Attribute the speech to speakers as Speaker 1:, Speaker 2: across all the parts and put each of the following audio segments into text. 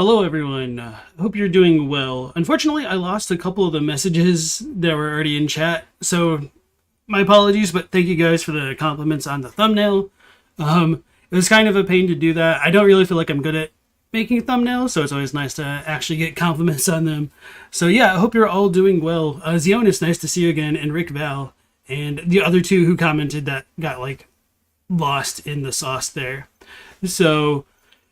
Speaker 1: Hello, everyone. Hope you're doing well. Unfortunately, I lost a couple of the messages that were already in chat, so my apologies, but thank you guys for the compliments on the thumbnail. It was kind of a pain to do that. I don't really feel like I'm good at making thumbnails, so it's always nice to actually get compliments on them. So yeah, I hope you're all doing well. Zion, it's nice to see you again, and Rick Val, and the other two who commented that got, lost in the sauce there. So,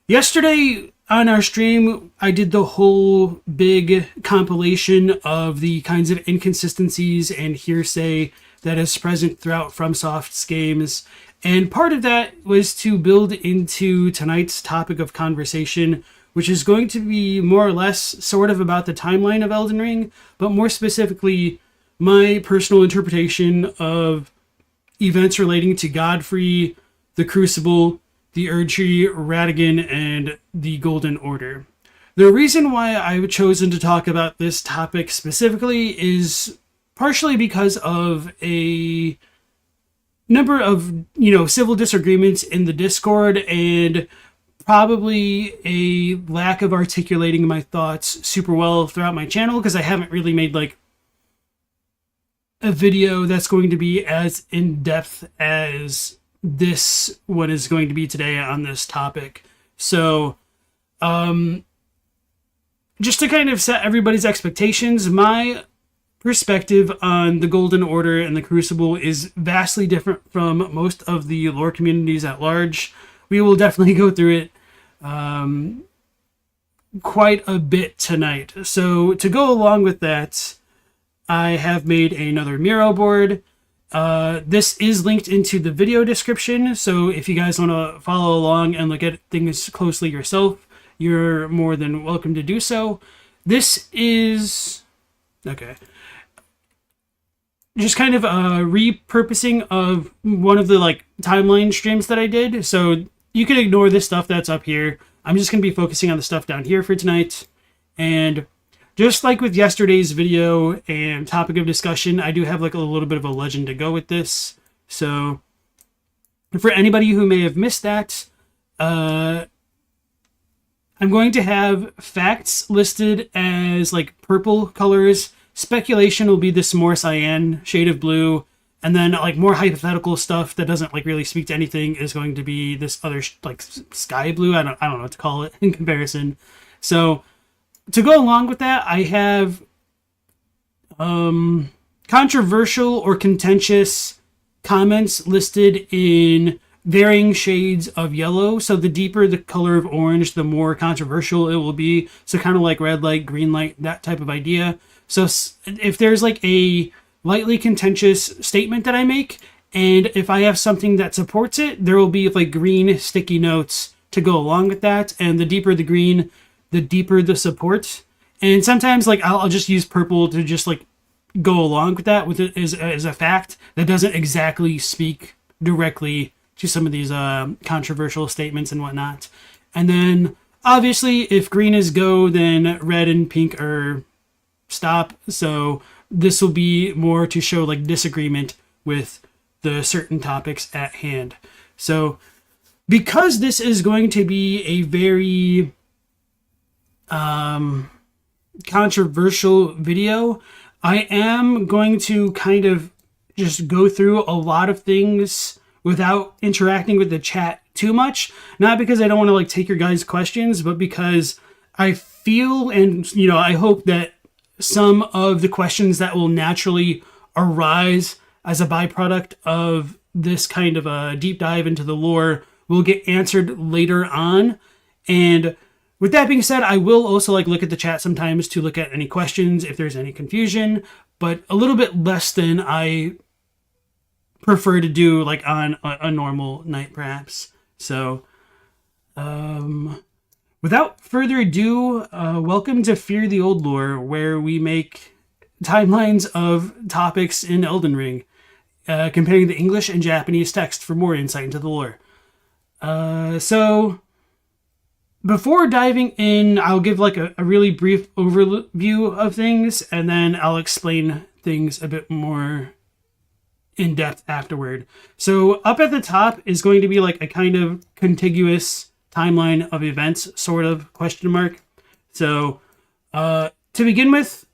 Speaker 1: yesterday on our stream, I did the whole big compilation of the kinds of inconsistencies and hearsay that is present throughout FromSoft's games. And part of that was to build into tonight's topic of conversation, which is going to be more or less sort of about the timeline of Elden Ring, but more specifically, my personal interpretation of events relating to Godfrey, the Crucible, the Erdtree, Radagon, and the Golden Order. The reason why I've chosen to talk about this topic specifically is partially because of a number of, civil disagreements in the Discord and probably a lack of articulating my thoughts super well throughout my channel, because I haven't really made a video that's going to be as in-depth as this one is going to be today on this topic. So, just to kind of set everybody's expectations, my perspective on the Golden Order and the Crucible is vastly different from most of the lore communities at large. We will definitely go through it quite a bit tonight. So to go along with that, I have made another MIRO board. This is linked into the video description, so if you guys want to follow along and look at things closely yourself, you're more than welcome to do so. This is... okay. Just kind of a repurposing of one of the timeline streams that I did, so you can ignore this stuff that's up here. I'm just going to be focusing on the stuff down here for tonight, and just like with yesterday's video and topic of discussion, I do have a little bit of a legend to go with this. So for anybody who may have missed that, I'm going to have facts listed as purple colors. Speculation will be this more cyan shade of blue. And then more hypothetical stuff that doesn't really speak to anything is going to be this other sky blue. I don't know what to call it in comparison. So to go along with that, I have controversial or contentious comments listed in varying shades of yellow. So the deeper the color of orange, the more controversial it will be. So kind of like red light, green light, that type of idea. So if there's a lightly contentious statement that I make, and if I have something that supports it, there will be green sticky notes to go along with that. And the deeper the green, the deeper the support. And sometimes I'll just use purple to just go along with that with it as a fact that doesn't exactly speak directly to some of these controversial statements and whatnot. And then obviously if green is go, then red and pink are stop. So this will be more to show disagreement with the certain topics at hand. So because this is going to be a very controversial video, I am going to kind of just go through a lot of things without interacting with the chat too much. Not because I don't want to take your guys' questions, but because I feel and I hope that some of the questions that will naturally arise as a byproduct of this kind of a deep dive into the lore will get answered later on. And with that being said, I will also look at the chat sometimes to look at any questions if there's any confusion, but a little bit less than I prefer to do on a normal night perhaps. So without further ado, welcome to Fear the Old Lore, where we make timelines of topics in Elden Ring, comparing the English and Japanese text for more insight into the lore. So before diving in, I'll give a really brief overview of things, and then I'll explain things a bit more in depth afterward. So up at the top is going to be a kind of contiguous timeline of events, sort of, question mark. So, to begin with,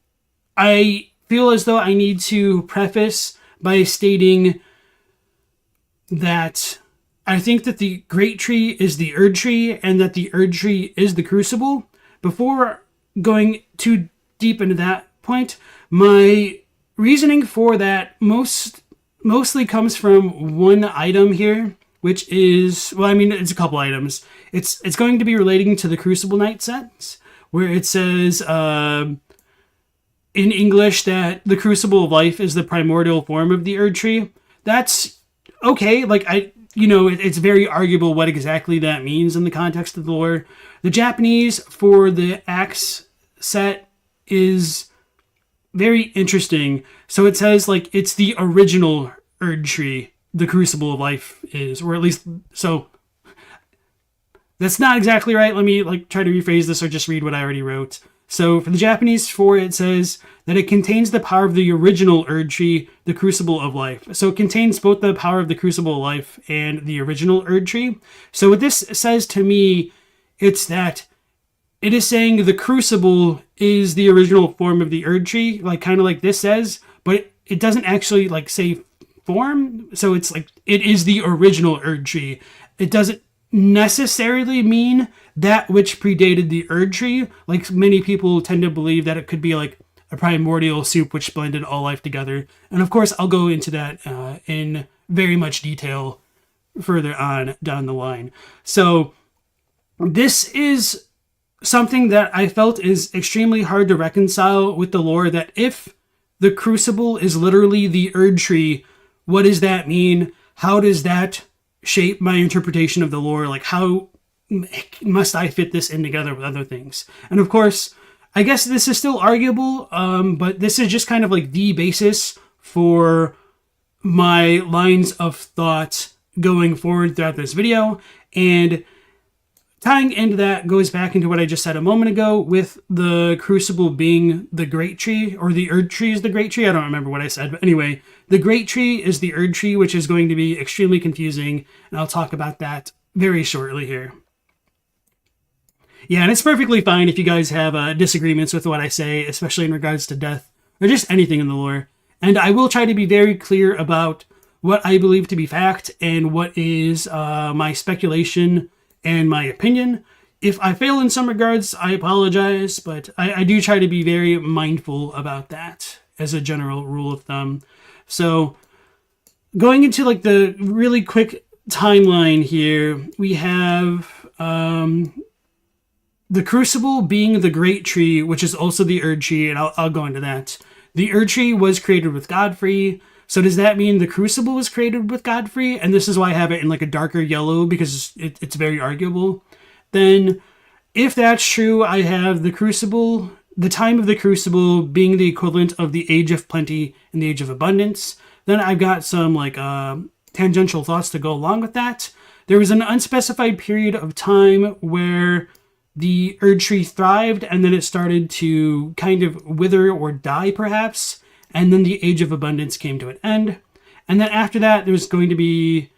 Speaker 1: I feel as though I need to preface by stating that I think that the Great Tree is the Erdtree and that the Erdtree is the Crucible. Before going too deep into that point, my reasoning for that mostly comes from one item here, which is, well, I mean, it's a couple items. It's going to be relating to the Crucible Knight sets, where it says in English that the Crucible of Life is the primordial form of the Erdtree. That's okay. Like, it's very arguable what exactly that means in the context of the lore. The Japanese for the axe set is very interesting. So it says, like, it's the original Erdtree, the Crucible of Life is, or at least, so that's not exactly right. Let me try to rephrase this or just read what I already wrote. So for the Japanese for it says that it contains the power of the original Erdtree, the Crucible of Life. So it contains both the power of the Crucible of Life and the original Erdtree. So what this says to me, it's that it is saying the Crucible is the original form of the Erdtree, kind of like this says, but it doesn't actually say form. So it's it is the original Erdtree. It doesn't necessarily mean that which predated the Erdtree. Like, many people tend to believe that it could be a primordial soup which blended all life together. And of course, I'll go into that in very much detail further on down the line. So this is something that I felt is extremely hard to reconcile with the lore, that if the Crucible is literally the Erdtree, what does that mean? How does that shape my interpretation of the lore? How must I fit this in together with other things? And of course, I guess this is still arguable, but this is just kind of the basis for my lines of thought going forward throughout this video. And tying into that goes back into what I just said a moment ago with the Crucible being the Great Tree, or the Erdtree is the Great Tree. I don't remember what I said, but anyway, the Great Tree is the Erdtree, which is going to be extremely confusing, and I'll talk about that very shortly here. Yeah, and it's perfectly fine if you guys have disagreements with what I say, especially in regards to death, or just anything in the lore. And I will try to be very clear about what I believe to be fact and what is my speculation and my opinion. If I fail in some regards, I apologize, but I do try to be very mindful about that as a general rule of thumb. So, going into the really quick timeline here, we have the Crucible being the Great Tree, which is also the Erdtree, and I'll go into that. The Erdtree was created with Godfrey. So does that mean the Crucible was created with Godfrey? And this is why I have it in a darker yellow, because it's very arguable. Then, if that's true, I have the Crucible, the time of the Crucible being the equivalent of the Age of Plenty and the Age of Abundance. Then I've got some tangential thoughts to go along with that. There was an unspecified period of time where the Erdtree thrived, and then it started to kind of wither or die, perhaps. And then the Age of Abundance came to an end. And then after that, there's going to be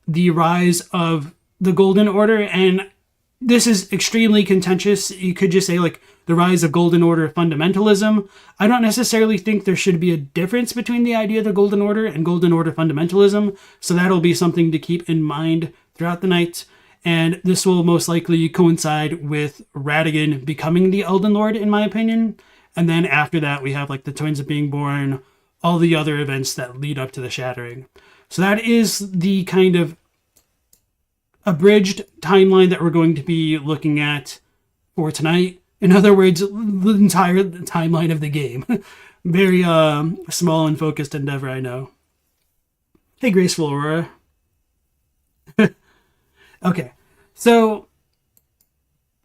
Speaker 1: the rise of the Golden Order. And this is extremely contentious. You could just say the rise of Golden Order fundamentalism. I don't necessarily think there should be a difference between the idea of the Golden Order and Golden Order fundamentalism. So that'll be something to keep in mind throughout the night. And this will most likely coincide with Radagon becoming the Elden Lord, in my opinion. And then after that, we have the Twins of Being Born, all the other events that lead up to the Shattering. So that is the kind of abridged timeline that we're going to be looking at for tonight. In other words, the entire timeline of the game. Very small and focused endeavor, I know. Hey, Graceful Aurora. Okay, so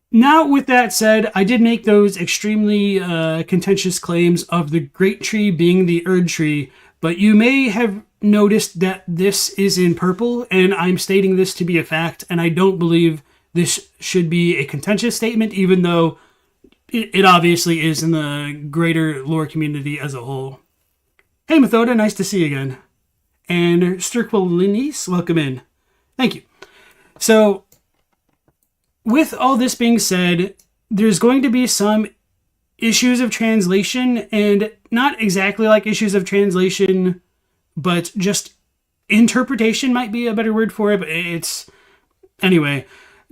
Speaker 1: now, with that said, I did make those extremely contentious claims of the Great Tree being the Erdtree, but you may have noticed that this is in purple, and I'm stating this to be a fact, and I don't believe this should be a contentious statement, even though it obviously is in the greater lore community as a whole. Hey, Methoda, nice to see you again. And Sturquilinis, welcome in. Thank you. So, with all this being said, there's going to be some issues of translation, and not exactly like issues of translation, but just interpretation might be a better word for it. But it's, anyway,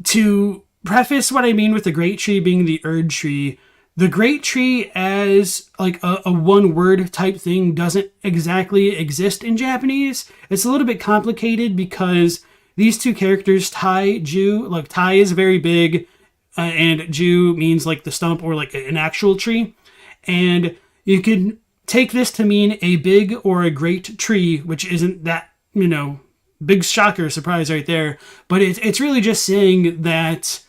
Speaker 1: to preface what I mean with the Great Tree being the Erdtree, the Great Tree as like a one word type thing doesn't exactly exist in Japanese. It's a little bit complicated because these two characters, Tai, Ju, like Tai is very big, and Ju means like the stump or like an actual tree. And you could take this to mean a big or a great tree, which isn't that, big shocker, surprise right there. But it's really just saying that,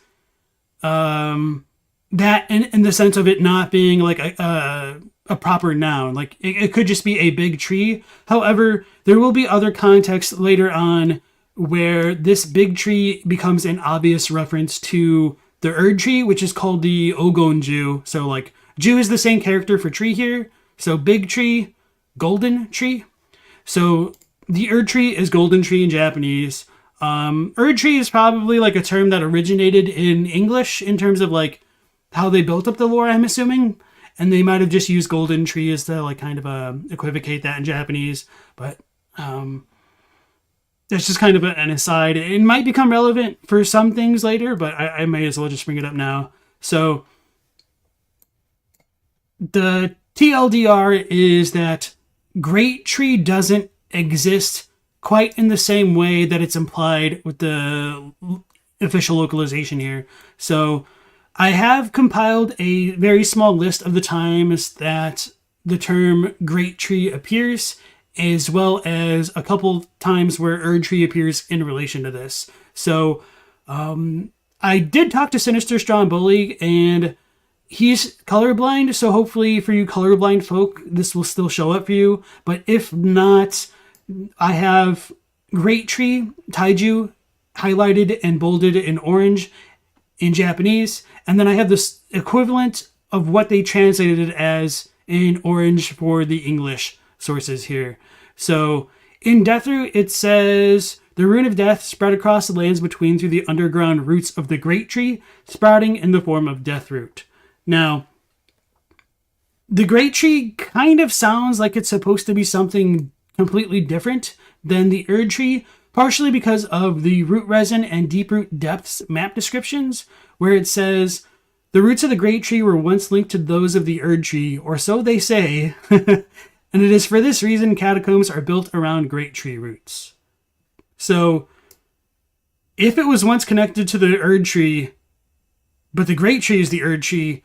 Speaker 1: that in the sense of it not being like a proper noun. Like it could just be a big tree. However, there will be other context later on where this big tree becomes an obvious reference to the Erdtree, which is called the Ogonju. So like Ju is the same character for tree here. So big tree, golden tree. So the Erdtree is golden tree in Japanese. Erdtree is probably like a term that originated in English in terms of like how they built up the lore, I'm assuming. And they might have just used golden tree as to like kind of equivocate that in Japanese. But that's just kind of an aside. It might become relevant for some things later, but I may as well just bring it up now. So the TLDR is that Great Tree doesn't exist quite in the same way that it's implied with the official localization here. So I have compiled a very small list of the times that the term Great Tree appears, as well as a couple times where Erdtree appears in relation to this. So I did talk to Sinister Stromboli, and he's colorblind, so hopefully for you colorblind folk, this will still show up for you. But if not, I have Great Tree, Taiju, highlighted and bolded in orange in Japanese, and then I have this equivalent of what they translated it as in orange for the English sources here. So in Deathroot, it says, the rune of death spread across the lands between through the underground roots of the Great Tree, sprouting in the form of Deathroot. Now, the Great Tree kind of sounds like it's supposed to be something completely different than the Erdtree, partially because of the root resin and deep root depths map descriptions, where it says, the roots of the Great Tree were once linked to those of the Erdtree, or so they say, and it is for this reason catacombs are built around Great Tree roots. So, if it was once connected to the Erdtree, but the Great Tree is the Erdtree,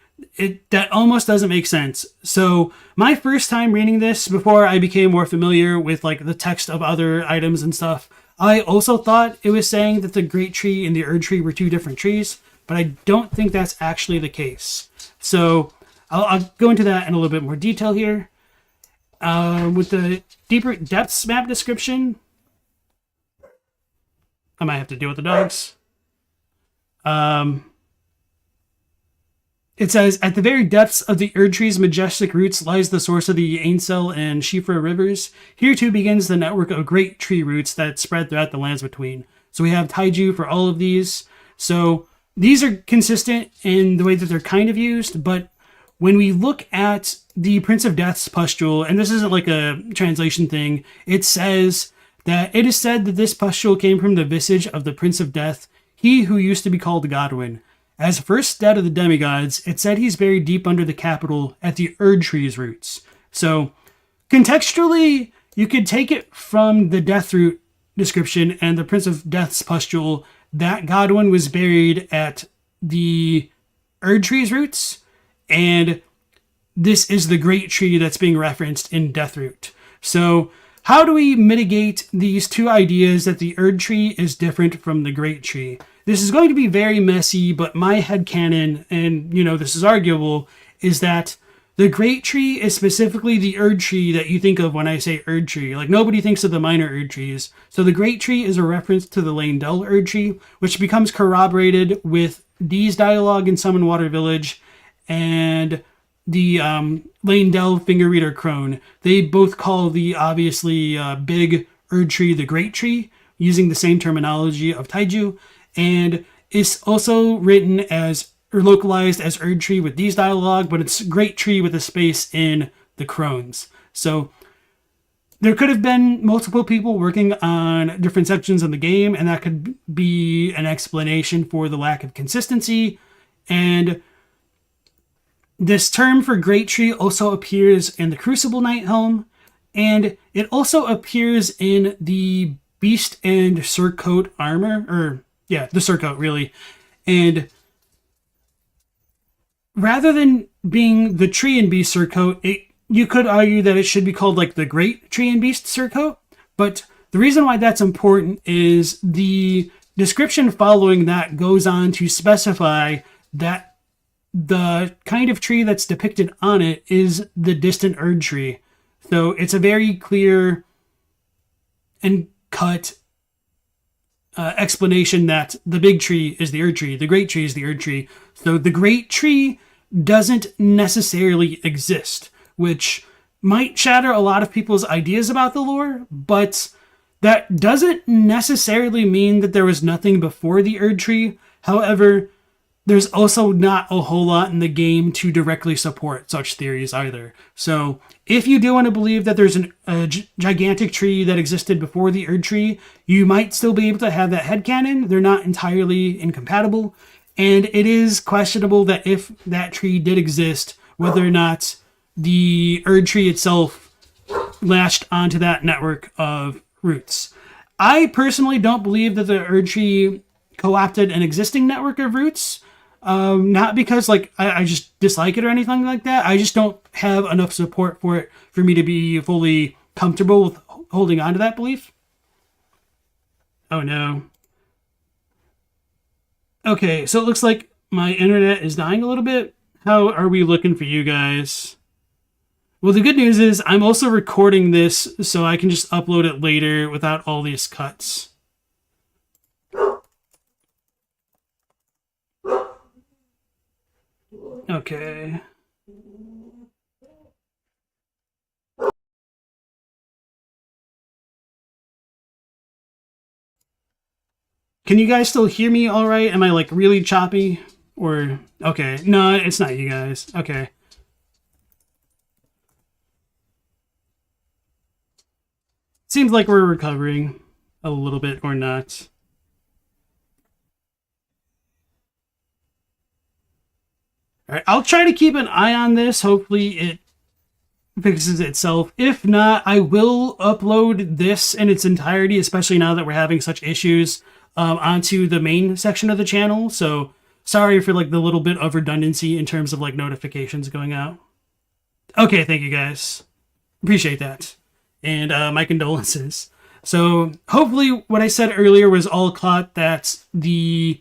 Speaker 1: that almost doesn't make sense. So my first time reading this, before I became more familiar with like the text of other items and stuff, I also thought it was saying that the Great Tree and the Erdtree were two different trees, but I don't think that's actually the case. So I'll go into that in a little bit more detail here. With the deeper depths map description, I might have to deal with the dogs. It says, at the very depths of the Erdtree's majestic roots lies the source of the Ainsel and Shifra rivers. Here too begins the network of great tree roots that spread throughout the lands between. So we have Taiju for all of these. So these are consistent in the way that they're kind of used, but when we look at the Prince of Death's pustule, and this isn't like a translation thing, it says that it is said that this pustule came from the visage of the Prince of Death, he who used to be called Godwin. As first dead of the demigods, it said he's buried deep under the capital at the Erdtree's roots. So, contextually, you could take it from the Deathroot description and the Prince of Death's pustule that Godwin was buried at the Erdtree's roots, and this is the Great Tree that's being referenced in Deathroot. So, how do we mitigate these two ideas that the Erdtree is different from the Great Tree? This is going to be very messy, but my headcanon, and this is arguable, is that the Great Tree is specifically the Erdtree that you think of when I say Erdtree. Like, nobody thinks of the minor Erdtrees. So the Great Tree is a reference to the Leyndell Erdtree, which becomes corroborated with Dee's dialogue in Summon Water Village and the Leyndell Finger Reader Crone. They both call the obviously big Erdtree the Great Tree, using the same terminology of Taiju, and it's also written as or localized as Erdtree with these dialogue, but it's Great Tree with a space in the crones. So there could have been multiple people working on different sections of the game, and that could be an explanation for the lack of consistency. And this term for Great Tree also appears in the Crucible Knight helm, and it also appears in the Beast and Surcoat armor, or yeah, the Surcoat really. And rather than being the Tree and Beast Surcoat, you could argue that it should be called like the Great Tree and Beast Surcoat. But the reason why that's important is the description following that goes on to specify that the kind of tree that's depicted on it is the distant Erdtree. So it's a very clear and cut explanation that the big tree is the Erdtree, the great tree is the Erdtree. So the great tree doesn't necessarily exist, which might shatter a lot of people's ideas about the lore, but that doesn't necessarily mean that there was nothing before the Erdtree. However, there's also not a whole lot in the game to directly support such theories either. So if you do want to believe that there's a gigantic tree that existed before the Erdtree, you might still be able to have that headcanon. They're not entirely incompatible. And it is questionable that if that tree did exist, whether or not the Erdtree itself latched onto that network of roots. I personally don't believe that the Erdtree co-opted an existing network of roots. Not because like I just dislike it or anything like that. I just don't have enough support for it for me to be fully comfortable with holding on to that belief. Oh no. Okay, so it looks like my internet is dying a little bit. How are we looking for you guys? Well, the good news is I'm also recording this so I can just upload it later without all these cuts. Okay. Can you guys still hear me all right? Am I like really choppy? Or, okay. No, it's not you guys. Okay. Seems like we're recovering a little bit or not. All right, I'll try to keep an eye on this. Hopefully it fixes itself. If not, I will upload this in its entirety, especially now that we're having such issues, onto the main section of the channel. So sorry for like the little bit of redundancy in terms of like notifications going out. Okay, thank you guys. Appreciate that. And my condolences. So hopefully what I said earlier was all caught, that the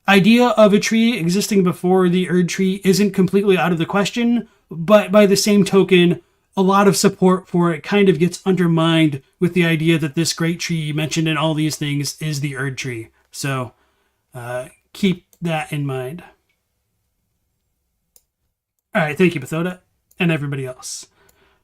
Speaker 1: idea of a tree existing before the Erdtree isn't completely out of the question, but by the same token, a lot of support for it kind of gets undermined with the idea that this great tree mentioned in all these things is the Erdtree. So keep that in mind. All right, thank you, Bathoda, and everybody else.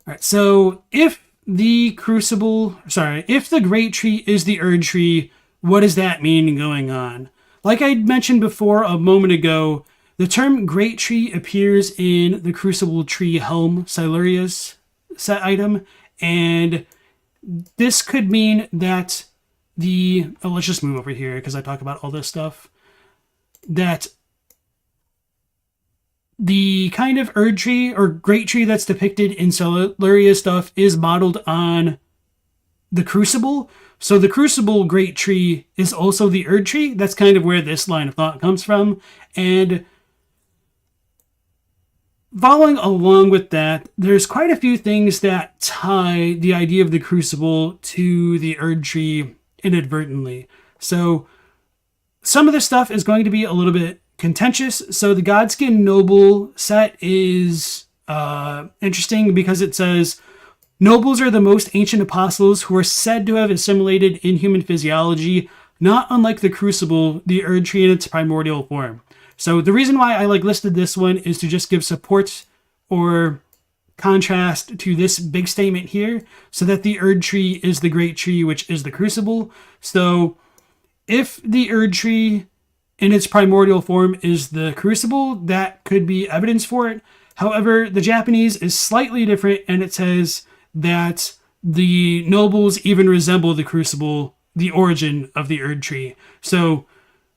Speaker 1: All right, so if the Great Tree is the Erdtree, what does that mean going on? Like I mentioned before a moment ago, the term Great Tree appears in the Crucible Tree Helm Siluria's set item, and this could mean that let's just move over here because I talk about all this stuff, that the kind of Erdtree or Great Tree that's depicted in Siluria's stuff is modeled on the Crucible. So the Crucible Great Tree is also the Erdtree. That's kind of where this line of thought comes from. And following along with that, there's quite a few things that tie the idea of the Crucible to the Erdtree inadvertently. So some of this stuff is going to be a little bit contentious. So the Godskin Noble set is interesting because it says, nobles are the most ancient apostles who are said to have assimilated in human physiology, not unlike the Crucible, the Erdtree in its primordial form. So the reason why I listed this one is to just give support or contrast to this big statement here, so that the Erdtree is the Great Tree, which is the Crucible. So if the Erdtree in its primordial form is the Crucible. That could be evidence for it. However, the Japanese is slightly different, and it says that the nobles even resemble the Crucible, the origin of the Erdtree. So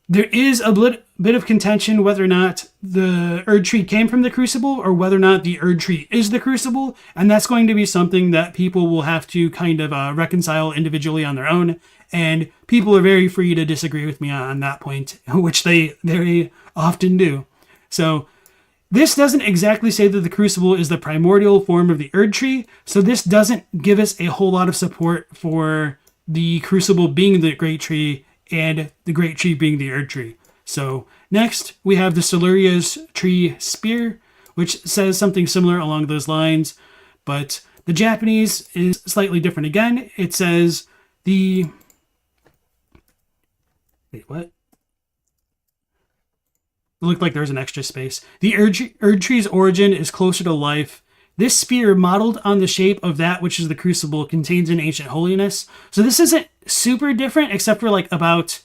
Speaker 1: there is a bit of contention whether or not the Erdtree came from the Crucible or whether or not the Erdtree is the Crucible, and that's going to be something that people will have to kind of reconcile individually on their own, and people are very free to disagree with me on that point, which they very often do. So this doesn't exactly say that the Crucible is the primordial form of the Erdtree, so this doesn't give us a whole lot of support for the Crucible being the Great Tree and the Great Tree being the Erdtree. So next, we have the Siluria's Tree Spear, which says something similar along those lines, but the Japanese is slightly different again. It says the... Wait, what? It looked like there was an extra space. The Erdtree's origin is closer to life. This spear, modeled on the shape of that which is the Crucible, contains an ancient holiness. So this isn't super different, except for like about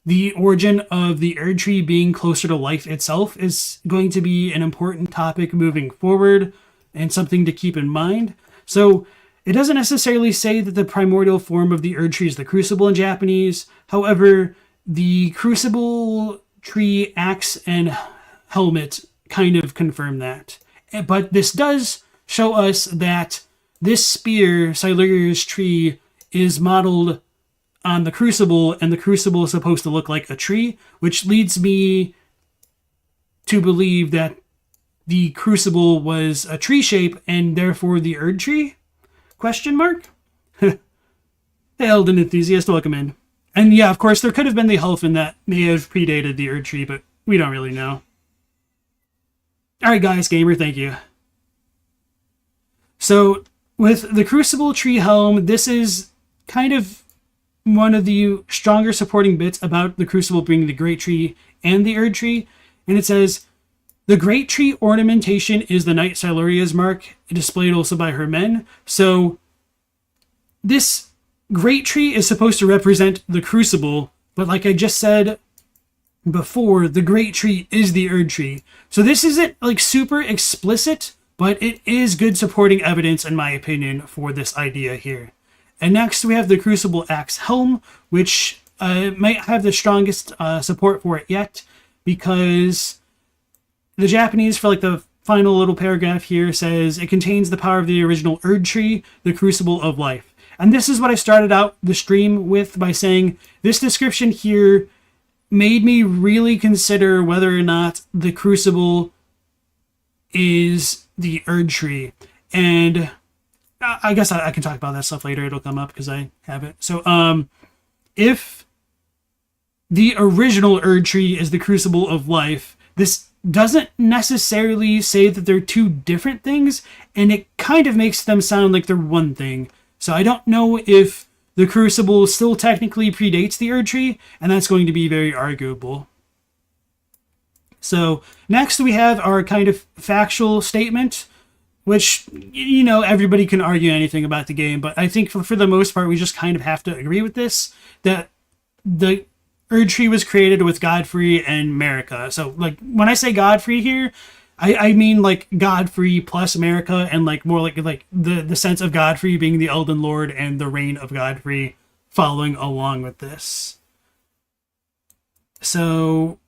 Speaker 1: the origin of the Erdtree being closer to life itself is going to be an important topic moving forward and something to keep in mind. So it doesn't necessarily say that the primordial form of the Erdtree is the Crucible in Japanese. However, the Crucible tree, axe, and helmet kind of confirm that. But this does show us that this spear, Siluria's Tree, is modeled on the Crucible, and the Crucible is supposed to look like a tree, which leads me to believe that the Crucible was a tree shape and therefore the Erdtree? Question mark? Hey, Elden enthusiast, welcome in. And yeah, of course, there could have been the Helfen that may have predated the Erdtree, but we don't really know. Alright guys, gamer, thank you. So, with the Crucible Tree Helm, this is kind of one of the stronger supporting bits about the Crucible being the Great Tree and the Erdtree. And it says, the Great Tree ornamentation is the Knight Siluria's mark, displayed also by her men. So, this Great Tree is supposed to represent the Crucible, but like I just said before, the Great Tree is the Erdtree. So this isn't like super explicit, but it is good supporting evidence in my opinion for this idea here. And next we have the Crucible Axe Helm, which might have the strongest support for it yet, because the Japanese, for like the final little paragraph here, says it contains the power of the original Erdtree, the Crucible of Life. And this is what I started out the stream with by saying this description here made me really consider whether or not the Crucible is the Erdtree. And I guess I can talk about that stuff later. It'll come up because I have it. So if the original Erdtree is the Crucible of Life, this doesn't necessarily say that they're two different things, and it kind of makes them sound like they're one thing. So I don't know if the Crucible still technically predates the Erdtree, and that's going to be very arguable. So next we have our kind of factual statement, which, you know, everybody can argue anything about the game, but I think for the most part we just kind of have to agree with this, that the Erdtree was created with Godfrey and Marika. So like when I say Godfrey here, I mean like Godfrey plus Marika, and like more like the sense of Godfrey being the Elden Lord and the reign of Godfrey following along with this. So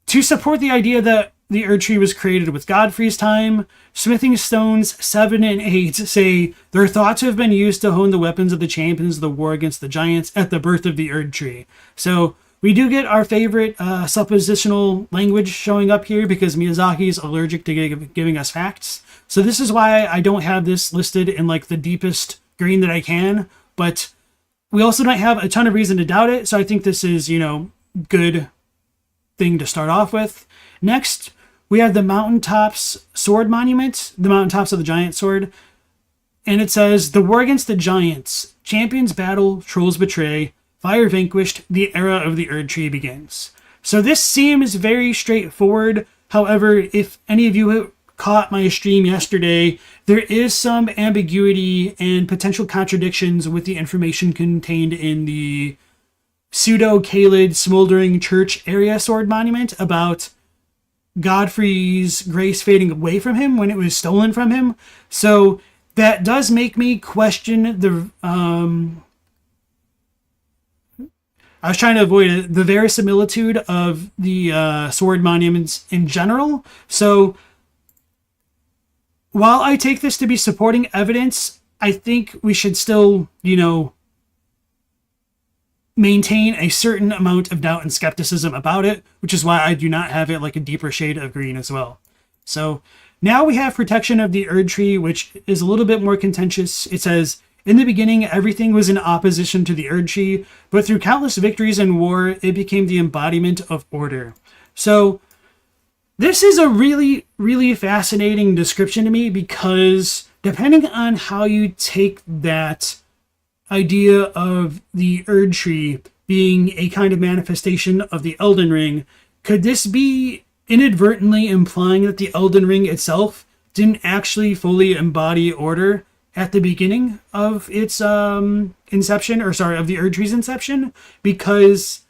Speaker 1: to support the idea that the Erdtree was created with Godfrey's time, Smithing Stones 7 and 8 say they're thought to have been used to hone the weapons of the champions of the war against the giants at the birth of the Erdtree. So we do get our favorite suppositional language showing up here because Miyazaki is allergic to giving us facts. So this is why I don't have this listed in like the deepest green that I can, but we also don't have a ton of reason to doubt it. So I think this is, you know, good thing to start off with. Next, we have the Mountaintops Sword Monument, the Mountaintops of the Giant Sword. And it says, the war against the giants, champions battle, trolls betray, fire vanquished, the era of the Erdtree begins. So this seems very straightforward. However, if any of you caught my stream yesterday, there is some ambiguity and potential contradictions with the information contained in the pseudo-Kaled smoldering church area sword monument about Godfrey's grace fading away from him when it was stolen from him. So that does make me question the I was trying to avoid it, the verisimilitude of the sword monuments in general. So while I take this to be supporting evidence, I think we should still, maintain a certain amount of doubt and skepticism about it, which is why I do not have it like a deeper shade of green as well. So now we have protection of the Erdtree, which is a little bit more contentious. It says, in the beginning, everything was in opposition to the Erdtree, but through countless victories in war, it became the embodiment of order. So this is a really, really fascinating description to me, because depending on how you take that idea of the Erdtree being a kind of manifestation of the Elden Ring, could this be inadvertently implying that the Elden Ring itself didn't actually fully embody order at the beginning of its inception, of the Erdtree's inception? Because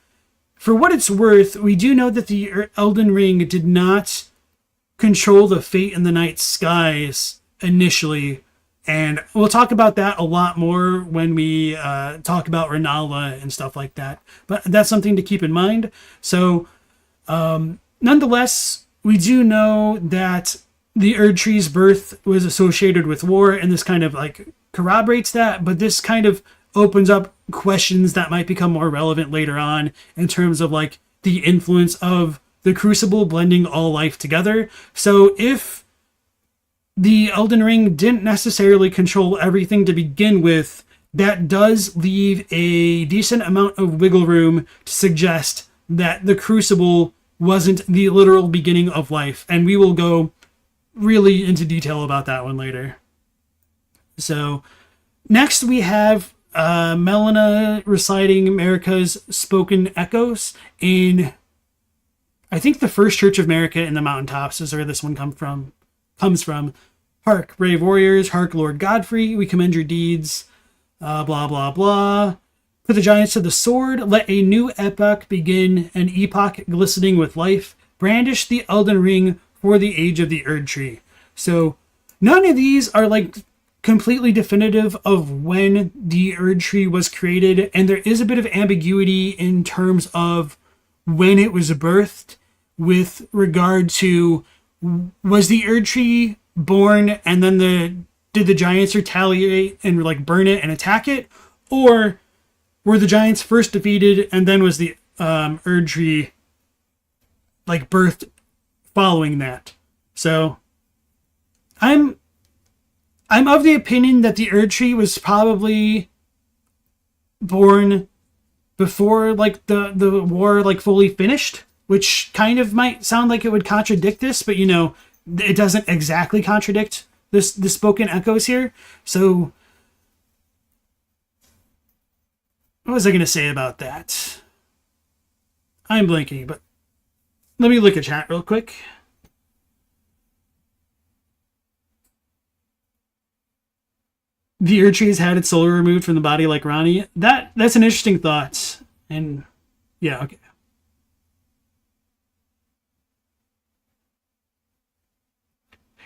Speaker 1: for what it's worth, we do know that the Elden Ring did not control the fate in the night skies initially. And we'll talk about that a lot more when we talk about Renala and stuff like that. But that's something to keep in mind. So, nonetheless, we do know that the Erdtree's birth was associated with war, and this kind of like corroborates that. But this kind of opens up questions that might become more relevant later on in terms of like the influence of the Crucible blending all life together. So if the Elden Ring didn't necessarily control everything to begin with, that does leave a decent amount of wiggle room to suggest that the Crucible wasn't the literal beginning of life. And we will go really into detail about that one later. So next we have Melina reciting Marika's spoken echoes in, I think, the first church of Marika in the mountaintops is where this one comes from. Hark, brave warriors, hark, Lord Godfrey, we commend your deeds, blah, blah, blah. Put the giants to the sword, let a new epoch begin, an epoch glistening with life. Brandish the Elden Ring for the age of the Erdtree. So none of these are like completely definitive of when the Erdtree was created, and there is a bit of ambiguity in terms of when it was birthed with regard to, was the Erdtree born and then did the giants retaliate and like burn it and attack it, or were the giants first defeated and then was the Erdtree like birthed following that? So I'm of the opinion that the Erdtree was probably born before like the war like fully finished, which kind of might sound like it would contradict this, but it doesn't exactly contradict the spoken echoes here. So what was I going to say about that? I'm blanking, but let me look at chat real quick. The Erdtree has had its soul removed from the body like Ronnie. That's an interesting thought. And yeah, okay.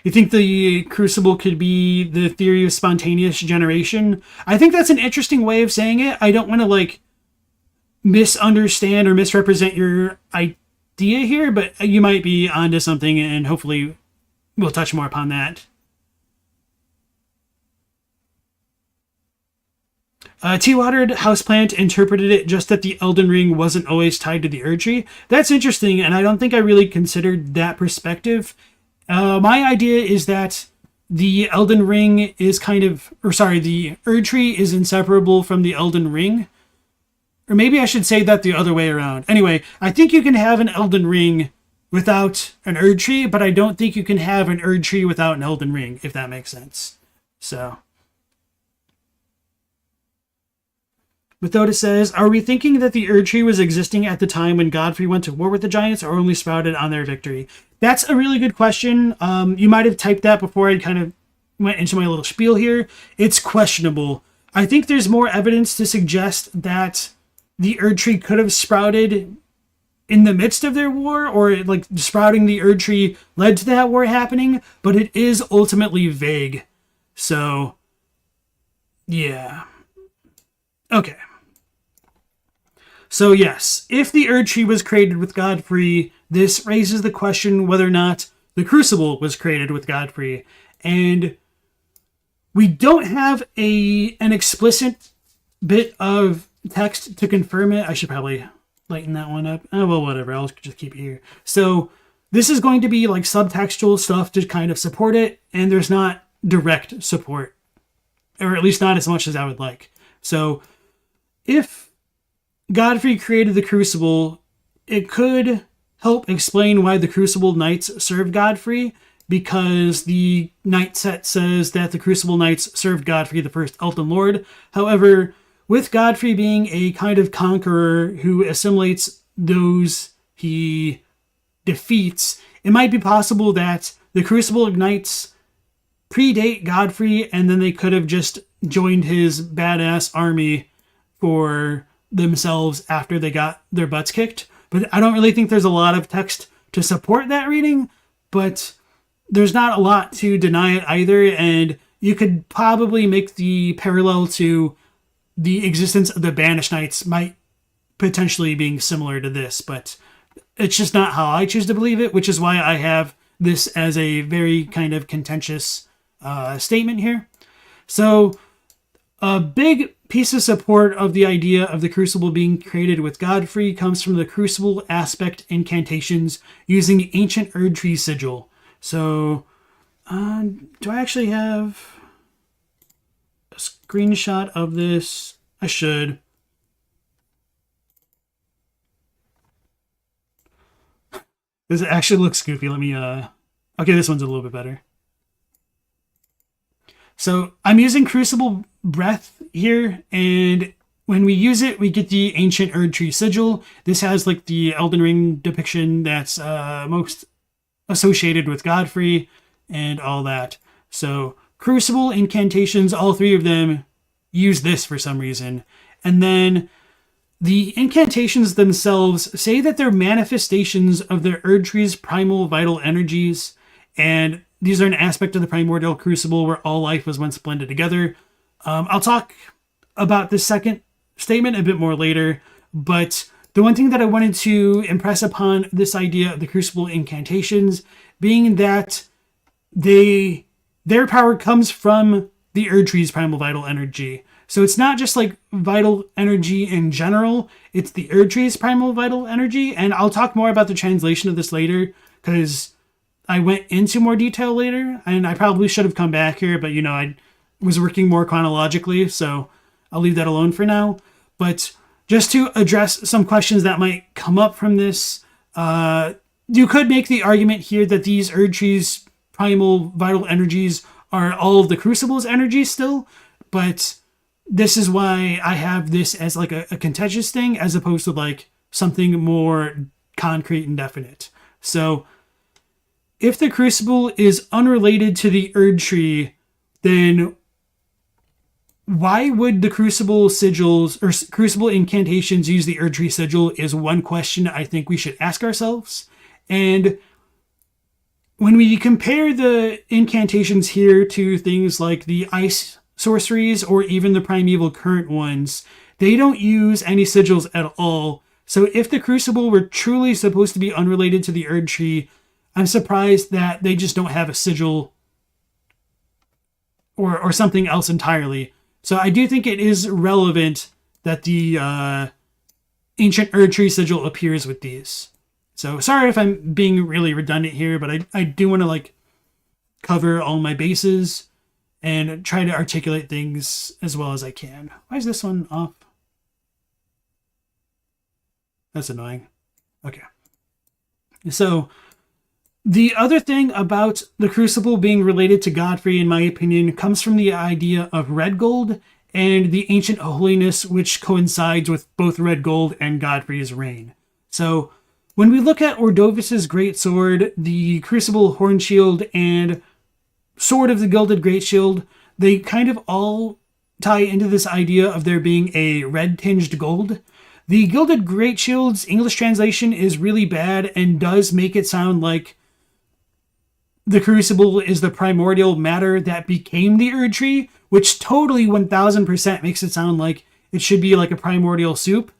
Speaker 1: You think the Crucible could be the theory of spontaneous generation? I think that's an interesting way of saying it. I don't want to like misunderstand or misrepresent your idea here, but you might be onto something, and hopefully we'll touch more upon that. Tea-watered houseplant interpreted it just that the Elden Ring wasn't always tied to the Erdtree. That's interesting, and I don't think I really considered that perspective. My idea is that the Elden Ring is the Erdtree is inseparable from the Elden Ring. Or maybe I should say that the other way around. Anyway, I think you can have an Elden Ring without an Erdtree, but I don't think you can have an Erdtree without an Elden Ring, if that makes sense. So Methoda says, are we thinking that the Erdtree was existing at the time when Godfrey went to war with the giants, or only sprouted on their victory? That's a really good question. You might have typed that before I kind of went into my little spiel here. It's questionable. I think there's more evidence to suggest that the Erdtree could have sprouted in the midst of their war, or like sprouting the Erdtree led to that war happening, but it is ultimately vague. So, yeah. Okay. So yes, if the Erdtree was created with Godfrey, this raises the question whether or not the Crucible was created with Godfrey. And we don't have an explicit bit of text to confirm it. I should probably lighten that one up. Oh, well, whatever. I'll just keep it here. So this is going to be like subtextual stuff to kind of support it, and there's not direct support, or at least not as much as I would like. So if Godfrey created the Crucible, it could help explain why the Crucible Knights served Godfrey, because the Knight set says that the Crucible Knights served Godfrey, the first Elden Lord. However, with Godfrey being a kind of conqueror who assimilates those he defeats, it might be possible that the Crucible Knights predate Godfrey, and then they could have just joined his badass army for themselves after they got their butts kicked. But I don't really think there's a lot of text to support that reading, but there's not a lot to deny it either, and you could probably make the parallel to the existence of the Banished Knights might potentially being similar to this, but it's just not how I choose to believe it, which is why I have this as a very kind of contentious statement here. So a big piece of support of the idea of the Crucible being created with Godfrey comes from the Crucible aspect incantations using Ancient Erdtree Sigil. So, do I actually have a screenshot of this? I should. This actually looks goofy. Let me, okay, this one's a little bit better. So I'm using Crucible Breath here, and when we use it, we get the Ancient Erdtree Sigil. This has like the Elden Ring depiction that's most associated with Godfrey and all that. So Crucible incantations, all three of them use this for some reason. And then the incantations themselves say that they're manifestations of the Erdtree's primal vital energies, and these are an aspect of the primordial crucible where all life was once blended together. I'll talk about this second statement a bit more later, but the one thing that I wanted to impress upon this idea of the crucible incantations being that their power comes from the Erdtree's primal vital energy. So it's not just like vital energy in general, it's the Erdtree's primal vital energy. And I'll talk more about the translation of this later, because I went into more detail later, and I probably should have come back here, but I was working more chronologically, so I'll leave that alone for now. But just to address some questions that might come up from this, you could make the argument here that these Erdtree's primal vital energies are all of the Crucible's energies still, but this is why I have this as like a contentious thing as opposed to like something more concrete and definite. So if the Crucible is unrelated to the Erdtree, then why would the Crucible sigils or Crucible incantations use the Erdtree sigil is one question I think we should ask ourselves. And when we compare the incantations here to things like the ice sorceries or even the primeval current ones, they don't use any sigils at all. So if the Crucible were truly supposed to be unrelated to the Erdtree, I'm surprised that they just don't have a sigil or something else entirely. So I do think it is relevant that the Ancient Erdtree Sigil appears with these. So sorry if I'm being really redundant here, but I do want to like cover all my bases and try to articulate things as well as I can. Why is this one off? That's annoying. Okay. So the other thing about the Crucible being related to Godfrey, in my opinion, comes from the idea of red gold and the ancient holiness, which coincides with both red gold and Godfrey's reign. So when we look at Ordovis's great sword, the Crucible horn shield, and Sword of the Gilded Great Shield, they kind of all tie into this idea of there being a red-tinged gold. The Gilded Great Shield's English translation is really bad and does make it sound like the Crucible is the primordial matter that became the Erdtree, which totally 1000% makes it sound like it should be like a primordial soup.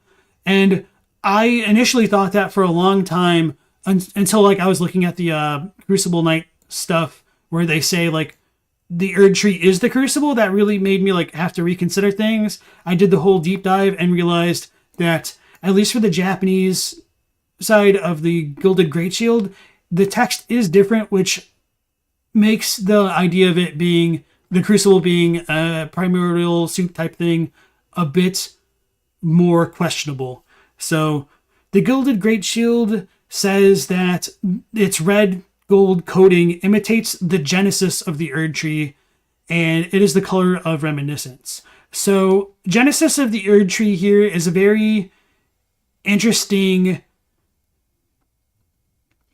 Speaker 1: And I initially thought that for a long time until like I was looking at the Crucible Knight stuff where they say like the Erdtree is the Crucible. That really made me like have to reconsider things. I did the whole deep dive and realized that at least for the Japanese side of the Gilded Great Shield, the text is different, which makes the idea of it being the Crucible being a primordial soup type thing a bit more questionable. So the Gilded Great Shield says that its red gold coating imitates the genesis of the Erdtree, and it is the color of reminiscence. So genesis of the Erdtree here is a very interesting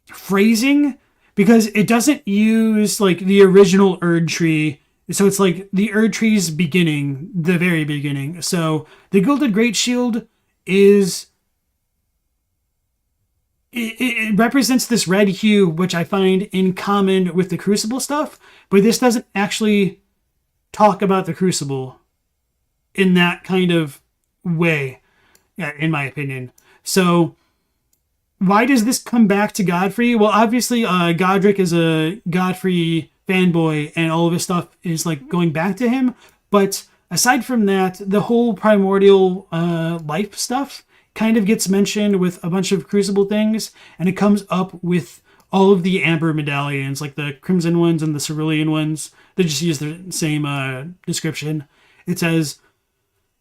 Speaker 1: phrasing because it doesn't use like the original Erdtree. So it's like the Erdtree's beginning, the very beginning. So the Gilded Great Shield is it represents this red hue, which I find in common with the Crucible stuff, but this doesn't actually talk about the Crucible in that kind of way, in my opinion. So why does this come back to Godfrey? Well, obviously, Godric is a Godfrey fanboy, and all of his stuff is like going back to him. But aside from that, the whole primordial life stuff kind of gets mentioned with a bunch of Crucible things, and it comes up with all of the amber medallions, like the crimson ones and the cerulean ones. They just use the same description. It says,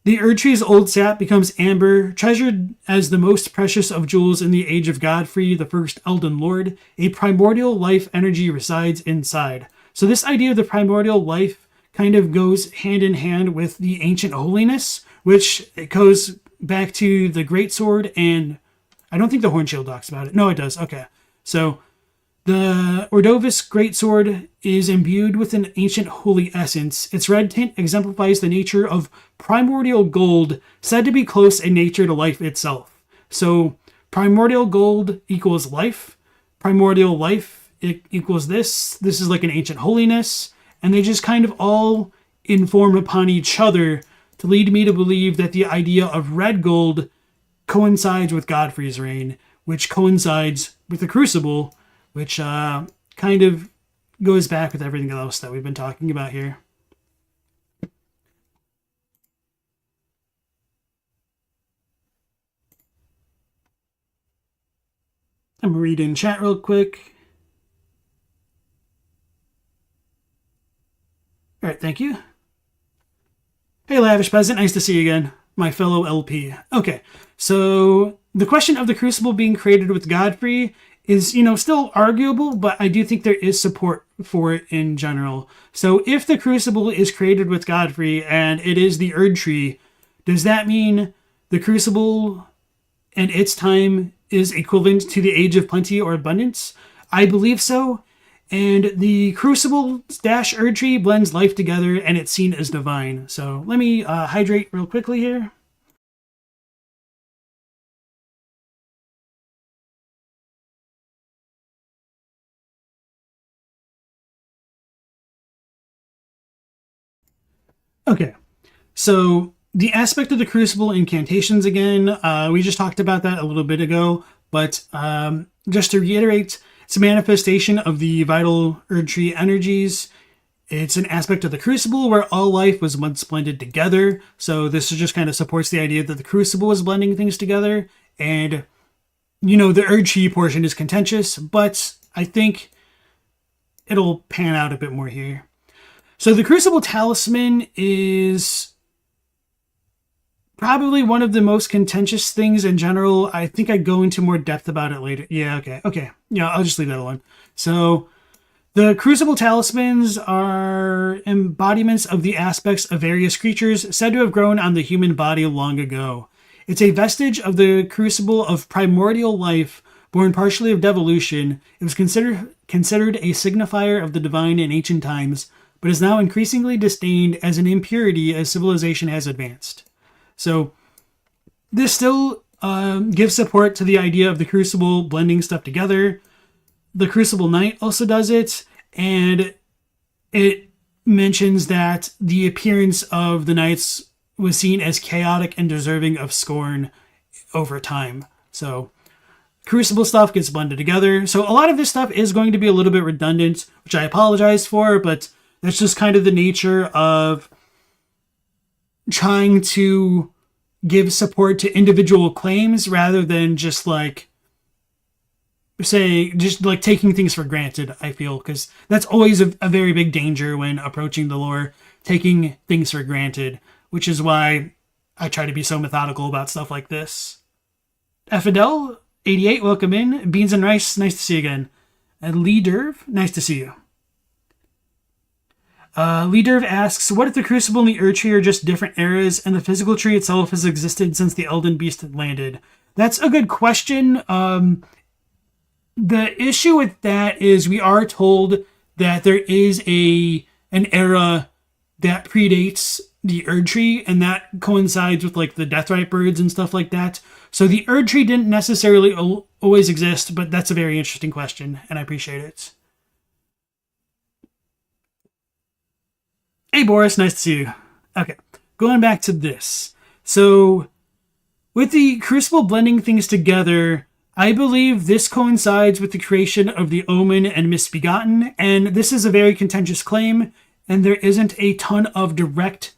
Speaker 1: the Erdtree's old sap becomes amber, treasured as the most precious of jewels in the age of Godfrey, the first Elden Lord. A primordial life energy resides inside. So this idea of the primordial life kind of goes hand in hand with the ancient holiness, which it goes back to the Greatsword, and I don't think the Horn Shield talks about it. No, it does. Okay. So the Ordovis Greatsword is imbued with an ancient holy essence. Its red tint exemplifies the nature of primordial gold, said to be close in nature to life itself. So primordial gold equals life. Primordial life equals this. This is like an ancient holiness. And they just kind of all inform upon each other to lead me to believe that the idea of red gold coincides with Godfrey's reign, which coincides with the Crucible, which kind of goes back with everything else that we've been talking about here. I'm reading chat real quick. All right, thank you. Hey, Lavish Peasant, nice to see you again, my fellow LP. Okay, so the question of the Crucible being created with Godfrey is, still arguable, but I do think there is support for it in general. So if the Crucible is created with Godfrey and it is the Erdtree, does that mean the Crucible and its time is equivalent to the Age of Plenty or Abundance? I believe so. And the Crucible - Erdtree blends life together, and it's seen as divine. So let me hydrate real quickly here. Okay, so the aspect of the Crucible incantations again, we just talked about that a little bit ago, but just to reiterate, it's a manifestation of the vital Erdtree energies. It's an aspect of the Crucible where all life was once blended together. So this just kind of supports the idea that the Crucible is blending things together. And, the Erdtree portion is contentious, but I think it'll pan out a bit more here. So the Crucible Talisman is probably one of the most contentious things in general. I think I go into more depth about it later. Yeah, okay. Yeah, I'll just leave that alone. So the Crucible Talismans are embodiments of the aspects of various creatures said to have grown on the human body long ago. It's a vestige of the Crucible of primordial life, born partially of devolution. It was considered a signifier of the divine in ancient times, but is now increasingly disdained as an impurity as civilization has advanced. So this still gives support to the idea of the Crucible blending stuff together. The Crucible Knight also does it, and it mentions that the appearance of the Knights was seen as chaotic and deserving of scorn over time. So Crucible stuff gets blended together. So a lot of this stuff is going to be a little bit redundant, which I apologize for, but that's just kind of the nature of trying to give support to individual claims rather than just like taking things for granted, I feel, because that's always a very big danger when approaching the lore, taking things for granted, which is why I try to be so methodical about stuff like this. Fidel 88, welcome in. Beans and Rice, nice to see you again. And Lee Derv, nice to see you. Lee Derv asks, what if the Crucible and the Erdtree are just different eras and the physical tree itself has existed since the Elden Beast had landed? That's a good question. The issue with that is we are told that there is an era that predates the Erdtree, and that coincides with like the Deathrite birds and stuff like that. So the Erdtree didn't necessarily always exist, but that's a very interesting question, and I appreciate it. Hey Boris, nice to see you. Okay, going back to this. So with the Crucible blending things together, I believe this coincides with the creation of the Omen and Misbegotten, and this is a very contentious claim, and there isn't a ton of direct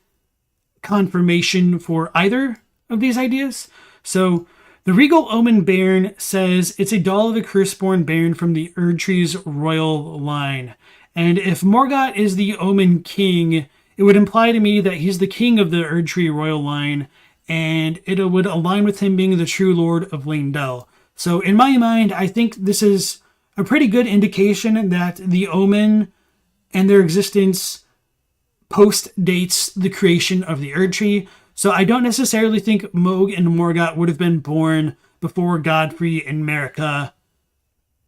Speaker 1: confirmation for either of these ideas. So the Regal Omen Baron says it's a doll of a curse-born Baron from the Erdtree's royal line. And if Morgott is the Omen King, it would imply to me that he's the king of the Erdtree royal line, and it would align with him being the true Lord of Leyndell. So in my mind, I think this is a pretty good indication that the Omen and their existence post-dates the creation of the Erdtree. So I don't necessarily think Moog and Morgott would have been born before Godfrey and Marika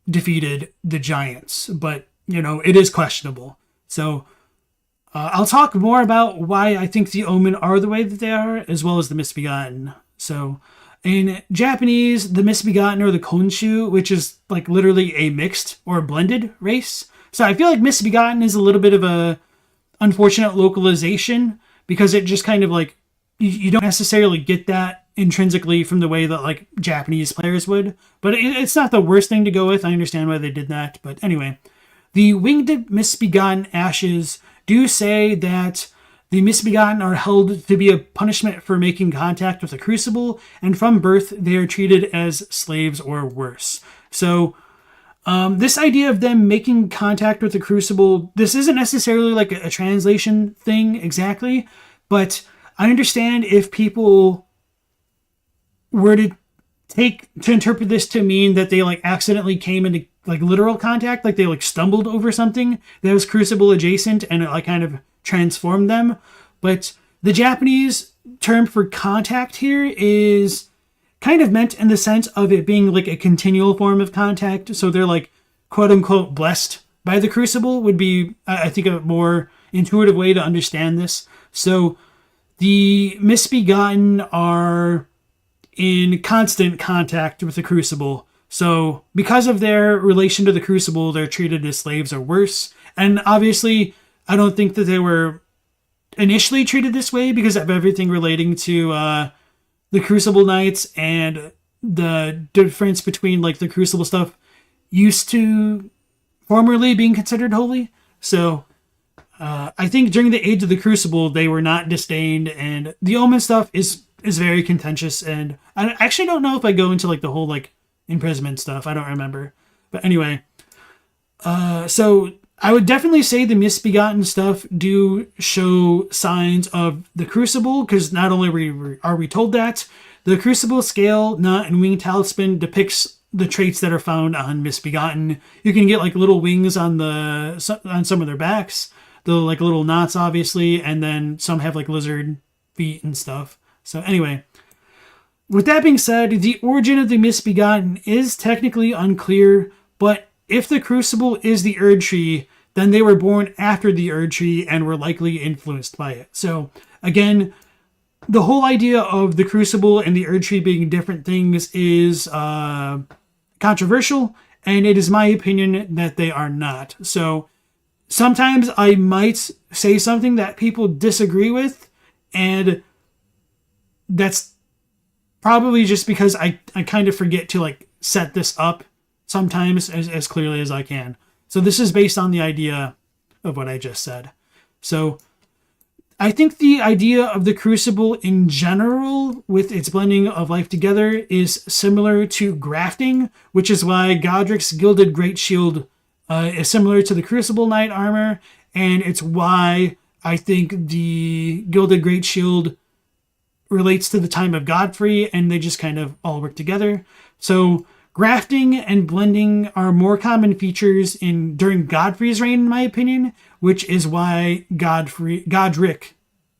Speaker 1: defeated the giants. But, you know, it is questionable. So I'll talk more about why I think the Omen are the way that they are, as well as the Misbegotten. So in Japanese, the Misbegotten are the Konshu, which is like literally a mixed or blended race. So I feel like Misbegotten is a little bit of a unfortunate localization, because it just kind of like, you don't necessarily get that intrinsically from the way that like Japanese players would. But it's not the worst thing to go with. I understand why they did that. But anyway, the Winged Misbegotten Ashes do say that the Misbegotten are held to be a punishment for making contact with the Crucible, and from birth they are treated as slaves or worse. So this idea of them making contact with the Crucible, this isn't necessarily like a translation thing exactly, but I understand if people were to interpret this to mean that they like accidentally came into like literal contact, like they like stumbled over something that was Crucible adjacent and it like kind of transformed them. But the Japanese term for contact here is kind of meant in the sense of it being like a continual form of contact. So they're like quote unquote blessed by the Crucible would be, I think, a more intuitive way to understand this. So the Misbegotten are in constant contact with the Crucible. So because of their relation to the Crucible, they're treated as slaves or worse. And obviously, I don't think that they were initially treated this way because of everything relating to the Crucible Knights and the difference between like the Crucible stuff used to formerly being considered holy. So I think during the age of the Crucible, they were not disdained, and the Omen stuff is very contentious. And I actually don't know if I go into like the whole like imprisonment stuff. I don't remember. But anyway, so I would definitely say the Misbegotten stuff do show signs of the Crucible, because not only are we told that, the Crucible scale, knot, and wing talisman depicts the traits that are found on Misbegotten. You can get like little wings on some of their backs, the like little knots obviously, and then some have like lizard feet and stuff. So anyway, with that being said, the origin of the Misbegotten is technically unclear, but if the Crucible is the Erdtree, then they were born after the Erdtree and were likely influenced by it. So again, the whole idea of the Crucible and the Erdtree being different things is controversial, and it is my opinion that they are not. So sometimes I might say something that people disagree with, and that's probably just because I kind of forget to like set this up sometimes as clearly as I can. So this is based on the idea of what I just said. So I think the idea of the Crucible in general, with its blending of life together, is similar to grafting, which is why Godrick's Gilded Great Shield is similar to the Crucible Knight armor, and it's why I think the Gilded Great Shield relates to the time of Godfrey, and they just kind of all work together. So grafting and blending are more common features during Godfrey's reign, in my opinion, which is why Godrick,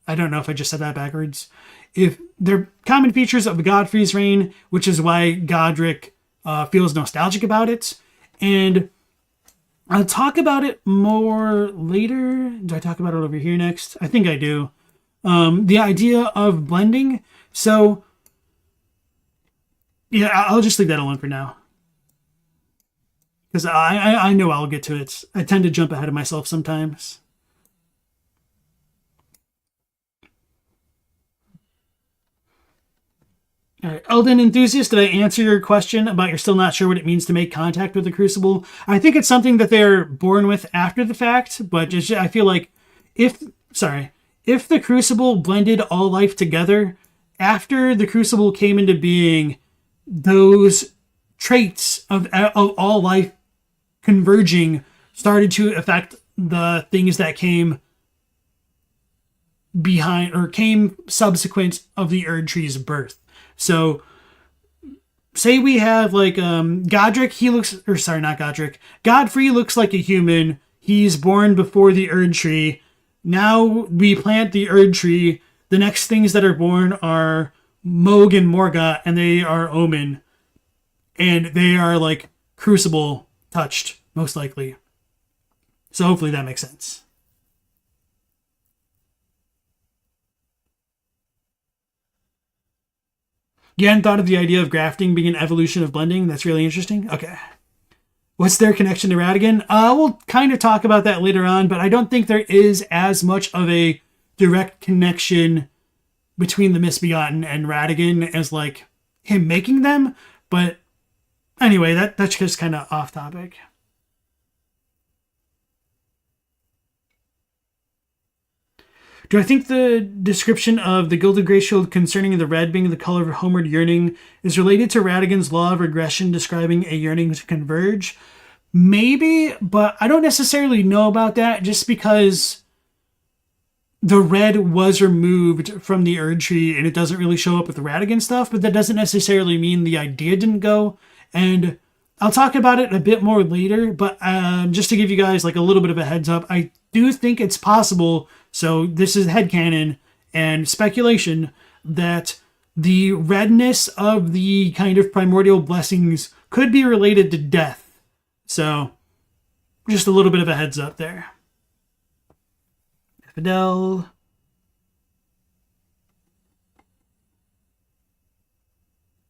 Speaker 1: I don't know if I just said that backwards, if they're common features of Godfrey's reign, which is why Godrick feels nostalgic about it. And I'll talk about it more later. Do I talk about it over here next? I think I do. The idea of blending. So yeah, I'll just leave that alone for now, because I know I'll get to it. I tend to jump ahead of myself sometimes. All right, Elden Enthusiast, did I answer your question about you're still not sure what it means to make contact with the Crucible? I think it's something that they're born with after the fact, but I feel like if the Crucible blended all life together, after the Crucible came into being, those traits of all life converging started to affect the things that came behind or came subsequent of the Erdtree's birth. So say we have like Godrick, Godfrey looks like a human. He's born before the Erdtree. Now we plant the Erdtree. The next things that are born are Moog and Morga, and they are Omen. And they are like Crucible touched, most likely. So hopefully that makes sense. You hadn't thought of the idea of grafting being an evolution of blending? That's really interesting. Okay. What's their connection to Radagon? We'll kind of talk about that later on, but I don't think there is as much of a direct connection between the Misbegotten and Radagon as like him making them. But anyway, that's just kind of off topic. Do I think the description of the Gilded Grey Shield concerning the red being the color of homeward yearning is related to Radagon's law of regression describing a yearning to converge? Maybe, but I don't necessarily know about that, just because the red was removed from the Erdtree and it doesn't really show up with the Radagon stuff, but that doesn't necessarily mean the idea didn't go. And I'll talk about it a bit more later, but just to give you guys like a little bit of a heads up, I do think it's possible, so this is headcanon and speculation, that the redness of the kind of primordial blessings could be related to death. So just a little bit of a heads up there. Fidel.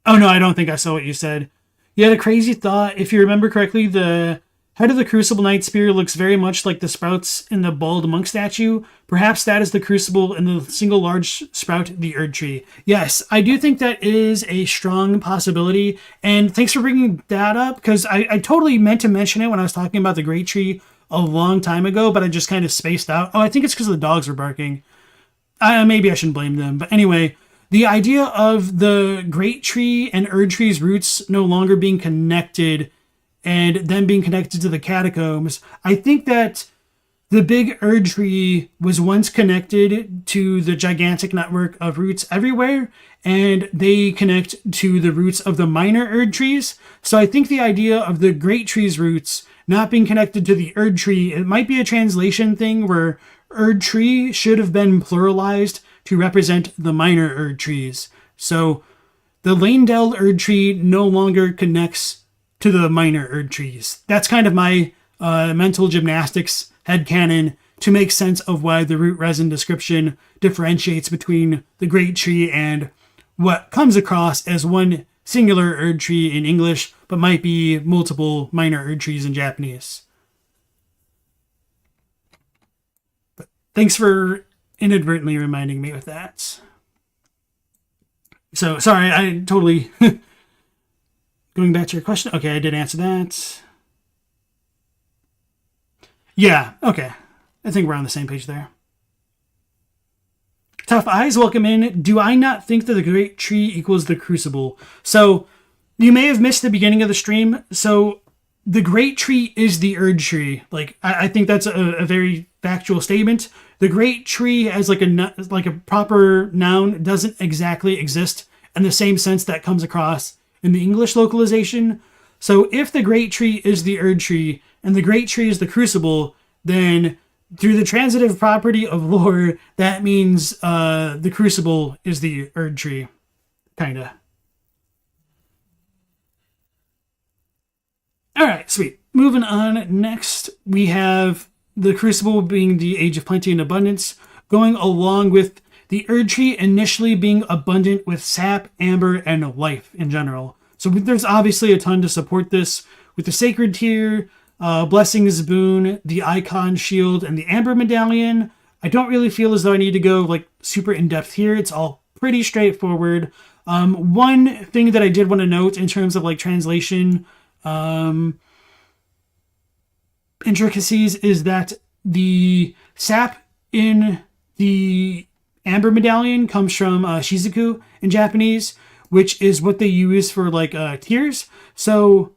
Speaker 1: Oh no, I don't think I saw what you said. You had a crazy thought. If you remember correctly, the head of the Crucible Knight Spear looks very much like the sprouts in the bald monk statue. Perhaps that is the Crucible and the single large sprout, the Erdtree. Yes, I do think that is a strong possibility. And thanks for bringing that up, because I totally meant to mention it when I was talking about the Great Tree a long time ago, but I just kind of spaced out. Oh, I think it's because the dogs were barking. Maybe I shouldn't blame them. But anyway, the idea of the Great Tree and Erdtree's roots no longer being connected and then being connected to the catacombs, I think that the big Erdtree was once connected to the gigantic network of roots everywhere, and they connect to the roots of the minor Erdtrees. So I think the idea of the Great Tree's roots not being connected to the Erdtree, it might be a translation thing where Erdtree should have been pluralized to represent the minor Erdtrees. So the Lanedell Erdtree no longer connects to the minor Erdtrees. That's kind of my mental gymnastics headcanon to make sense of why the root resin description differentiates between the Great Tree and what comes across as one singular Erdtree in English, but might be multiple minor Erdtrees in Japanese. But thanks for inadvertently reminding me with that. So, sorry, I totally... Going back to your question. Okay, I did answer that. Yeah, okay. I think we're on the same page there. Tough Eyes, welcome in. Do I not think that the Great Tree equals the Crucible? So, you may have missed the beginning of the stream. So, the Great Tree is the Erdtree. Like, I think that's a very factual statement. The Great Tree as like a proper noun doesn't exactly exist in the same sense that comes across in the English localization. So if the Great Tree is the Erdtree and the Great Tree is the Crucible, then through the transitive property of lore, that means the Crucible is the Erdtree. Kinda. Alright, sweet. Moving on, next we have the Crucible being the Age of Plenty and Abundance, going along with the Erdtree initially being abundant with sap, amber, and life in general. So there's obviously a ton to support this with the Sacred Tear, Blessings Boon, the Icon Shield, and the Amber Medallion. I don't really feel as though I need to go like super in-depth here. It's all pretty straightforward. One thing that I did want to note in terms of like translation intricacies is that the sap in the Amber Medallion comes from Shizuku in Japanese, which is what they use for like tears. So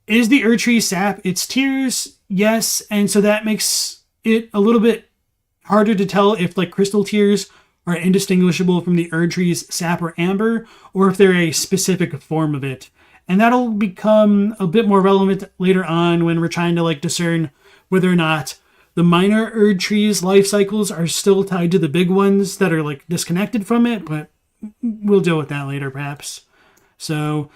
Speaker 1: is the Erdtree sap its tears? Yes. And so that makes it a little bit harder to tell if like crystal tears are indistinguishable from the Erdtree's sap or amber, or if they're a specific form of it. And that'll become a bit more relevant later on when we're trying to like discern whether or not the minor Erdtree's life cycles are still tied to the big ones that are like disconnected from it, but we'll deal with that later perhaps. So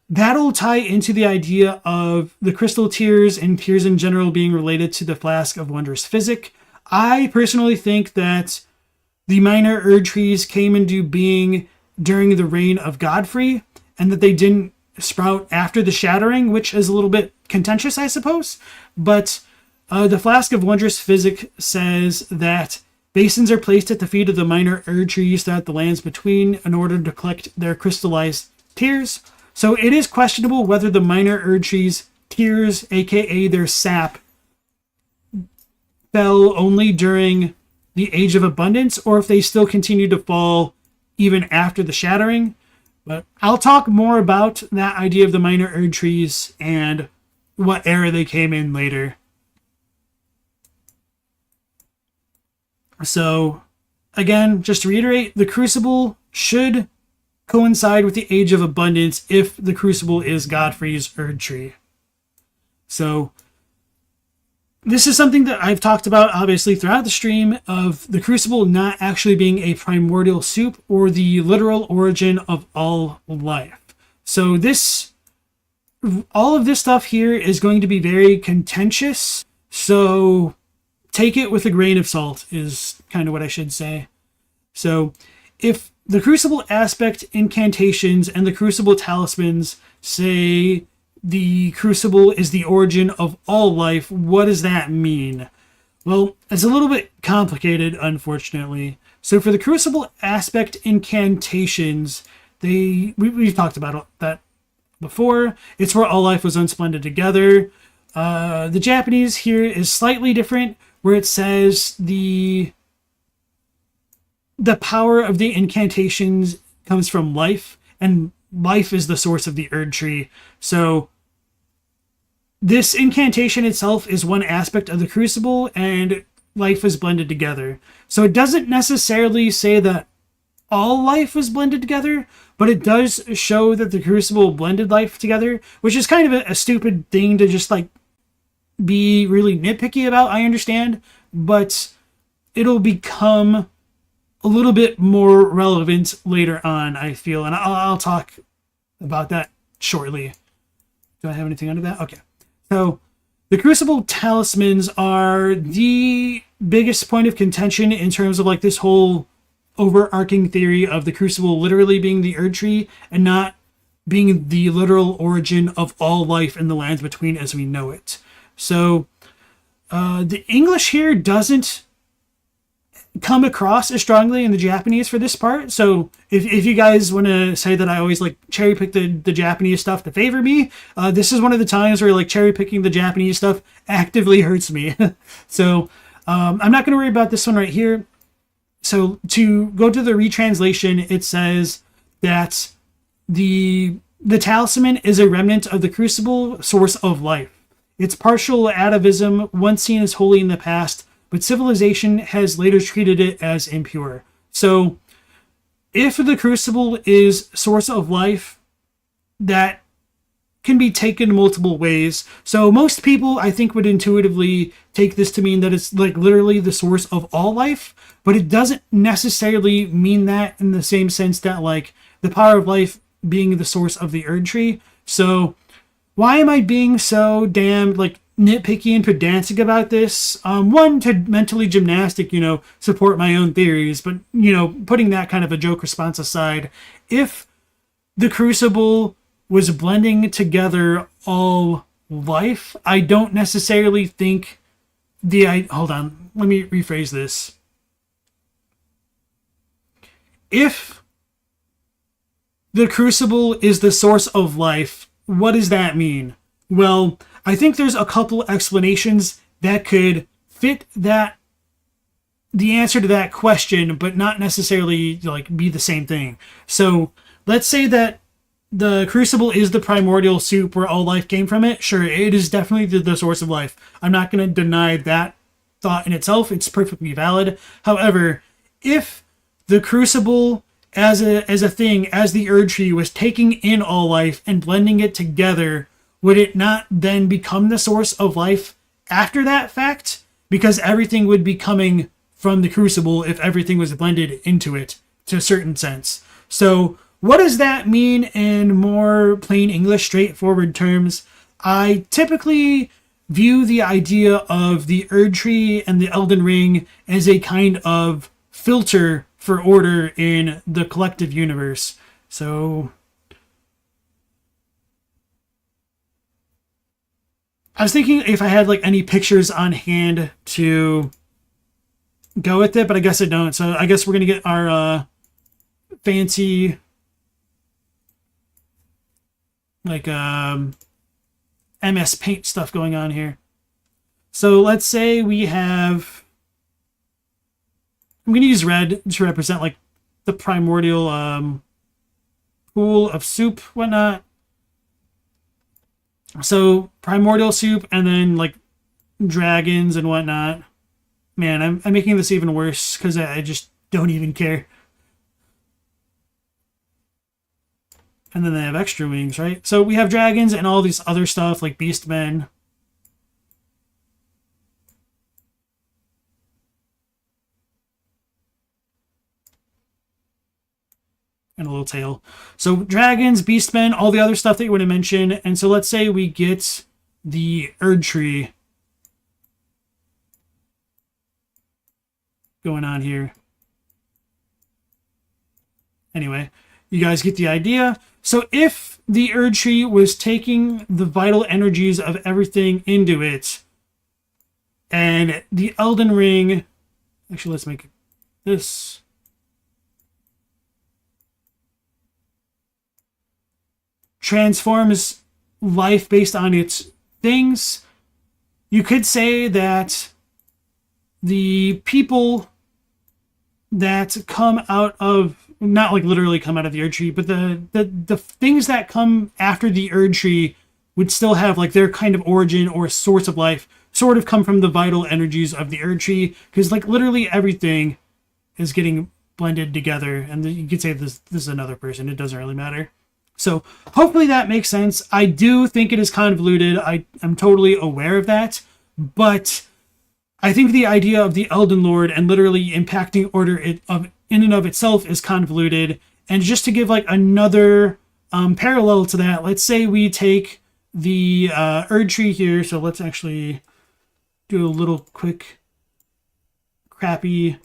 Speaker 1: that'll tie into the idea of the crystal tears and tears in general being related to the Flask of Wondrous Physic. I personally think that the minor Erdtrees came into being during the reign of Godfrey, and that they didn't sprout after the Shattering, which is a little bit contentious, I suppose. But the Flask of Wondrous Physic says that basins are placed at the feet of the minor Erdtrees throughout the lands between in order to collect their crystallized tears. So it is questionable whether the minor Erdtrees' tears, aka their sap, fell only during the Age of Abundance, or if they still continue to fall even after the Shattering. But I'll talk more about that idea of the minor Erdtrees and what era they came in later. So, again, just to reiterate, the Crucible should coincide with the Age of Abundance if the Crucible is Godfrey's Erdtree. So, this is something that I've talked about, obviously, throughout the stream, of the Crucible not actually being a primordial soup or the literal origin of all life. So all of this stuff here is going to be very contentious, so take it with a grain of salt is kind of what I should say. So if the Crucible aspect incantations and the Crucible talismans say the Crucible is the origin of all life, what does that mean? Well, it's a little bit complicated, unfortunately. So for the Crucible aspect incantations, we've talked about that before. It's where all life was unsplendid together. The Japanese here is slightly different, where it says the power of the incantations comes from life, and life is the source of the Erdtree. So this incantation itself is one aspect of the Crucible, and life is blended together. So it doesn't necessarily say that all life was blended together, but it does show that the Crucible blended life together, which is kind of a stupid thing to just like be really nitpicky about, I understand, but it'll become a little bit more relevant later on, I feel, and I'll talk about that shortly. Do I have anything under that? Okay. So The Crucible talismans are the biggest point of contention in terms of like this whole overarching theory of the Crucible literally being the Erdtree and not being the literal origin of all life in the lands between as we know it. So the English here doesn't come across as strongly in the Japanese for this part. So if you guys want to say that I always like cherry pick the Japanese stuff to favor me, this is one of the times where like cherry picking the Japanese stuff actively hurts me. So I'm not going to worry about this one right here. So to go to the retranslation, it says that the talisman is a remnant of the Crucible, source of life. Its partial atavism, once seen as holy in the past, but civilization has later treated it as impure. So, if the Crucible is source of life, that can be taken multiple ways. So, most people, I think, would intuitively take this to mean that it's like literally the source of all life, but it doesn't necessarily mean that in the same sense that like the power of life being the source of the Erdtree. So, why am I being so damn like nitpicky and pedantic about this? One, to mentally gymnastic, support my own theories, but putting that kind of a joke response aside, if the Crucible was blending together all life, I don't necessarily think hold on, let me rephrase this. If the Crucible is the source of life, what does that mean? Well, I think there's a couple explanations that could fit the answer to that question, but not necessarily like be the same thing. So let's say that the Crucible is the primordial soup where all life came from it. Sure, it is definitely the source of life. I'm not going to deny that thought in itself. It's perfectly valid. However, if the Crucible as a thing, as the Erdtree was taking in all life and blending it together, would it not then become the source of life after that fact? Because everything would be coming from the Crucible if everything was blended into it to a certain sense. So what does that mean in more plain English, straightforward terms? I typically view the idea of the Erdtree and the Elden Ring as a kind of filter for order in the collective universe. So I was thinking if I had like any pictures on hand to go with it, but I guess I don't. So I guess we're going to get our fancy like MS Paint stuff going on here. So let's say we have, I'm going to use red to represent like the primordial pool of soup, whatnot. So primordial soup and then like dragons and whatnot. Man, I'm making this even worse because I just don't even care. And then they have extra wings, right? So we have dragons and all these other stuff like beastmen. And a little tail. So dragons, beastmen, all the other stuff that you want to mention. And so let's say we get the Erdtree going on here. Anyway, you guys get the idea. So if the Erdtree was taking the vital energies of everything into it, and the Elden Ring, actually let's make this, transforms life based on its things, you could say that the people that come out of, not like literally come out of the Erdtree, but the things that come after the Erdtree would still have like their kind of origin or source of life sort of come from the vital energies of the Erdtree, because like literally everything is getting blended together. And you could say this is another person, it doesn't really matter. So hopefully that makes sense. I do think it is convoluted. I'm totally aware of that, but I think the idea of the Elden Lord and literally impacting order in and of itself is convoluted. And just to give like another parallel to that, let's say we take the Erdtree here. So let's actually do a little quick crappy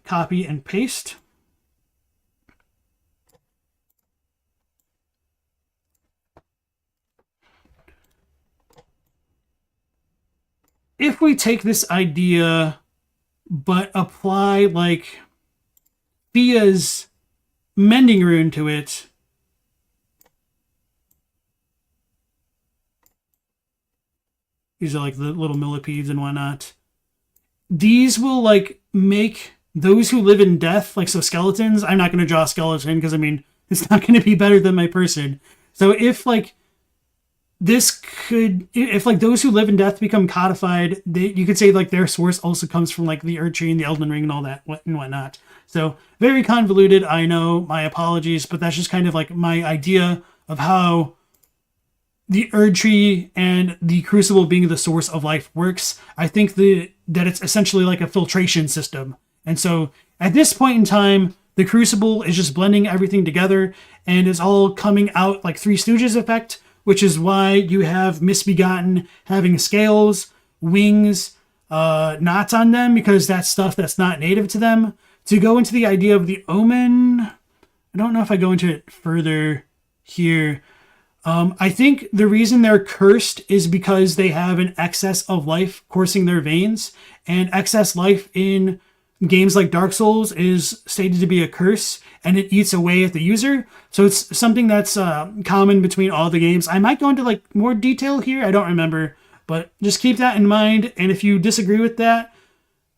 Speaker 1: copy and paste. If we take this idea but apply like Thea's mending rune to it, these are like the little millipedes and whatnot, these will like make those who live in death, like so skeletons, I'm not going to draw a skeleton because I mean it's not going to be better than my person. So if like this could, if like those who live in death become codified, you could say like their source also comes from like the Erdtree and the Elden Ring and all that and whatnot. So very convoluted, I know, my apologies, but that's just kind of like my idea of how the Erdtree and the Crucible being the source of life works. I think that it's essentially like a filtration system. And so at this point in time, the Crucible is just blending everything together and is all coming out like Three Stooges effect, which is why you have Misbegotten having scales, wings, knots on them, because that's stuff that's not native to them. To go into the idea of the Omen, I don't know if I go into it further here. I think the reason they're cursed is because they have an excess of life coursing their veins, and excess life in games like Dark Souls is stated to be a curse, and it eats away at the user. So it's something that's common between all the games. I might go into like more detail here. I don't remember, but just keep that in mind. And if you disagree with that,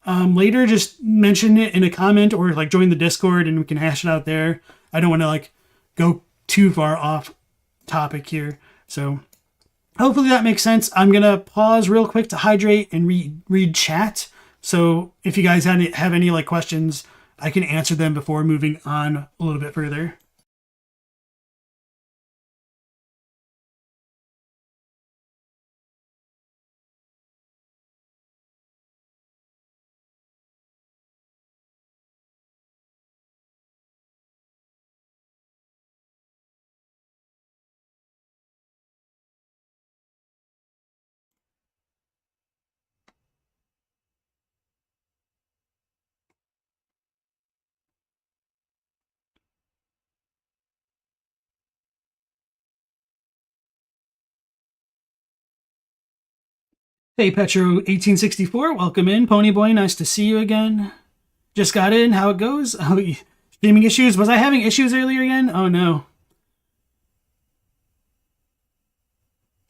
Speaker 1: later just mention it in a comment or like join the Discord and we can hash it out there. I don't want to like go too far off topic here. So hopefully that makes sense. I'm going to pause real quick to hydrate and read chat. So if you guys have any like questions, I can answer them before moving on a little bit further. Hey, Petro1864, welcome in. Ponyboy, nice to see you again. Just got in, how it goes? Oh, streaming issues? Was I having issues earlier again? Oh no.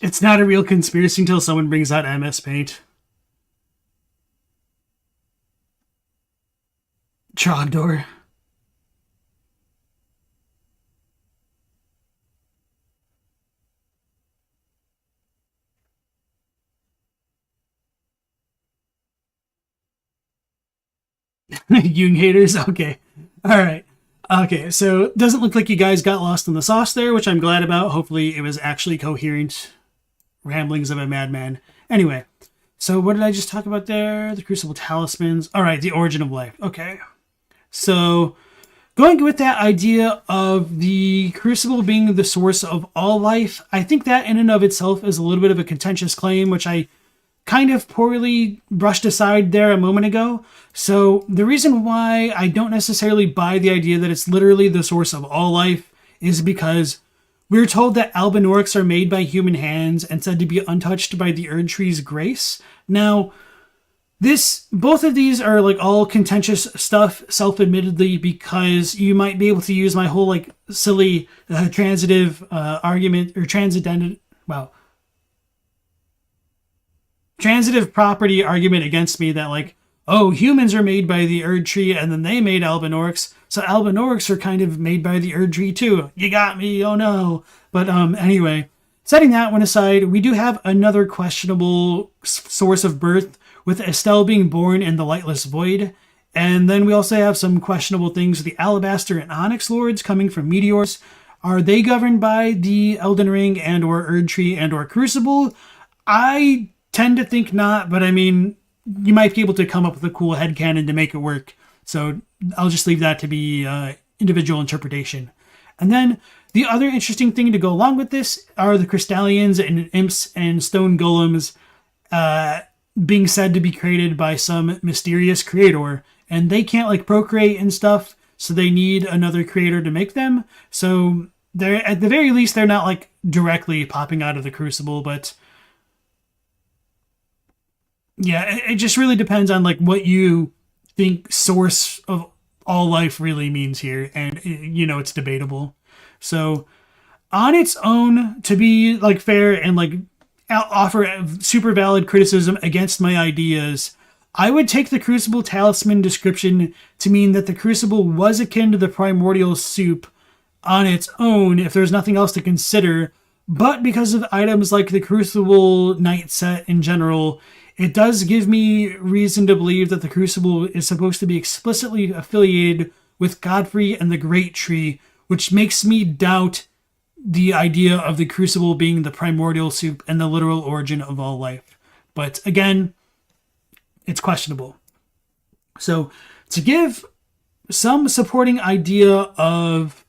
Speaker 1: It's not a real conspiracy until someone brings out MS Paint. Trogdor. Jung haters? Okay. Alright. Okay, so it doesn't look like you guys got lost in the sauce there, which I'm glad about. Hopefully it was actually coherent ramblings of a madman. Anyway, so what did I just talk about there? The Crucible Talismans. Alright, the origin of life. Okay. So going with that idea of the Crucible being the source of all life, I think that in and of itself is a little bit of a contentious claim, which I kind of poorly brushed aside there a moment ago. So the reason why I don't necessarily buy the idea that it's literally the source of all life is because we're told that Albinorix are made by human hands and said to be untouched by the Erdtree's grace. Now, both of these are like all contentious stuff, self-admittedly, because you might be able to use my whole like silly transitive argument or transitive property argument against me that like, oh, humans are made by the Erdtree and then they made Albinorix, so Albinorix are kind of made by the Erdtree too. You got me, oh no. But anyway, setting that one aside, we do have another questionable source of birth with Estelle being born in the Lightless Void. And then we also have some questionable things. The Alabaster and Onyx Lords coming from meteors. Are they governed by the Elden Ring and or Erdtree and or Crucible? I tend to think not, but I mean, you might be able to come up with a cool headcanon to make it work. So I'll just leave that to be individual interpretation. And then The other interesting thing to go along with this are the Crystallians and Imps and Stone Golems being said to be created by some mysterious creator. And they can't like procreate and stuff, so they need another creator to make them. So they're, at the very least, they're not like directly popping out of the Crucible, but yeah, it just really depends on like what you think source of all life really means here. And it's debatable. So on its own, to be like fair and like offer super valid criticism against my ideas, I would take the Crucible Talisman description to mean that the Crucible was akin to the primordial soup on its own if there's nothing else to consider, but because of items like the Crucible Knight set in general, it does give me reason to believe that the Crucible is supposed to be explicitly affiliated with Godfrey and the Great Tree, which makes me doubt the idea of the Crucible being the primordial soup and the literal origin of all life. But again, it's questionable. So to give some supporting idea of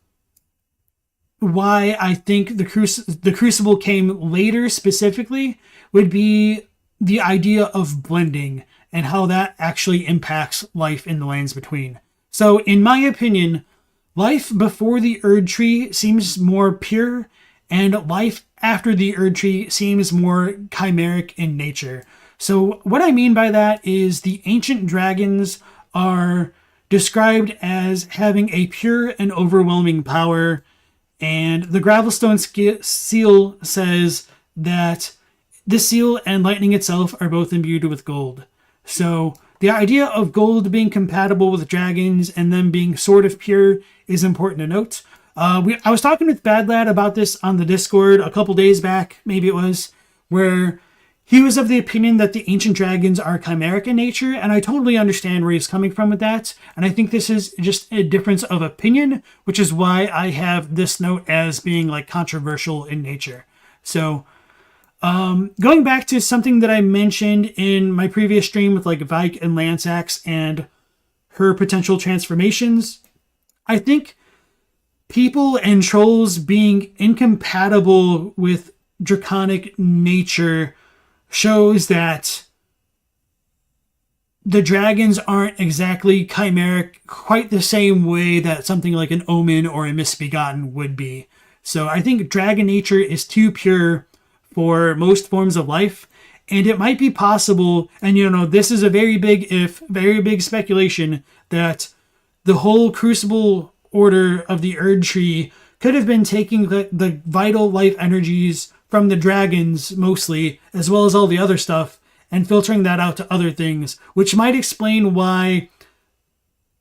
Speaker 1: why I think the Crucible came later specifically would be the idea of blending and how that actually impacts life in the lands between. So in my opinion, life before the Erdtree seems more pure, and life after the Erdtree seems more chimeric in nature. So what I mean by that is the ancient dragons are described as having a pure and overwhelming power, and the Gravelstone seal says that the seal and lightning itself are both imbued with gold. So the idea of gold being compatible with dragons and them being sort of pure is important to note. I was talking with Bad Lad about this on the Discord a couple days back, maybe it was, where he was of the opinion that the ancient dragons are chimeric in nature, and I totally understand where he's coming from with that. And I think this is just a difference of opinion, which is why I have this note as being like controversial in nature. So going back to something that I mentioned in my previous stream with like Vike and Lansax and her potential transformations, I think people and trolls being incompatible with draconic nature shows that the dragons aren't exactly chimeric quite the same way that something like an omen or a misbegotten would be. So I think dragon nature is too pure for most forms of life, and it might be possible, and this is a very big if, very big speculation, that the whole Crucible order of the Erdtree could have been taking the vital life energies from the dragons mostly, as well as all the other stuff, and filtering that out to other things, which might explain why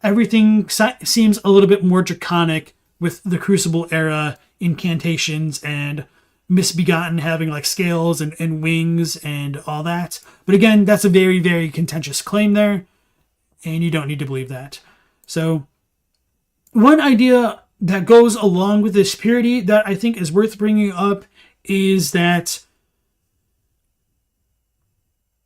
Speaker 1: everything seems a little bit more draconic with the Crucible era incantations and misbegotten having like scales and wings and all that. But again, that's a very, very contentious claim there, and you don't need to believe that. So one idea that goes along with this purity that I think is worth bringing up is that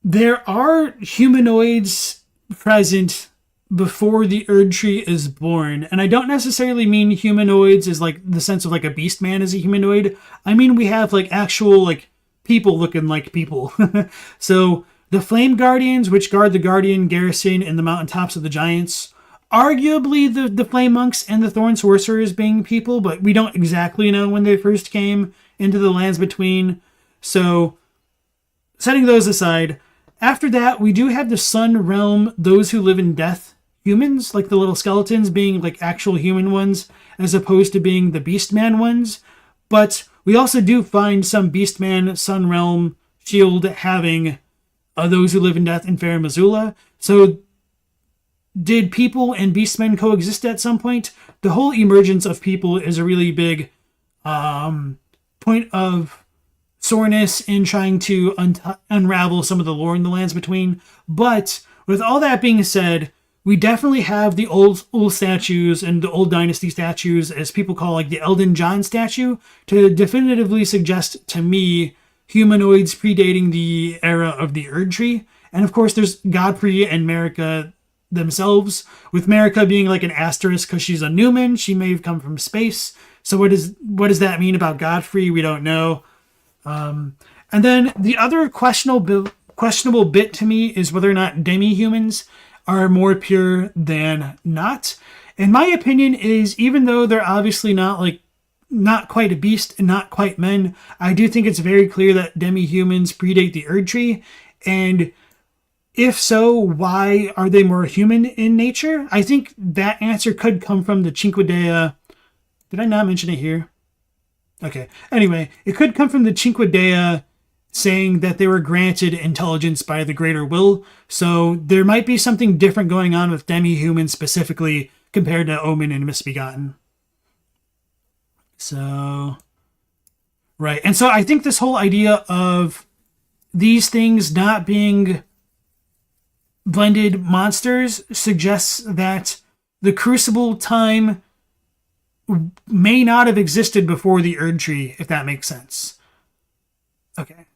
Speaker 1: there are humanoids present before the Erdtree is born. And I don't necessarily mean humanoids as like the sense of like a beast man as a humanoid. I mean, we have like actual like people looking like people. So the Flame Guardians, which guard the Guardian garrison in the mountaintops of the Giants, arguably the Flame Monks and the Thorn Sorcerers being people, but we don't exactly know when they first came into the lands between. So setting those aside, after that, we do have the Sun Realm, those who live in death, humans, like the little skeletons being like actual human ones, as opposed to being the Beastman ones. But we also do find some Beastman Sun Realm shield having those who live in death in Fair Missoula. So did people and Beastmen coexist at some point? The whole emergence of people is a really big point of soreness in trying to unravel some of the lore in the lands between. But with all that being said, we definitely have the old statues and the old dynasty statues, as people call like the Elden John statue, to definitively suggest to me humanoids predating the era of the Erdtree. And of course there's Godfrey and Marika themselves, with Marika being like an asterisk because she's a Newman. She may have come from space. So what does that mean about Godfrey? We don't know. And then the other questionable bit to me is whether or not demi-humans are more pure than not. And my opinion is, even though they're obviously not quite a beast and not quite men, I do think it's very clear that demi-humans predate the Erdtree. And if so, why are they more human in nature? I think that answer could come from the Cinque Dea. Did I not mention it here? Okay. Anyway, it could come from the Cinque Dea saying that they were granted intelligence by the greater will. So there might be something different going on with demi-humans specifically compared to Omen and Misbegotten. So, right. And so I think this whole idea of these things not being blended monsters suggests that the Crucible time may not have existed before the Erdtree, if that makes sense.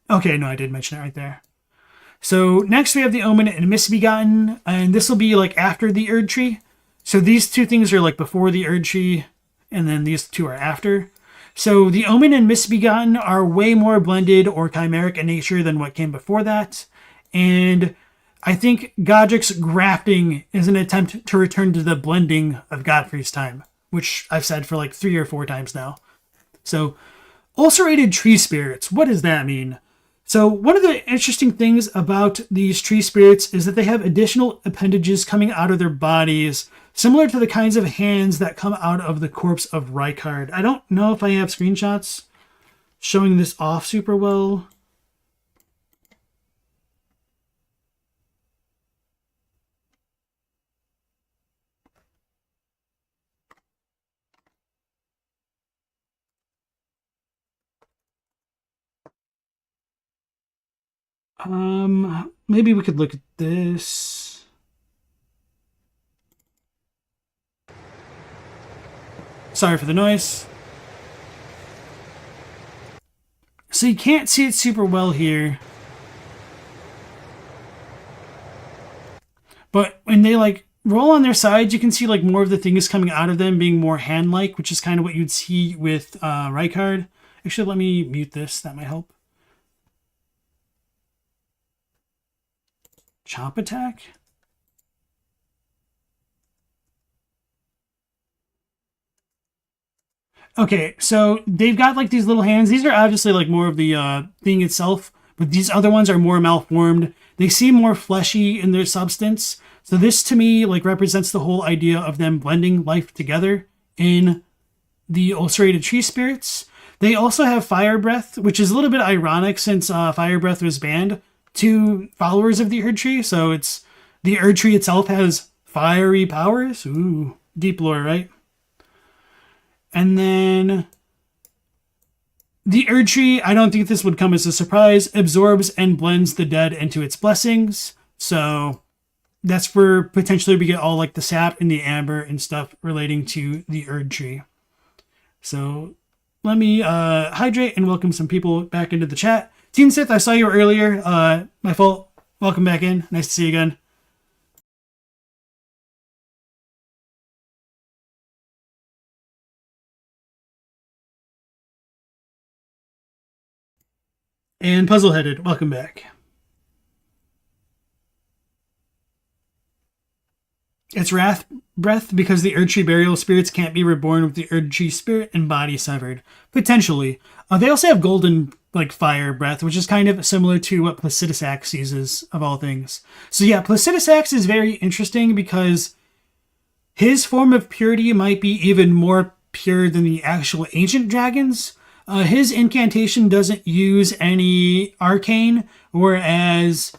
Speaker 1: Okay, no, I did mention it right there. So next we have the Omen and Misbegotten, and this will be like after the Erdtree. So these two things are like before the Erdtree, and then these two are after. So the Omen and Misbegotten are way more blended or chimeric in nature than what came before that. And I think Godric's grafting is an attempt to return to the blending of Godfrey's time, which I've said for like 3 or 4 times now. So ulcerated tree spirits, what does that mean? So one of the interesting things about these tree spirits is that they have additional appendages coming out of their bodies, similar to the kinds of hands that come out of the corpse of Rykard. I don't know if I have screenshots showing this off super well. Maybe we could look at this. Sorry for the noise. So you can't see it super well here. But when they like roll on their sides, you can see like more of the things coming out of them being more hand-like, which is kind of what you'd see with Rykard. Actually, let me mute this. That might help. Chop attack? Okay, so they've got like these little hands. These are obviously like more of the thing itself, but these other ones are more malformed. They seem more fleshy in their substance. So this to me like represents the whole idea of them blending life together in the ulcerated tree spirits. They also have fire breath, which is a little bit ironic since fire breath was banned to followers of the Erdtree. So it's the Erdtree itself has fiery powers. Ooh, deep lore, right? And then the Erdtree, I don't think this would come as a surprise, absorbs and blends the dead into its blessings. So that's where potentially we get all like the sap and the amber and stuff relating to the Erdtree. So let me hydrate and welcome some people back into the chat. Teen Sith, I saw you earlier. My fault. Welcome back in. Nice to see you again. And Puzzleheaded, welcome back. It's wrath breath because the Erdtree burial spirits can't be reborn with the Erdtree spirit and body severed. Potentially. They also have golden like fire breath, which is kind of similar to what Placidusax uses of all things. So yeah, Placidusax is very interesting because his form of purity might be even more pure than the actual ancient dragons. His incantation doesn't use any arcane, whereas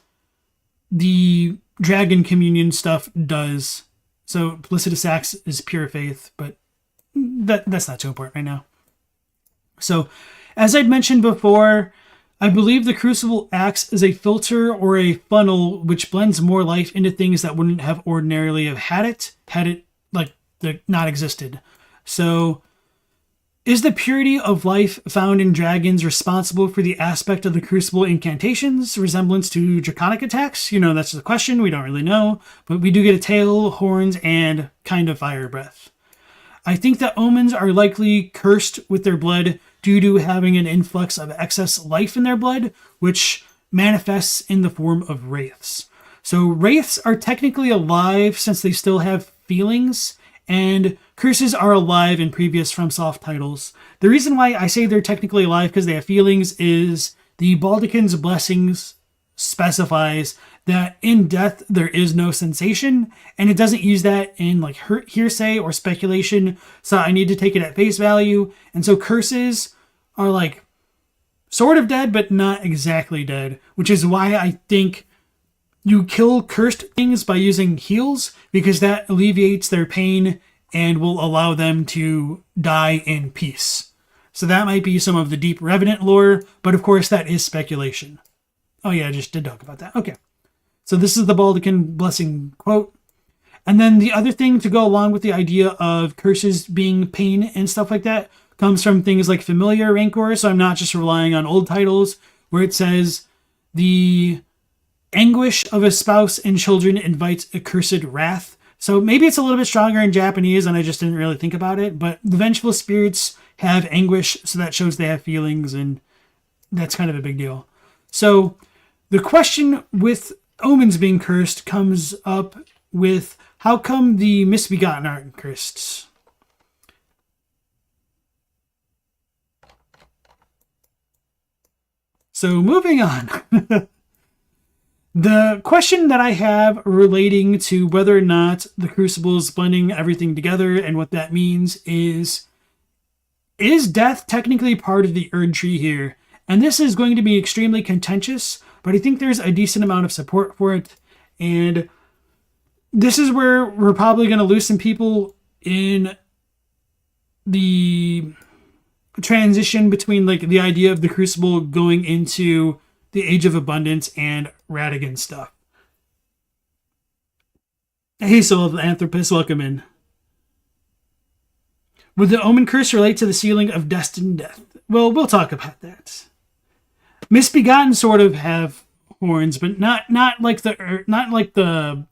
Speaker 1: the dragon communion stuff does. So Placidusax is pure faith, but that's not too important right now. So, as I'd mentioned before, I believe the Crucible acts as a filter or a funnel which blends more life into things that wouldn't have ordinarily have had it like not existed. So Is the purity of life found in dragons responsible for the aspect of the Crucible incantations, resemblance to draconic attacks? You know, that's the question. We don't really know. But we do get a tail, horns, and kind of fire breath. I think that omens are likely cursed with their blood due to having an influx of excess life in their blood, which manifests in the form of wraiths. So wraiths are technically alive since they still have feelings, and curses are alive in previous FromSoft titles. The reason why I say they're technically alive because they have feelings is the Baldachin's Blessings specifies that in death there is no sensation, and it doesn't use that in like hearsay or speculation, so I need to take it at face value. And so curses are like sort of dead but not exactly dead, which is why I think you kill cursed things by using heals, because that alleviates their pain and will allow them to die in peace. So that might be some of the deep Revenant lore, but of course that is speculation. Oh yeah, I just did talk about that. Okay. So this is the Baldachin Blessing quote. And then the other thing to go along with the idea of curses being pain and stuff like that comes from things like Familiar Rancor. So I'm not just relying on old titles where it says the anguish of a spouse and children invites accursed wrath. So maybe it's a little bit stronger in Japanese and I just didn't really think about it. But the vengeful spirits have anguish, so that shows they have feelings, and that's kind of a big deal. So the question with omens being cursed comes up with how come the misbegotten aren't cursed? So moving on. The question that I have relating to whether or not the Crucible is blending everything together and what that means is death technically part of the Erdtree here? And this is going to be extremely contentious, but I think there's a decent amount of support for it. And this is where we're probably going to lose some people in the transition between like the idea of the Crucible going into the Age of Abundance and Radagon stuff. Hey, Soul of the Anthropist, welcome in. Would the Omen Curse relate to the sealing of Destined Death? Well, we'll talk about that. Misbegotten sort of have horns, but not like the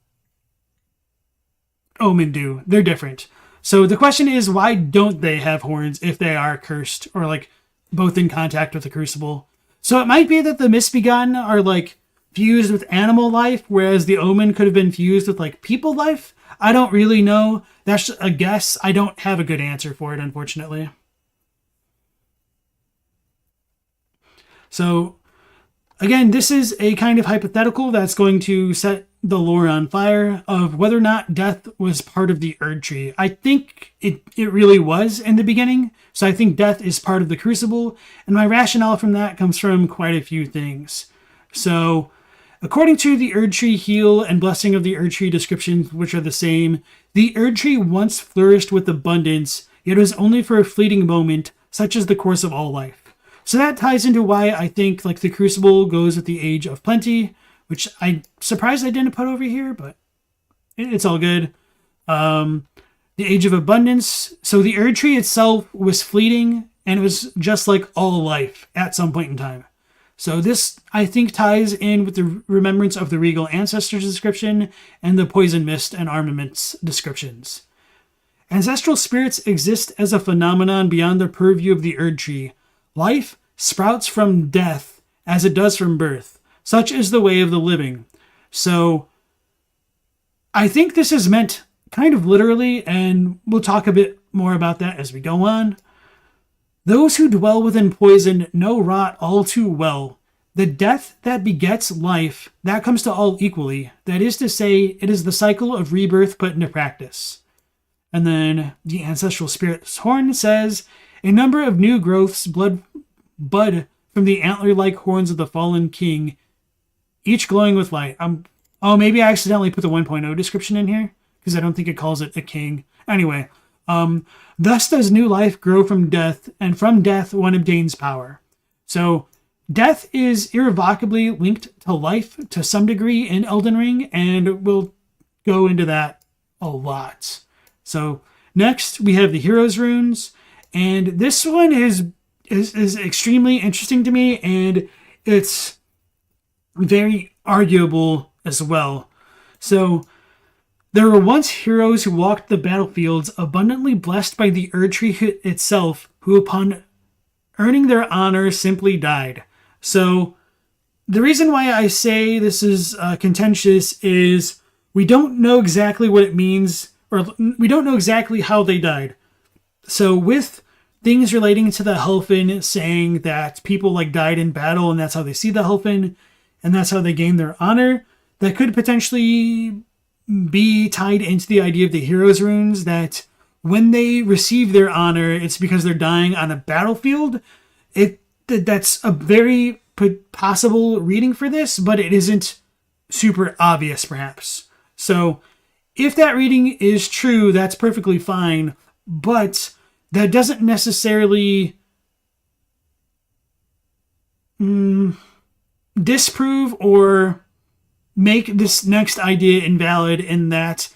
Speaker 1: Omen do. They're different. So the question is, why don't they have horns if they are cursed or like both in contact with the Crucible? So it might be that the Misbegotten are like fused with animal life, whereas the Omen could have been fused with like people life. I don't really know. That's a guess. I don't have a good answer for it, unfortunately. So again, this is a kind of hypothetical that's going to set the lore on fire of whether or not death was part of the Erdtree. I think it really was in the beginning. So I think death is part of the Crucible. And my rationale from that comes from quite a few things. So according to the Erdtree Heal and Blessing of the Erdtree descriptions, which are the same, the Erdtree once flourished with abundance, yet it was only for a fleeting moment, such as the course of all life. So that ties into why I think like the Crucible goes with the Age of Plenty, which I'm surprised I didn't put over here, but it's all good. The Age of Abundance. So the Erdtree itself was fleeting, and it was just like all life at some point in time. So this, I think, ties in with the remembrance of the Regal Ancestors description and the Poison Mist and Armaments descriptions. Ancestral spirits exist as a phenomenon beyond the purview of the Erdtree. Life sprouts from death as it does from birth. Such is the way of the living. So I think this is meant kind of literally, and we'll talk a bit more about that as we go on. Those who dwell within poison know rot all too well. The death that begets life, that comes to all equally. That is to say, it is the cycle of rebirth put into practice. And then the Ancestral Spirit's Horn says, a number of new growths bud from the antler-like horns of the fallen king, each glowing with light. Oh, maybe I accidentally put the 1.0 description in here, because I don't think it calls it a king. Anyway, thus does new life grow from death, and from death one obtains power. So death is irrevocably linked to life to some degree in Elden Ring, and we'll go into that a lot. So next we have the Heroes Runes, And this one is extremely interesting to me, and it's very arguable as well. So, there were once heroes who walked the battlefields abundantly blessed by the Erdtree itself, who upon earning their honor simply died. So, the reason why I say this is contentious is we don't know exactly what it means, or we don't know exactly how they died. So, with things relating to the Helfen saying that people like died in battle and that's how they see the Helfen and that's how they gain their honor, that could potentially be tied into the idea of the heroes runes, that when they receive their honor, it's because they're dying on a battlefield. That's a very possible reading for this, but it isn't super obvious perhaps. So if that reading is true, that's perfectly fine, but that doesn't necessarily disprove or make this next idea invalid, in that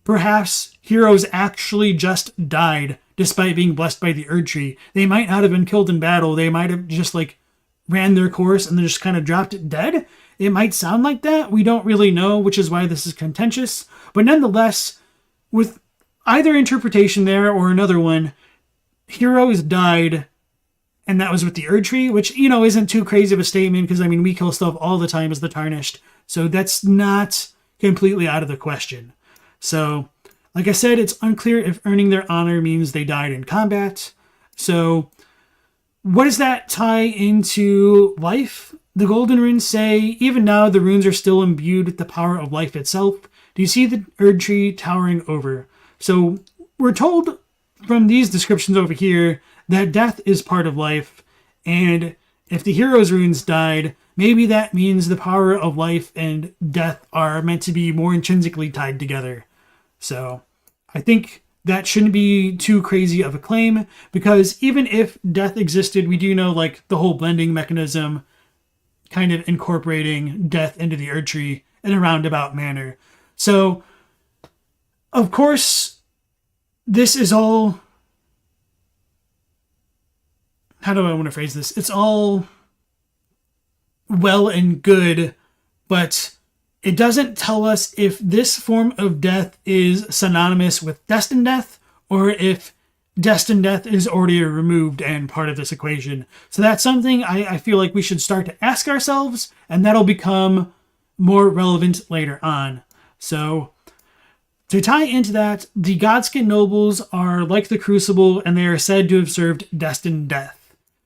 Speaker 1: perhaps heroes actually just died despite being blessed by the Erdtree. They might not have been killed in battle. They might have just ran their course and then just kind of dropped it dead. It might sound like that. We don't really know, which is why this is contentious. But nonetheless, with either interpretation there or another one, heroes died, and that was with the Erdtree, which, isn't too crazy of a statement because, we kill stuff all the time as the Tarnished. So that's not completely out of the question. So, like I said, it's unclear if earning their honor means they died in combat. So, what does that tie into life? The Golden Runes say, even now the runes are still imbued with the power of life itself. Do you see the Erdtree towering over? So, we're told from these descriptions over here that death is part of life, and if the heroes' runes died, maybe that means the power of life and death are meant to be more intrinsically tied together. So, I think that shouldn't be too crazy of a claim, because even if death existed, we do know the whole blending mechanism kind of incorporating death into the Erdtree in a roundabout manner. So, of course, this is all... How do I want to phrase this? It's all well and good, but it doesn't tell us if this form of death is synonymous with Destined Death, or if Destined Death is already removed and part of this equation. So that's something I feel like we should start to ask ourselves, and that'll become more relevant later on. So, to tie into that, the Godskin nobles are like the Crucible, and they are said to have served Destined Death.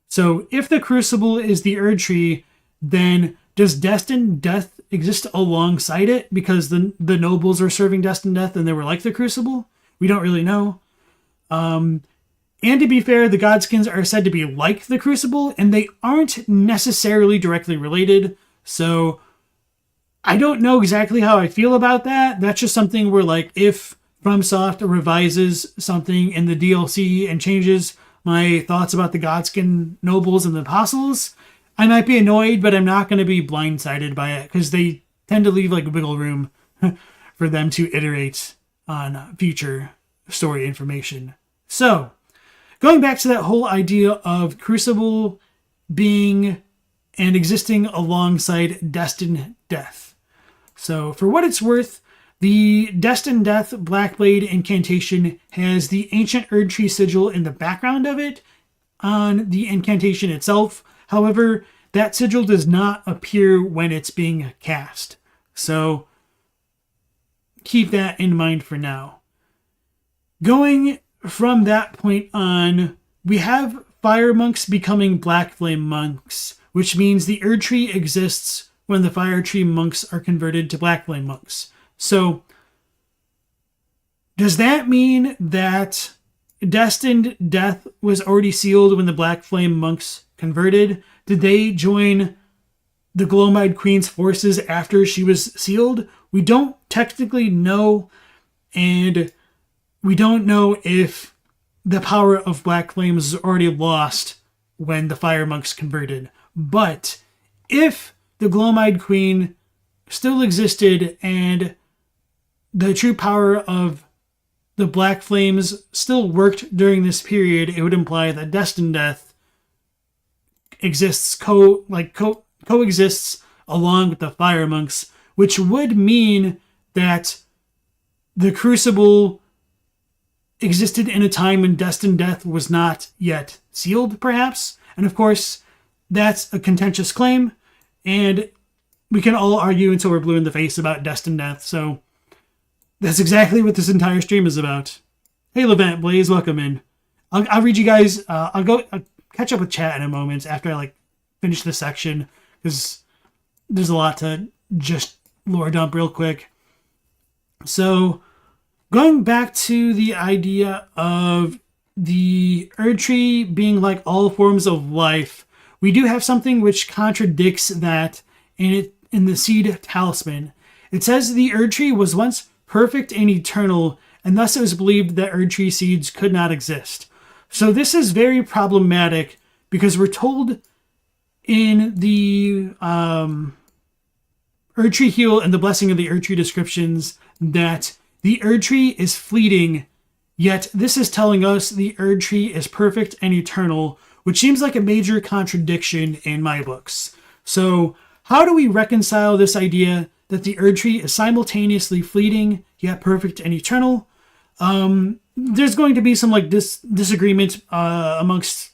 Speaker 1: So, if the Crucible is the Erdtree, then does Destined Death exist alongside it because the nobles are serving Destined Death and they were like the Crucible? We don't really know. And to be fair, the Godskins are said to be like the Crucible, and they aren't necessarily directly related. So I don't know exactly how I feel about that. That's just something where, if FromSoft revises something in the DLC and changes my thoughts about the Godskin nobles and the apostles, I might be annoyed, but I'm not going to be blindsided by it, because they tend to leave wiggle room for them to iterate on future story information. So, going back to that whole idea of Crucible being and existing alongside Destined Death. So, for what it's worth, the Destined Death Blackblade incantation has the ancient Erdtree sigil in the background of it on the incantation itself. However, that sigil does not appear when it's being cast. So, keep that in mind for now. Going from that point on, we have fire monks becoming black flame monks, which means the Erdtree exists when the fire tree monks are converted to black flame monks. So, does that mean that Destined Death was already sealed when the black flame monks converted? Did they join the Glowmide Queen's forces after she was sealed? We don't technically know, and we don't know if the power of Black Flames was already lost when the Fire Monks converted. But if the Glowmide Queen still existed and the true power of the Black Flames still worked during this period, it would imply that Destined Death exists coexists along with the Fire Monks, which would mean that the Crucible existed in a time when Destined Death was not yet sealed, perhaps. And of course, that's a contentious claim, and we can all argue until we're blue in the face about Destined Death, so that's exactly what this entire stream is about. Hey, Levant Blaze, welcome in. I'll read you guys. I'll catch up with chat in a moment after I finish this section, because there's a lot to just lore dump real quick. So, going back to the idea of the Erdtree being like all forms of life, we do have something which contradicts that in the Seed Talisman. It says the Erdtree was once perfect and eternal, and thus it was believed that Erdtree seeds could not exist. So this is very problematic, because we're told in the Erdtree Heal and the Blessing of the Erdtree descriptions that the Erdtree is fleeting, yet this is telling us the Erdtree is perfect and eternal, which seems like a major contradiction in my books. So how do we reconcile this idea that the Erdtree is simultaneously fleeting, yet perfect and eternal? There's going to be some disagreement amongst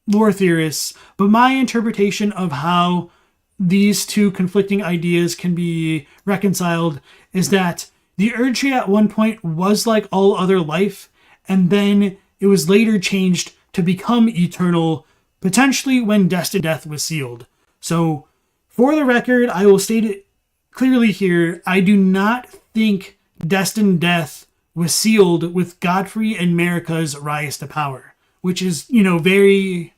Speaker 1: lore theorists, but my interpretation of how these two conflicting ideas can be reconciled is that the Erdtree at one point was like all other life, and then it was later changed to become eternal, potentially when Destined Death was sealed. So, for the record, I will state it clearly here, I do not think Destined Death was sealed with Godfrey and Marika's rise to power, which is, very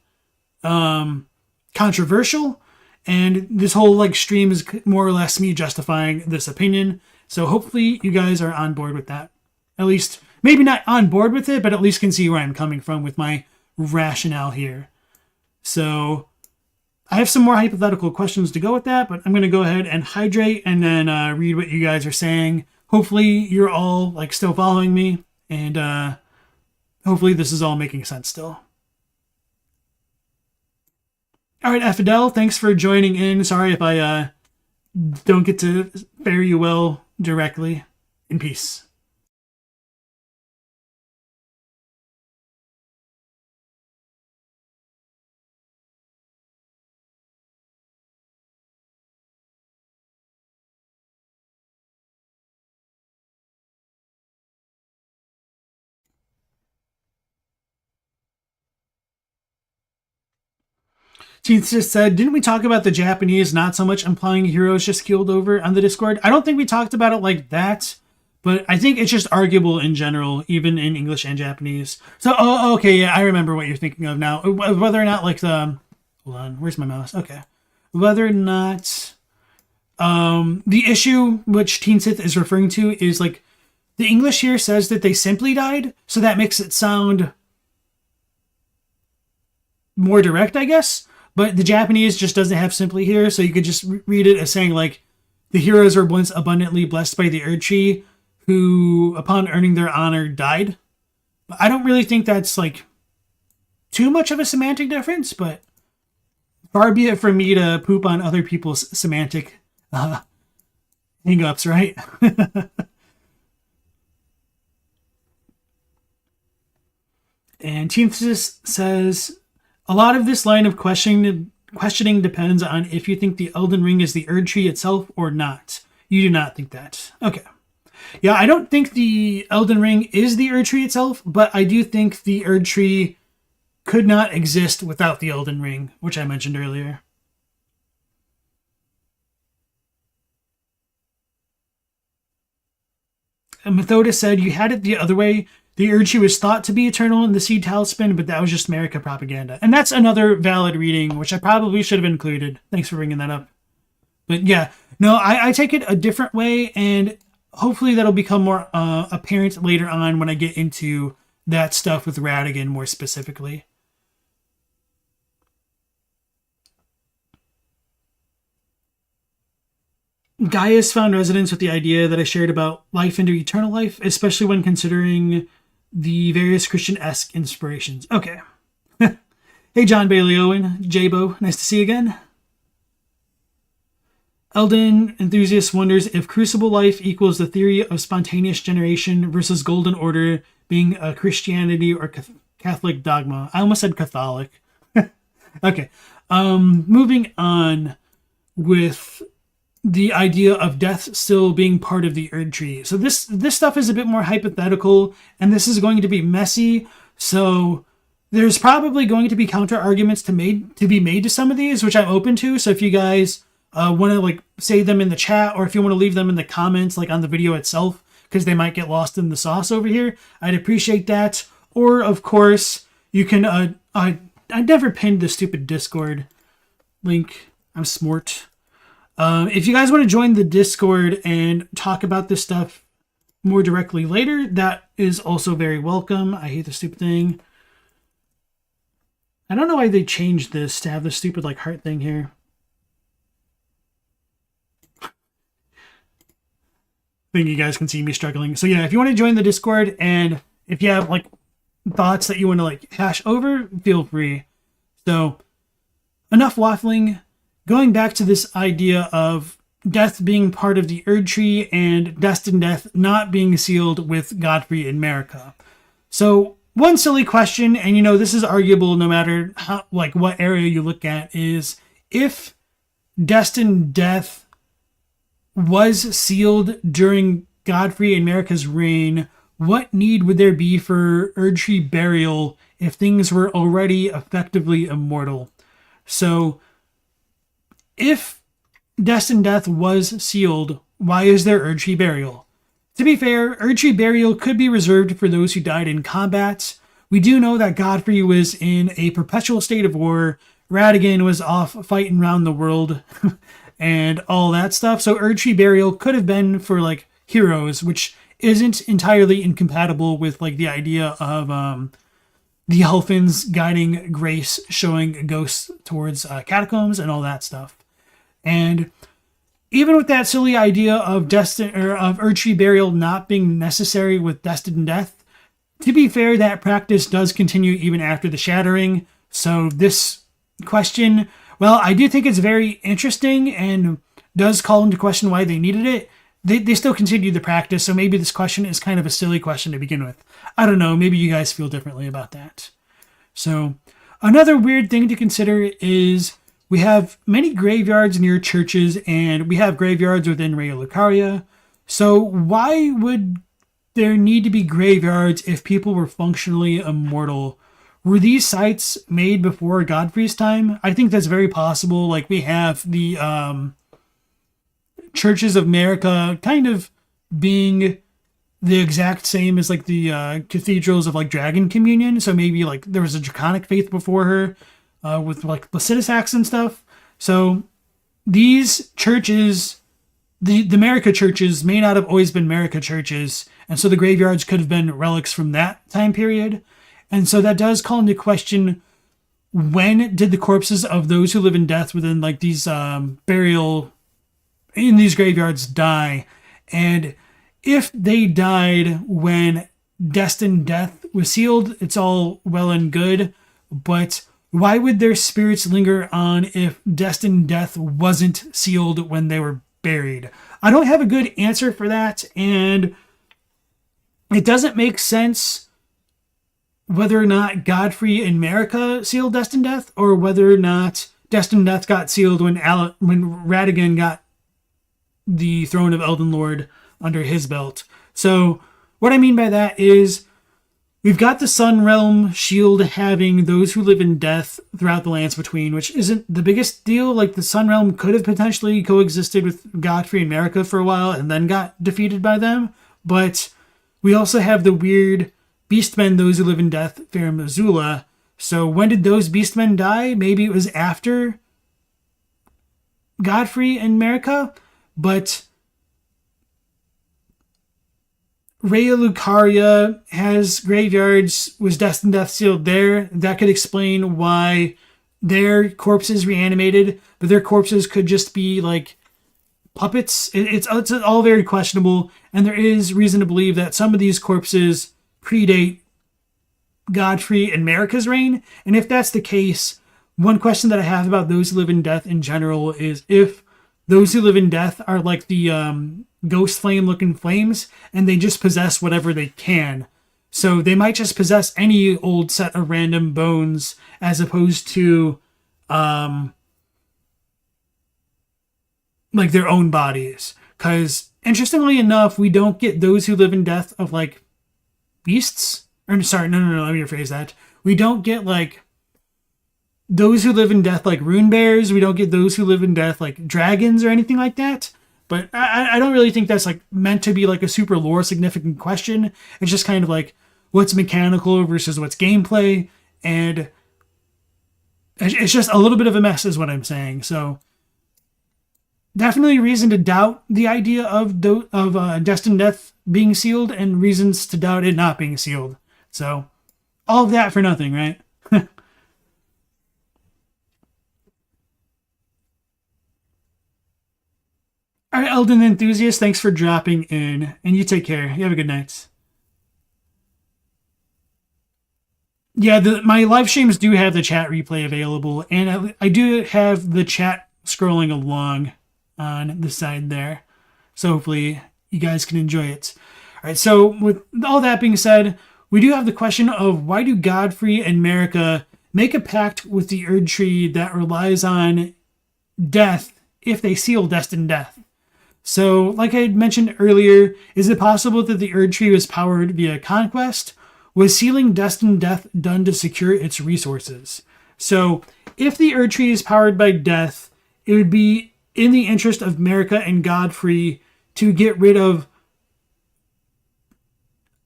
Speaker 1: controversial, and this whole stream is more or less me justifying this opinion. So hopefully you guys are on board with that. At least, maybe not on board with it, but at least can see where I'm coming from with my rationale here. So I have some more hypothetical questions to go with that, but I'm going to go ahead and hydrate and then read what you guys are saying. Hopefully you're all still following me, and hopefully this is all making sense still. All right, Fidel, thanks for joining in. Sorry if I don't get to fare you well directly. In peace. Teeth just said, didn't we talk about the Japanese not so much implying heroes just keeled over on the Discord? I don't think we talked about it like that, but I think it's just arguable in general, even in English and Japanese. So, okay, yeah, I remember what you're thinking of now. Whether or not, hold on, where's my mouse? Okay. Whether or not the issue which Teen Sith is referring to is, the English here says that they simply died, so that makes it sound more direct, I guess. But the Japanese just doesn't have simply here, so you could just read it as saying, the heroes were once abundantly blessed by the Erdtree, who, upon earning their honor, died. I don't really think that's, too much of a semantic difference, but far be it from me to poop on other people's semantic hang-ups, right? And Teamthsis says, a lot of this line of questioning depends on if you think the Elden Ring is the Erdtree itself or not. You do not think that. Okay. Yeah, I don't think the Elden Ring is the Erdtree itself, but I do think the Erdtree could not exist without the Elden Ring, which I mentioned earlier. And Methodus said, you had it the other way. The Erdtree was thought to be eternal in the Seed Talisman, but that was just Marika propaganda. And that's another valid reading, which I probably should have included. Thanks for bringing that up. But yeah, no, I take it a different way, and hopefully that'll become more apparent later on when I get into that stuff with Radagon more specifically. Gaius found resonance with the idea that I shared about life into eternal life, especially when considering the various Christian-esque inspirations. Okay. Hey, John Bailey Owen, Jabo, nice to see you again. Elden Enthusiast wonders if Crucible life equals the theory of spontaneous generation versus Golden Order being a Christianity or Catholic dogma. I almost said Catholic. Okay. Moving on with the idea of death still being part of the Erdtree. So this stuff is a bit more hypothetical, and this is going to be messy. So there's probably going to be counter arguments to be made to some of these, which I'm open to. So if you guys want to like say them in the chat, or if you want to leave them in the comments, like on the video itself, because they might get lost in the sauce over here, I'd appreciate that. Or of course, you can. I never pinned the stupid Discord link. I'm smart. If you guys want to join the Discord and talk about this stuff more directly later, that is also very welcome. I hate the stupid thing. I don't know why they changed this to have the stupid like heart thing here. I think you guys can see me struggling. So yeah, if you want to join the Discord and if you have like thoughts that you want to like hash over, feel free. So enough waffling. Going back to this idea of death being part of the Erdtree and Destined Death not being sealed with Godfrey and Marika. So one silly question, and you know this is arguable no matter how, like what area you look at, is if Destined Death was sealed during Godfrey and Marika's reign, what need would there be for Erdtree burial if things were already effectively immortal? So if Destined Death was sealed, why is there Erdtree burial? To be fair, Erdtree burial could be reserved for those who died in combat. We do know that Godfrey was in a perpetual state of war. Radagon was off fighting around the world and all that stuff. So Erdtree burial could have been for like heroes, which isn't entirely incompatible with like the idea of the Elfins guiding Grace, showing ghosts towards catacombs and all that stuff. And even with that silly idea of Erdtree burial not being necessary with Destined Death, to be fair, that practice does continue even after the Shattering. So this question, well, I do think it's very interesting and does call into question why they needed it. They still continue the practice, so maybe this question is kind of a silly question to begin with. I don't know, maybe you guys feel differently about that. So another weird thing to consider is we have many graveyards near churches, and we have graveyards within Raya Lucaria. So why would there need to be graveyards if people were functionally immortal? Were these sites made before Godfrey's time? I think that's very possible. Like we have the churches of Marika kind of being the exact same as like the cathedrals of like Dragon Communion. So maybe like there was a Draconic faith before her. With like Placidus acts and stuff. So these churches, the Marika churches may not have always been Marika churches. And so the graveyards could have been relics from that time period. And so that does call into question, when did the corpses of those who live in death within like these burial in these graveyards die? And if they died when Destined Death was sealed, it's all well and good. But why would their spirits linger on if Destined Death wasn't sealed when they were buried? I don't have a good answer for that, and it doesn't make sense whether or not Godfrey and Marika sealed Destined Death, or whether or not Destined Death got sealed when Radagon got the throne of Elden Lord under his belt. So what I mean by that is, we've got the Sun Realm shield having those who live in death throughout the lands between, which isn't the biggest deal. Like the Sun Realm could have potentially coexisted with Godfrey and Marika for a while and then got defeated by them. But we also have the weird Beastmen, those who live in death, Farum Azula. So when did those Beastmen die? Maybe it was after Godfrey and Marika, but Raya Lucaria has graveyards, was Destined Death sealed there. That could explain why their corpses reanimated, but their corpses could just be like puppets. It's all very questionable, and there is reason to believe that some of these corpses predate Godfrey and Marika's reign. And if that's the case, one question that I have about those who live in death in general is if those who live in death are like the ghost flame looking flames, and they just possess whatever they can. So they might just possess any old set of random bones as opposed to like their own bodies. Because interestingly enough, we don't get those who live in death of like beasts. Or sorry, no, let me rephrase that. We don't get like those who live in death like rune bears. We don't get those who live in death like dragons or anything like that. But I don't really think that's like meant to be like a super lore significant question. It's just kind of like what's mechanical versus what's gameplay. And it's just a little bit of a mess is what I'm saying. So definitely reason to doubt the idea of Destined Death being sealed and reasons to doubt it not being sealed. So all of that for nothing, right? All right, Elden Enthusiast, thanks for dropping in. And you take care. You have a good night. Yeah, my live streams do have the chat replay available. And I do have the chat scrolling along on the side there. So hopefully you guys can enjoy it. All right, so with all that being said, we do have the question of why do Godfrey and Marika make a pact with the Erdtree that relies on death if they seal Destined Death? So, like I had mentioned earlier, is it possible that the Erdtree was powered via conquest? Was sealing Destined Death done to secure its resources? So, if the Erdtree is powered by death, it would be in the interest of Marika and Godfrey to get rid of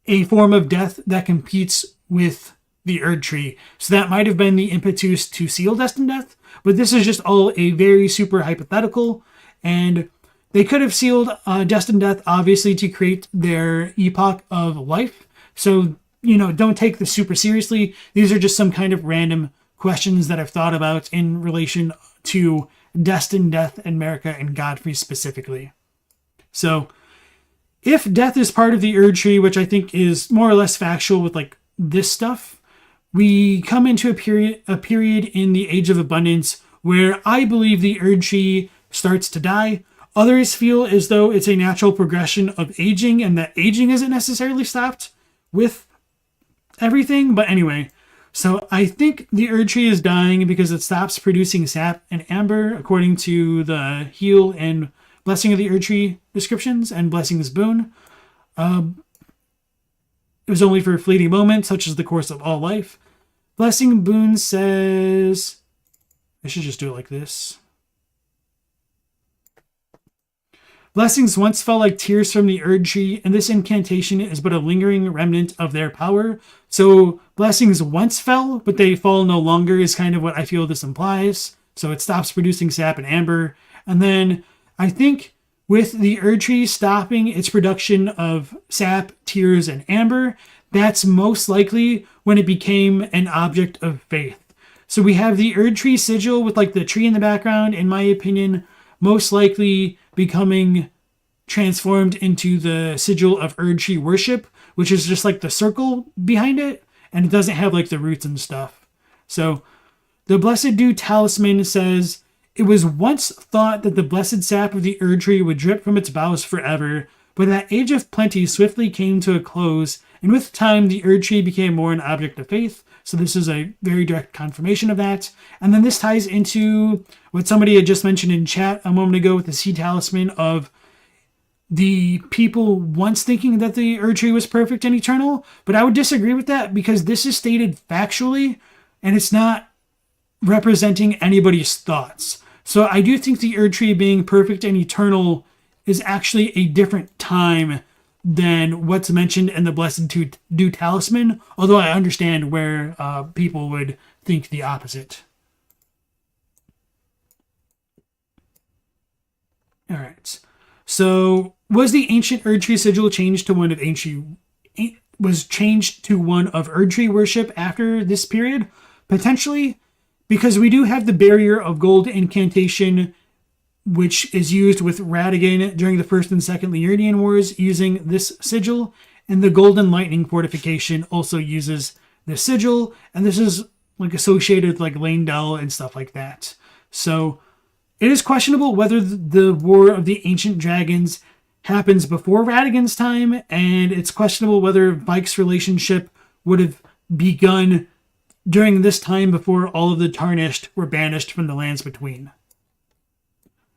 Speaker 1: a form of death that competes with the Erdtree. So that might have been the impetus to seal Destined Death, but this is just all a very super hypothetical, and they could have sealed Destined Death, obviously, to create their epoch of life. So, don't take this super seriously. These are just some kind of random questions that I've thought about in relation to Destined Death and Marika and Godfrey specifically. So, if death is part of the Erdtree, which I think is more or less factual with like this stuff, we come into a period in the Age of Abundance where I believe the Erdtree starts to die. Others feel as though it's a natural progression of aging and that aging isn't necessarily stopped with everything. But anyway, so I think the Erdtree is dying because it stops producing sap and amber, according to the Heal and Blessing of the Erdtree descriptions and Blessing's Boon. It was only for fleeting moments, such as the course of all life. Blessing Boon says... I should just do it like this. Blessings once fell like tears from the Erdtree, and this incantation is but a lingering remnant of their power. So blessings once fell, but they fall no longer is kind of what I feel this implies. So it stops producing sap and amber. And then I think with the Erdtree stopping its production of sap, tears, and amber, that's most likely when it became an object of faith. So we have the Erdtree sigil with like the tree in the background, in my opinion, most likely becoming transformed into the sigil of Erdtree worship, which is just like the circle behind it, and it doesn't have like the roots and stuff. So the Blessed Dew Talisman says, it was once thought that the blessed sap of the Erdtree would drip from its boughs forever, but that age of plenty swiftly came to a close, and with time the Erdtree became more an object of faith. So this is a very direct confirmation of that. And then this ties into what somebody had just mentioned in chat a moment ago with the Sea Talisman of the people once thinking that the Erdtree was perfect and eternal. But I would disagree with that because this is stated factually and it's not representing anybody's thoughts. So I do think the Erdtree being perfect and eternal is actually a different time than what's mentioned in the Blessed Dew Talisman, although I understand where people would think the opposite. All right. So was the ancient Erdtree sigil changed to one of Erdtree worship after this period? Potentially, because we do have the barrier of gold incantation which is used with Radagon during the First and Second Liurnian Wars using this sigil. And the Golden Lightning Fortification also uses this sigil. And this is like associated with like Leyndell and stuff like that. So it is questionable whether the War of the Ancient Dragons happens before Radagon's time, and it's questionable whether Vike's relationship would have begun during this time before all of the Tarnished were banished from the lands between.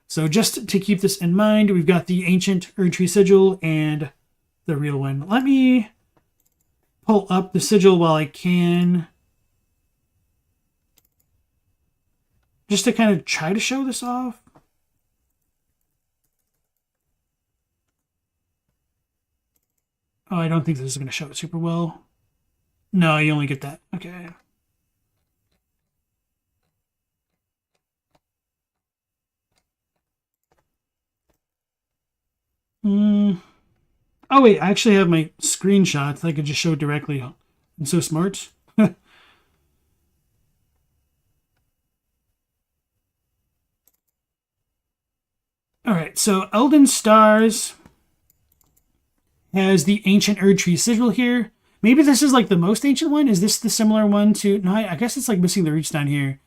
Speaker 1: So just to keep this in mind, we've got the Ancient Erdtree Sigil and the real one. Let me pull up the sigil while I can, just to kind of try to show this off. Oh, I don't think this is going to show it super well. No, you only get that. Okay. Oh, wait, I actually have my screenshots that I could just show directly. I'm so smart. All right, so Elden Stars has the Ancient Erdtree Sigil here. Maybe this is like the most ancient one. Is this the similar one to... No, I guess it's like missing the roots down here.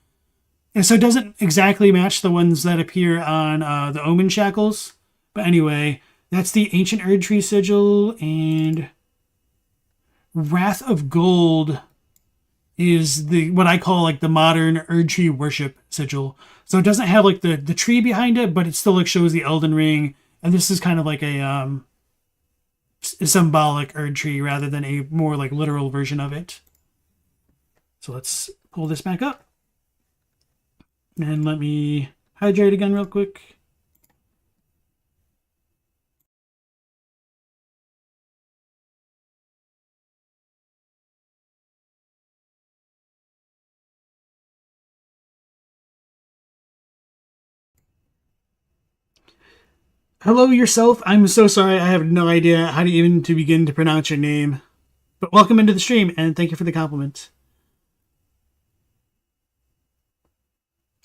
Speaker 1: And so it doesn't exactly match the ones that appear on the Omen Shackles. But anyway, that's the Ancient Erdtree Sigil, and Wrath of Gold is the what I call like the modern Erdtree Worship Sigil. So it doesn't have like the tree behind it, but it still like shows the Elden Ring, and this is kind of like a symbolic Erdtree rather than a more like literal version of it. So let's pull this back up, and let me hydrate again real quick. Hello yourself. I'm so sorry. I have no idea how to even to begin to pronounce your name. But welcome into the stream, and thank you for the compliment.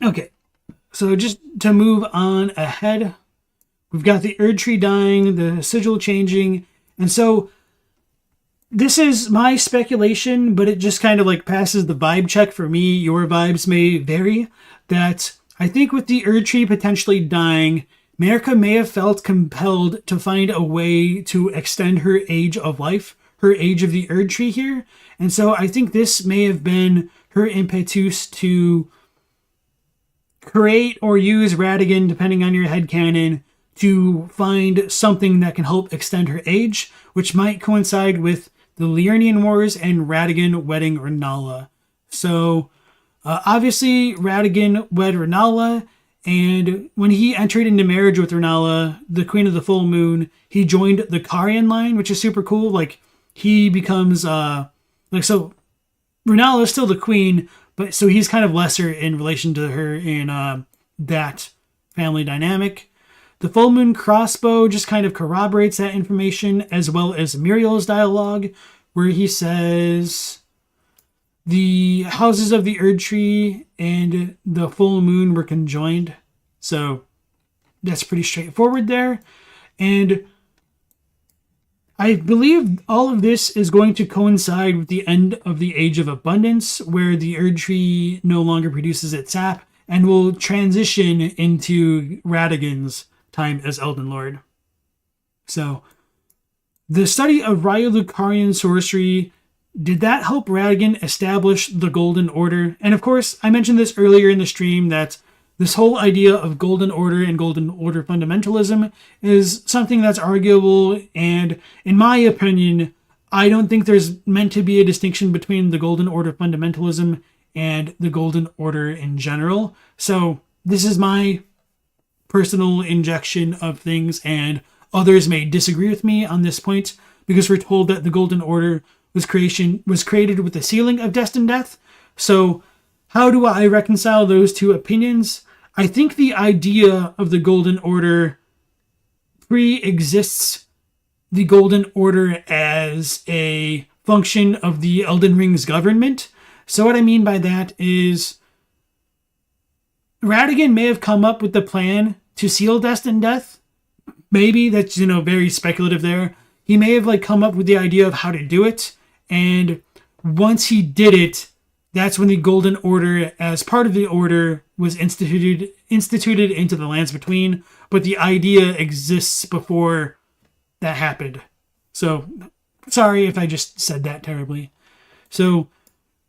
Speaker 1: Okay, so just to move on ahead, we've got the Erdtree dying, the sigil changing, and so this is my speculation, but it just kind of like passes the vibe check for me. Your vibes may vary. That I think with the Erdtree potentially dying, Marika may have felt compelled to find a way to extend her age of life, her age of the Erdtree here. And so I think this may have been her impetus to create or use Radagon, depending on your headcanon, to find something that can help extend her age, which might coincide with the Liurnian Wars and Radagon wedding Rennala. So obviously Radagon wed Rennala, and when he entered into marriage with Rennala, the Queen of the Full Moon, he joined the Carian line, which is super cool. Like, he becomes, so Rennala is still the queen, but so he's kind of lesser in relation to her in that family dynamic. The Full Moon crossbow just kind of corroborates that information, as well as Muriel's dialogue, where he says the houses of the Erdtree and the Full Moon were conjoined. So that's pretty straightforward there. And I believe all of this is going to coincide with the end of the Age of Abundance, where the Erdtree no longer produces its sap and will transition into Radagon's time as Elden Lord. So the study of Ryo-Lucarian sorcery, did that help Radagon establish the Golden Order? And of course, I mentioned this earlier in the stream that this whole idea of Golden Order and Golden Order fundamentalism is something that's arguable, and in my opinion, I don't think there's meant to be a distinction between the Golden Order fundamentalism and the Golden Order in general. So this is my personal injection of things, and others may disagree with me on this point, because we're told that the Golden Order was created with the sealing of Destined Death. So how do I reconcile those two opinions? I think the idea of the Golden Order pre-exists the Golden Order as a function of the Elden Ring's government. So what I mean by that is Radagon may have come up with the plan to seal Destined Death. Maybe that's, very speculative there. He may have come up with the idea of how to do it, and once he did it, that's when the Golden Order, as part of the Order, was instituted into the Lands Between, but the idea exists before that happened. So, sorry if I just said that terribly. So,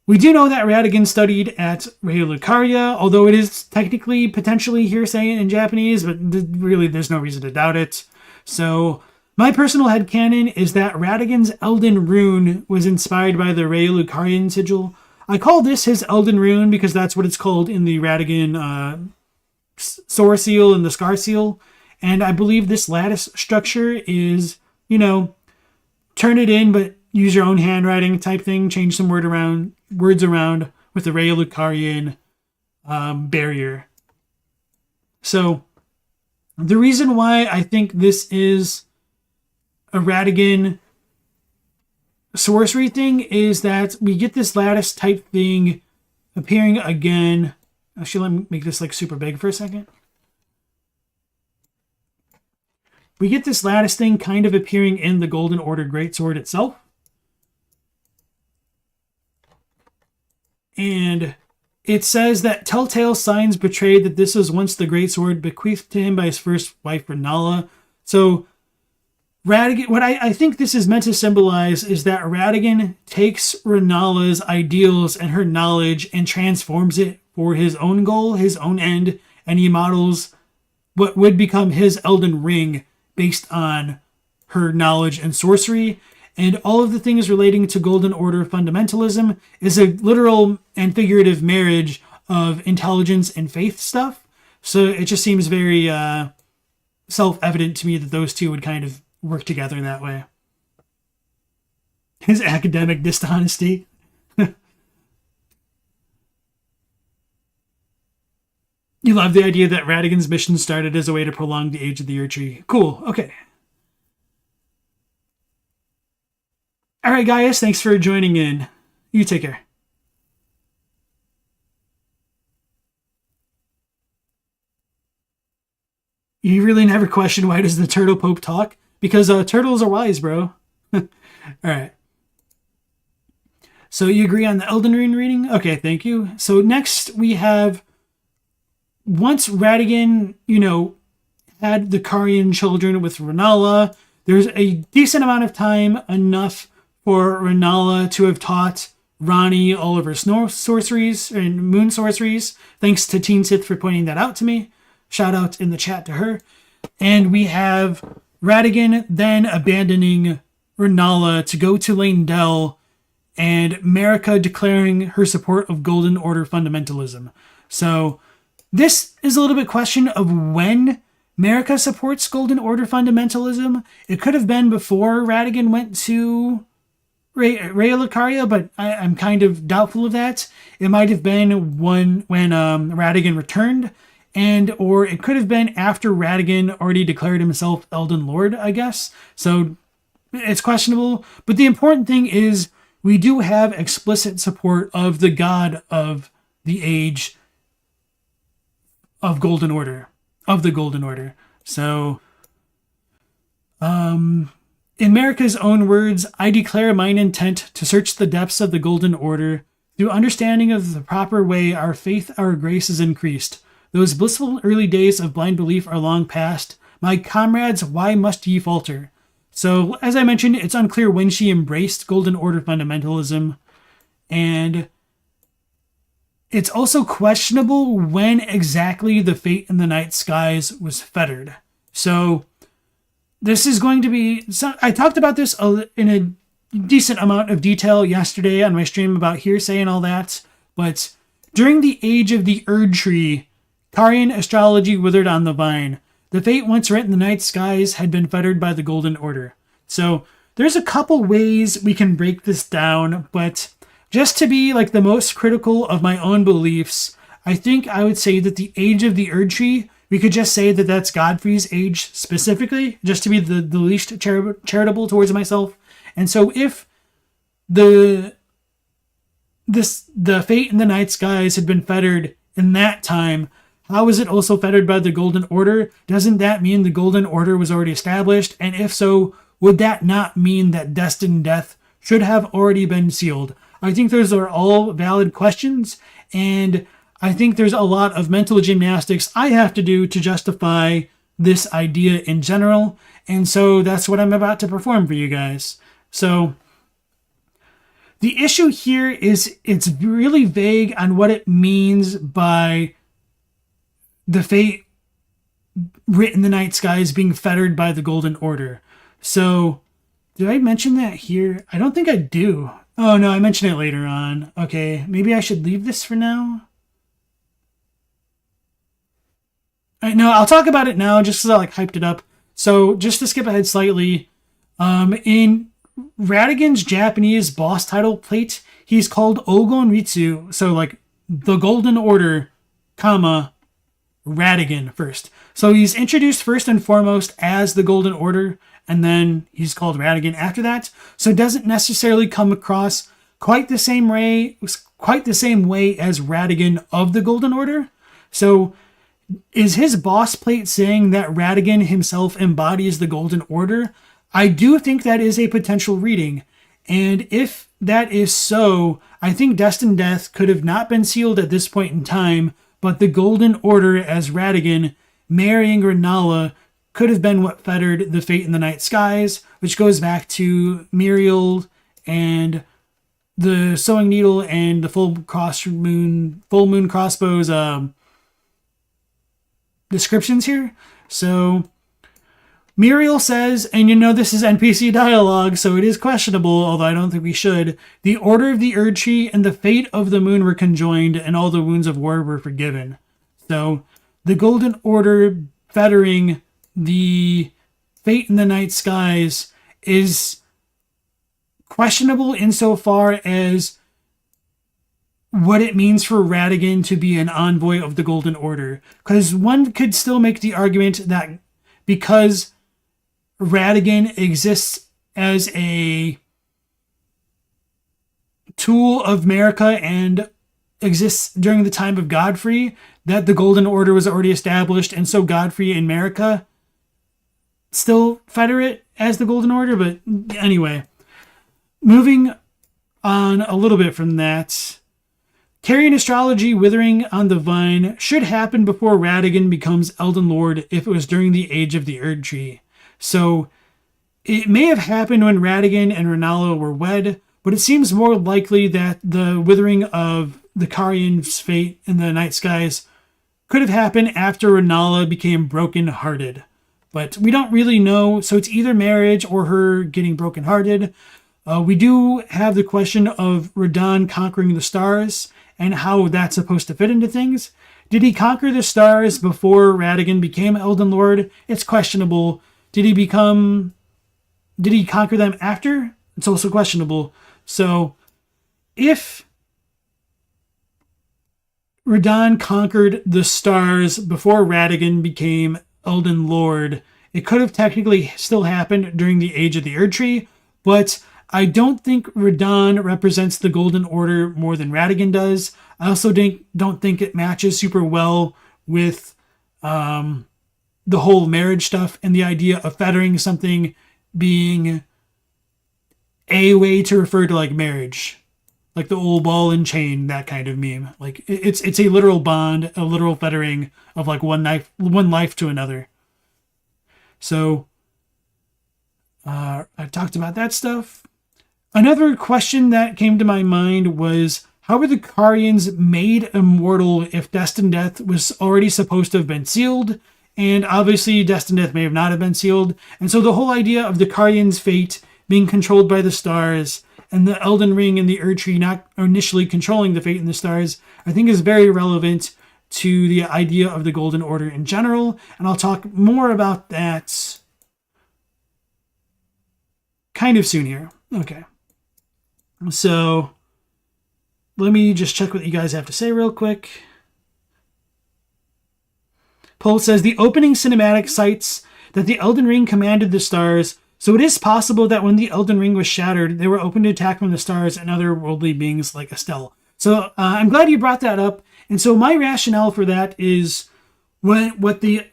Speaker 1: we do know that Radagon studied at Raya Lucaria, although it is technically potentially hearsay in Japanese, but really there's no reason to doubt it. So, my personal headcanon is that Radagon's Elden Rune was inspired by the Raya Lucarian sigil. I call this his Elden Rune because that's what it's called in the Radagon Sword Seal and the Scar Seal. And I believe this lattice structure is, turn it in, but use your own handwriting type thing. Change some words around with the Raya Lucarian barrier. So, the reason why I think this is a Radagon sorcery thing is that we get this lattice type thing appearing again. Actually, let me make this super big for a second. We get this lattice thing kind of appearing in the Golden Order Greatsword itself. And it says that telltale signs betrayed that this was once the Greatsword bequeathed to him by his first wife, Rennala. So, Radagon, what I think this is meant to symbolize is that Radagon takes Rennala's ideals and her knowledge and transforms it for his own goal, his own end, and he models what would become his Elden Ring based on her knowledge and sorcery. And all of the things relating to Golden Order fundamentalism is a literal and figurative marriage of intelligence and faith stuff. So it just seems very self-evident to me that those two would kind of work together in that way. His academic dishonesty. You love the idea that Radagon's mission started as a way to prolong the age of the Erdtree. Cool, okay. Alright, guys, thanks for joining in. You take care. You really never question why does the Turtle Pope talk? Because turtles are wise, bro. Alright. So you agree on the Elden Ring reading? Okay, thank you. So next we have, once Radagon, had the Carian children with Rennala, there's a decent amount of time, enough for Rennala to have taught Ranni all of her sorceries and moon sorceries. Thanks to Teen Sith for pointing that out to me. Shout out in the chat to her. And we have Radagon then abandoning Rennala to go to Leyndell, and Marika declaring her support of Golden Order fundamentalism. So this is a little bit question of when Marika supports Golden Order fundamentalism. It could have been before Radagon went to Raya Lucaria, but I'm kind of doubtful of that. It might have been when Radagon returned, or it could have been after Radagon already declared himself Elden Lord, I guess. So it's questionable. But the important thing is we do have explicit support of the god of the age of Golden Order, of the Golden Order. So, in Marika's own words, I declare mine intent to search the depths of the Golden Order. Through understanding of the proper way, our faith, our grace is increased. Those blissful early days of blind belief are long past. My comrades, why must ye falter? So, as I mentioned, it's unclear when she embraced Golden Order fundamentalism, and it's also questionable when exactly the fate in the night skies was fettered. So, this is going to be... I talked about this in a decent amount of detail yesterday on my stream about hearsay and all that, but during the age of the Erdtree, Carian astrology withered on the vine. The fate once writ in the night skies had been fettered by the Golden Order. So, there's a couple ways we can break this down, but just to be the most critical of my own beliefs, I think I would say that the age of the Erdtree, we could just say that that's Godfrey's age specifically, just to be the least charitable towards myself. And so if the fate in the night skies had been fettered in that time, how is it also fettered by the Golden Order? Doesn't that mean the Golden Order was already established? And if so, would that not mean that Destined Death should have already been sealed? I think those are all valid questions, and I think there's a lot of mental gymnastics I have to do to justify this idea in general, and so that's what I'm about to perform for you guys. So the issue here is it's really vague on what it means by the fate written in the night skies being fettered by the Golden Order. So did I mention that here? I don't think I do. Oh no, I mentioned it later on. Okay, maybe I should leave this for now. No, I'll talk about it now just because I hyped it up. So just to skip ahead slightly, in Radagon's Japanese boss title plate, he's called Ogon Ritsu. So the Golden Order, comma, Radagon first. So he's introduced first and foremost as the Golden Order, and then he's called Radagon after that. So it doesn't necessarily come across quite the same way as Radagon of the Golden Order. So is his boss plate saying that Radagon himself embodies the Golden Order? I do think that is a potential reading. And if that is so, I think Destined Death could have not been sealed at this point in time, but the Golden Order as Radagon marrying Renala could have been what fettered the fate in the night skies, which goes back to Muriel and the sewing needle and the full moon crossbows descriptions here. So Muriel says, and this is NPC dialogue, so it is questionable, although I don't think we should. The order of the Erdtree and the fate of the moon were conjoined, and all the wounds of war were forgiven. So the Golden Order fettering the fate in the night skies is questionable insofar as what it means for Radagon to be an envoy of the Golden Order. Because one could still make the argument that because Radagon exists as a tool of Marika and exists during the time of Godfrey, that the Golden Order was already established, and so Godfrey and Marika still fetter it as the Golden Order. But anyway, moving on a little bit from that, carrying astrology withering on the vine should happen before Radagon becomes Elden Lord if it was during the age of the Erdtree. So it may have happened when Radagon and Renala were wed, but it seems more likely that the withering of the Carian's fate in the night skies could have happened after Renala became broken-hearted. But we don't really know, so it's either marriage or her getting broken-hearted. We do have the question of Radahn conquering the stars and how that's supposed to fit into things. Did he conquer the stars before Radagon became Elden Lord? It's questionable. Did he conquer them after? It's also questionable. So if Radahn conquered the stars before Radagon became Elden Lord, it could have technically still happened during the age of the Erdtree, but I don't think Radahn represents the Golden Order more than Radagon does. I also don't think it matches super well with the whole marriage stuff and the idea of fettering something being a way to refer to marriage. Like the old ball and chain, that kind of meme. It's a literal bond, a literal fettering of one life to another. So I talked about that stuff. Another question that came to my mind was, how were the Carians made immortal if Destined Death was already supposed to have been sealed? And obviously Destined Death may have not have been sealed. And so the whole idea of the Carians' fate being controlled by the stars and the Elden Ring and the Erdtree not initially controlling the fate in the stars, I think is very relevant to the idea of the Golden Order in general. And I'll talk more about that kind of soon here. Okay. So let me just check what you guys have to say real quick. Paul says, the opening cinematic cites that the Elden Ring commanded the stars, so it is possible that when the Elden Ring was shattered, they were open to attack from the stars and other worldly beings like Estelle. So I'm glad you brought that up. And so my rationale for that is what the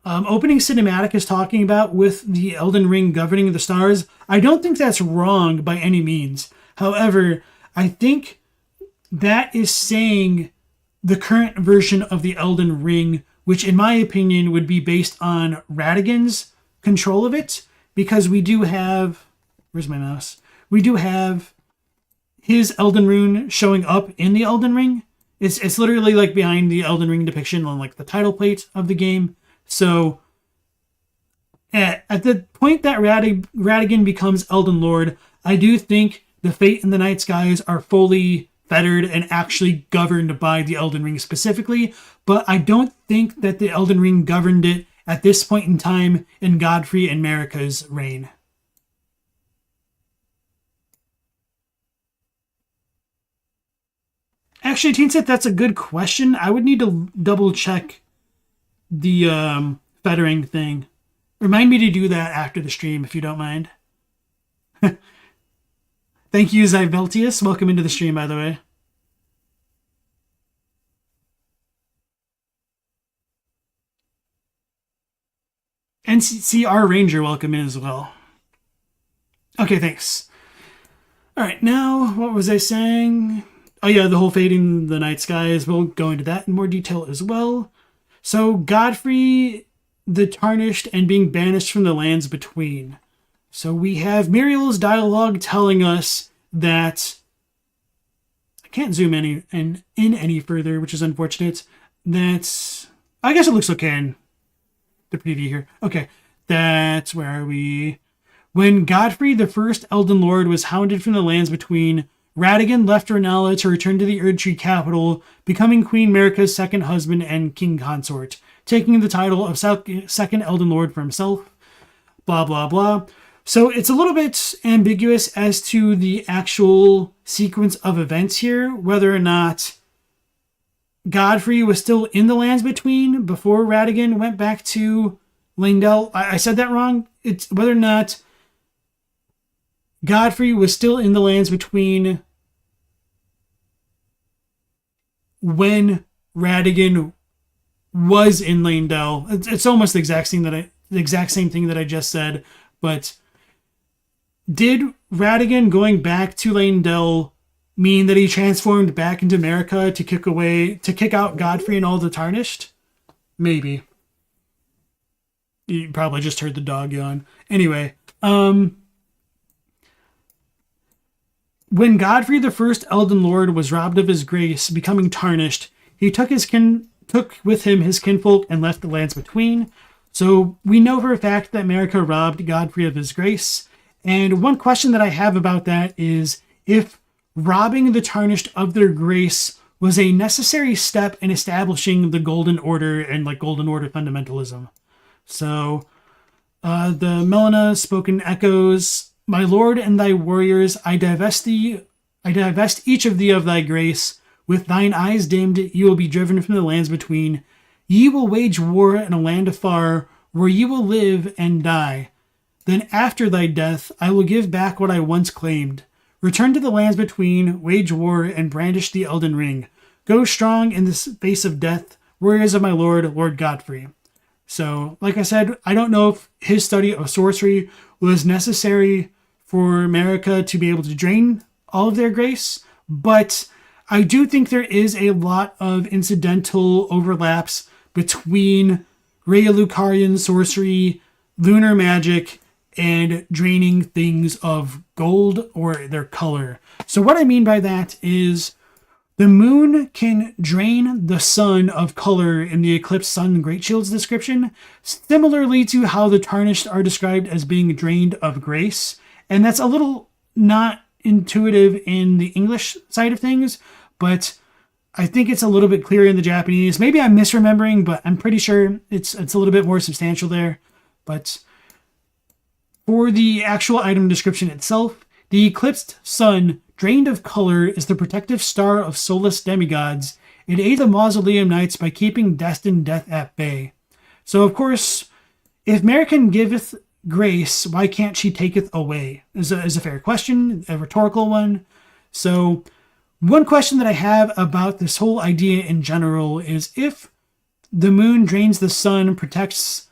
Speaker 1: opening cinematic is talking about with the Elden Ring governing the stars, I don't think that's wrong by any means. However, I think that is saying the current version of the Elden Ring, which in my opinion would be based on Radagon's control of it, because we do have, where's my mouse? We do have his Elden Rune showing up in the Elden Ring. It's literally like behind the Elden Ring depiction on like the title plate of the game. So at the point that Radagon becomes Elden Lord, I do think the fate in the night skies are fully fettered and actually governed by the Elden Ring specifically, but I don't think that the Elden Ring governed it at this point in time in Godfrey and Marika's reign. Actually, Teenseth, that's a good question. I would need to double check the fettering thing. Remind me to do that after the stream, if you don't mind. Thank you, Zyveltius. Welcome into the stream, by the way. NCR Ranger, welcome in as well. Okay, thanks. All right, now, what was I saying? Oh yeah, the whole fading the night skies. We'll go into that in more detail as well. So Godfrey, the Tarnished, and being banished from the lands between. So we have Muriel's dialogue telling us that, I can't zoom in any further, which is unfortunate. That's, I guess it looks okay in the preview here. Okay, that's, where are we? When Godfrey, the first Elden Lord, was hounded from the lands between, Radagon left Renala to return to the Erdtree capital, becoming Queen Marika's second husband and king consort, taking the title of second Elden Lord for himself, blah, blah, blah. So it's a little bit ambiguous as to the actual sequence of events here, whether or not Godfrey was still in the lands between before Radagon went back to Leyndell. I said that wrong. It's whether or not Godfrey was still in the lands between when Radagon was in Leyndell. It's almost the exact same thing that I just said. But did Radagon going back to Leyndell mean that he transformed back into Marika to kick out Godfrey and all the Tarnished? Maybe. You probably just heard the dog yawn. Anyway, when Godfrey, the first Elden Lord, was robbed of his grace, becoming Tarnished, he took with him his kinfolk and left the lands between. So we know for a fact that Marika robbed Godfrey of his grace. And one question that I have about that is if robbing the Tarnished of their grace was a necessary step in establishing the Golden Order and like Golden Order fundamentalism. So the Melina spoken echoes, "My lord and thy warriors, I divest each of thee of thy grace. With thine eyes dimmed, ye will be driven from the lands between. Ye will wage war in a land afar, where ye will live and die. Then after thy death, I will give back what I once claimed. Return to the lands between, wage war, and brandish the Elden Ring. Go strong in the face of death, warriors of my lord, Lord Godfrey." So, like I said, I don't know if his study of sorcery was necessary for Marika to be able to drain all of their grace, but I do think there is a lot of incidental overlaps between Raya-Lucarian sorcery, lunar magic, and draining things of gold or their color. So what I mean by that is the moon can drain the sun of color in the Eclipse Sun Great Shield's description, similarly to how the Tarnished are described as being drained of grace. And that's a little not intuitive in the English side of things, but I think it's a little bit clearer in the Japanese. Maybe I'm misremembering, but I'm pretty sure it's a little bit more substantial there. But for the actual item description itself, the eclipsed sun, drained of color, is the protective star of soulless demigods. It aids the Mausoleum Knights by keeping Destined Death at bay. So, of course, if Marika giveth grace, why can't she taketh away? Is a fair question, a rhetorical one. So, one question that I have about this whole idea in general is if
Speaker 2: the moon drains the sun and protects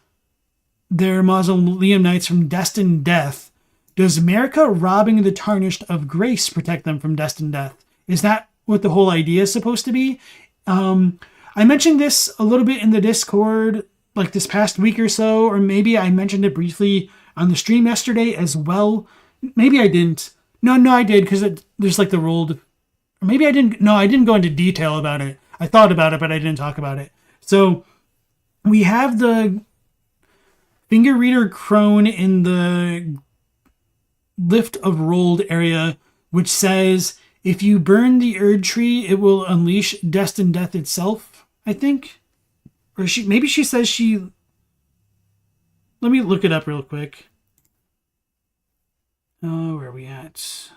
Speaker 2: their mausoleum knights from destined death. Does Marika robbing the Tarnished of grace protect them from destined death? Is that what the whole idea is supposed to be? I mentioned this a little bit in the Discord, like this past week or so, or maybe I mentioned it briefly on the stream yesterday as well. Maybe I didn't. No, I did, because there's like the rolled... Or maybe I didn't... No, I didn't go into detail about it. I thought about it, but I didn't talk about it. So, we have the finger reader crone in the lift of rolled area, which says, if you burn the Erdtree, it will unleash Destined Death itself, I think. Or maybe she says she... Let me look it up real quick. Oh, where are we at?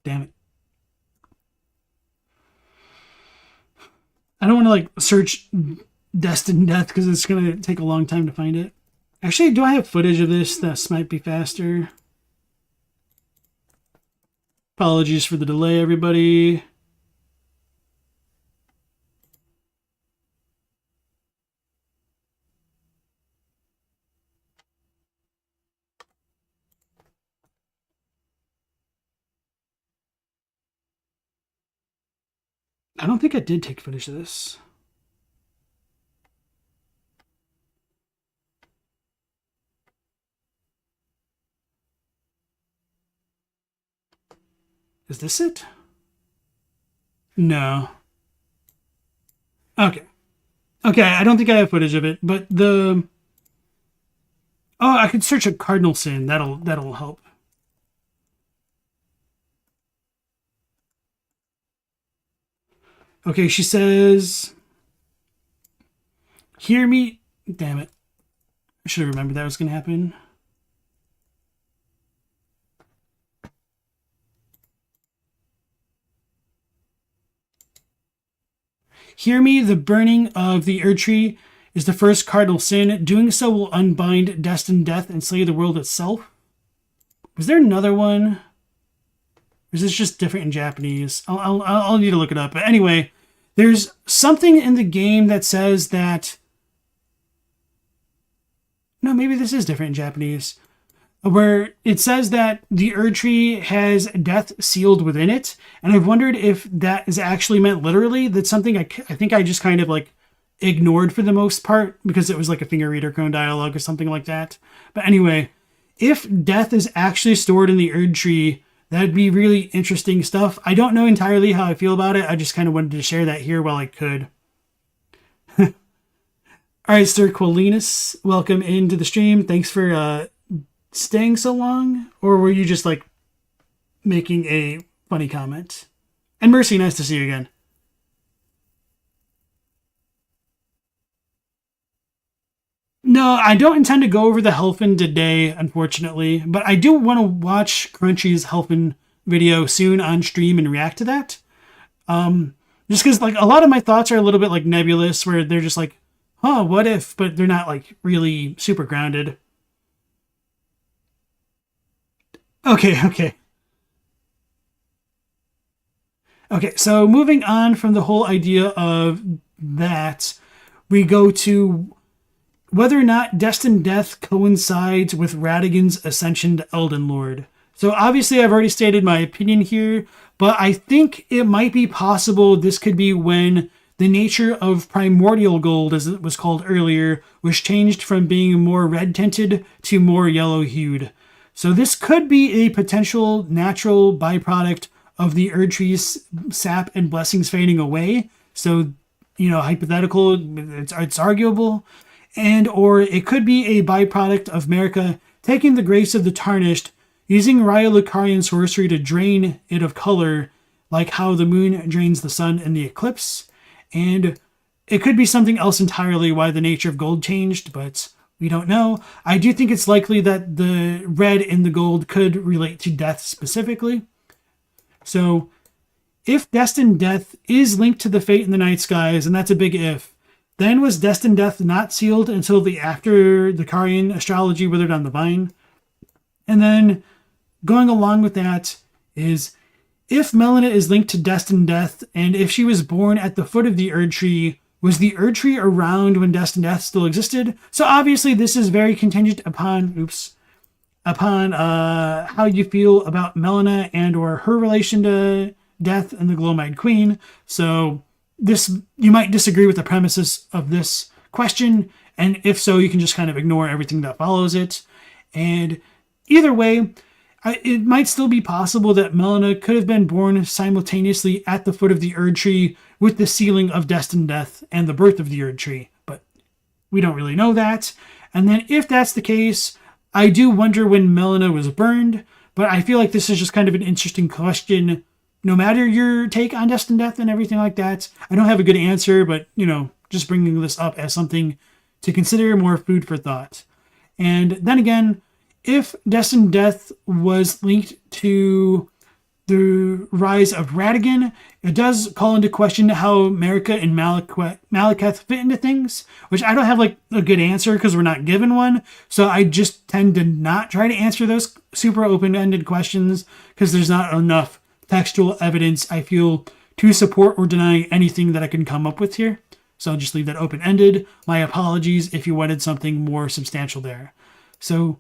Speaker 2: Damn it. I don't want to like search Destined Death because it's going to take a long time to find it. Actually, do I have footage of this? This might be faster. Apologies for the delay, everybody. I don't think I did take footage of this. Is this it? No. Okay. Okay, I don't think I have footage of it, but the... Oh, I could search a cardinal sin. That'll help. Okay, she says... Hear me... Damn it. I should have remembered that was going to happen. Hear me, the burning of the Erdtree is the first cardinal sin. Doing so will unbind Destined Death and slay the world itself. Was there another one? Or is this just different in Japanese? I'll need to look it up. But anyway, there's something in the game that says that... No, maybe this is different in Japanese. Where it says that the Erdtree has death sealed within it. And I've wondered if that is actually meant literally. That's something I think I just kind of like ignored for the most part because it was like a finger reader crone dialogue or something like that. But anyway, if death is actually stored in the Erdtree, that'd be really interesting stuff. I don't know entirely how I feel about it. I just kind of wanted to share that here while I could. All right, Sir Quillinus, welcome into the stream. Thanks for staying so long, or were you just like making a funny comment? And Mercy, nice to see you again. No, I don't intend to go over the Helfin today, unfortunately, but I do want to watch Crunchy's Helfin video soon on stream and react to that. Just because like a lot of my thoughts are a little bit like nebulous, where they're just like, huh, what if, but they're not like really super grounded. Okay. Okay, so moving on from the whole idea of that, we go to whether or not Destined Death coincides with Radagon's ascension to Elden Lord. So obviously I've already stated my opinion here, but I think it might be possible this could be when the nature of primordial gold, as it was called earlier, was changed from being more red tinted to more yellow hued. So this could be a potential natural byproduct of the Erdtree's sap and blessings fading away. So, hypothetical, it's arguable. And or it could be a byproduct of Marika taking the grace of the Tarnished, using Raya Lucarian sorcery to drain it of color, like how the moon drains the sun in the eclipse. And it could be something else entirely why the nature of gold changed, but we don't know. I do think it's likely that the red in the gold could relate to death specifically. So, if Destined Death is linked to the fate in the night skies, and that's a big if, Then was Destined Death not sealed until the after the Karian astrology withered on the vine? And then going along with that is, if Melina is linked to Destined Death, and if she was born at the foot of the Erdtree, was the Erdtree around when Destined Death still existed? So obviously this is very contingent upon how you feel about Melina and or her relation to Death and the Glowmide Queen. So this, you might disagree with the premises of this question, and if so, you can just kind of ignore everything that follows it. And either way, it might still be possible that Melina could have been born simultaneously at the foot of the Erdtree with the sealing of Destined Death and the birth of the Erdtree, but we don't really know that. And then if that's the case, I do wonder when Melina was burned, but I feel like this is just kind of an interesting question. No matter your take on Destined Death and everything like that, I don't have a good answer, but, just bringing this up as something to consider, more food for thought. And then again, if Destined Death was linked to the rise of Radagon, it does call into question how Marika and Maliketh fit into things, which I don't have a good answer because we're not given one. So I just tend to not try to answer those super open-ended questions because there's not enough textual evidence, I feel, to support or deny anything that I can come up with here. So I'll just leave that open-ended. My apologies if you wanted something more substantial there. So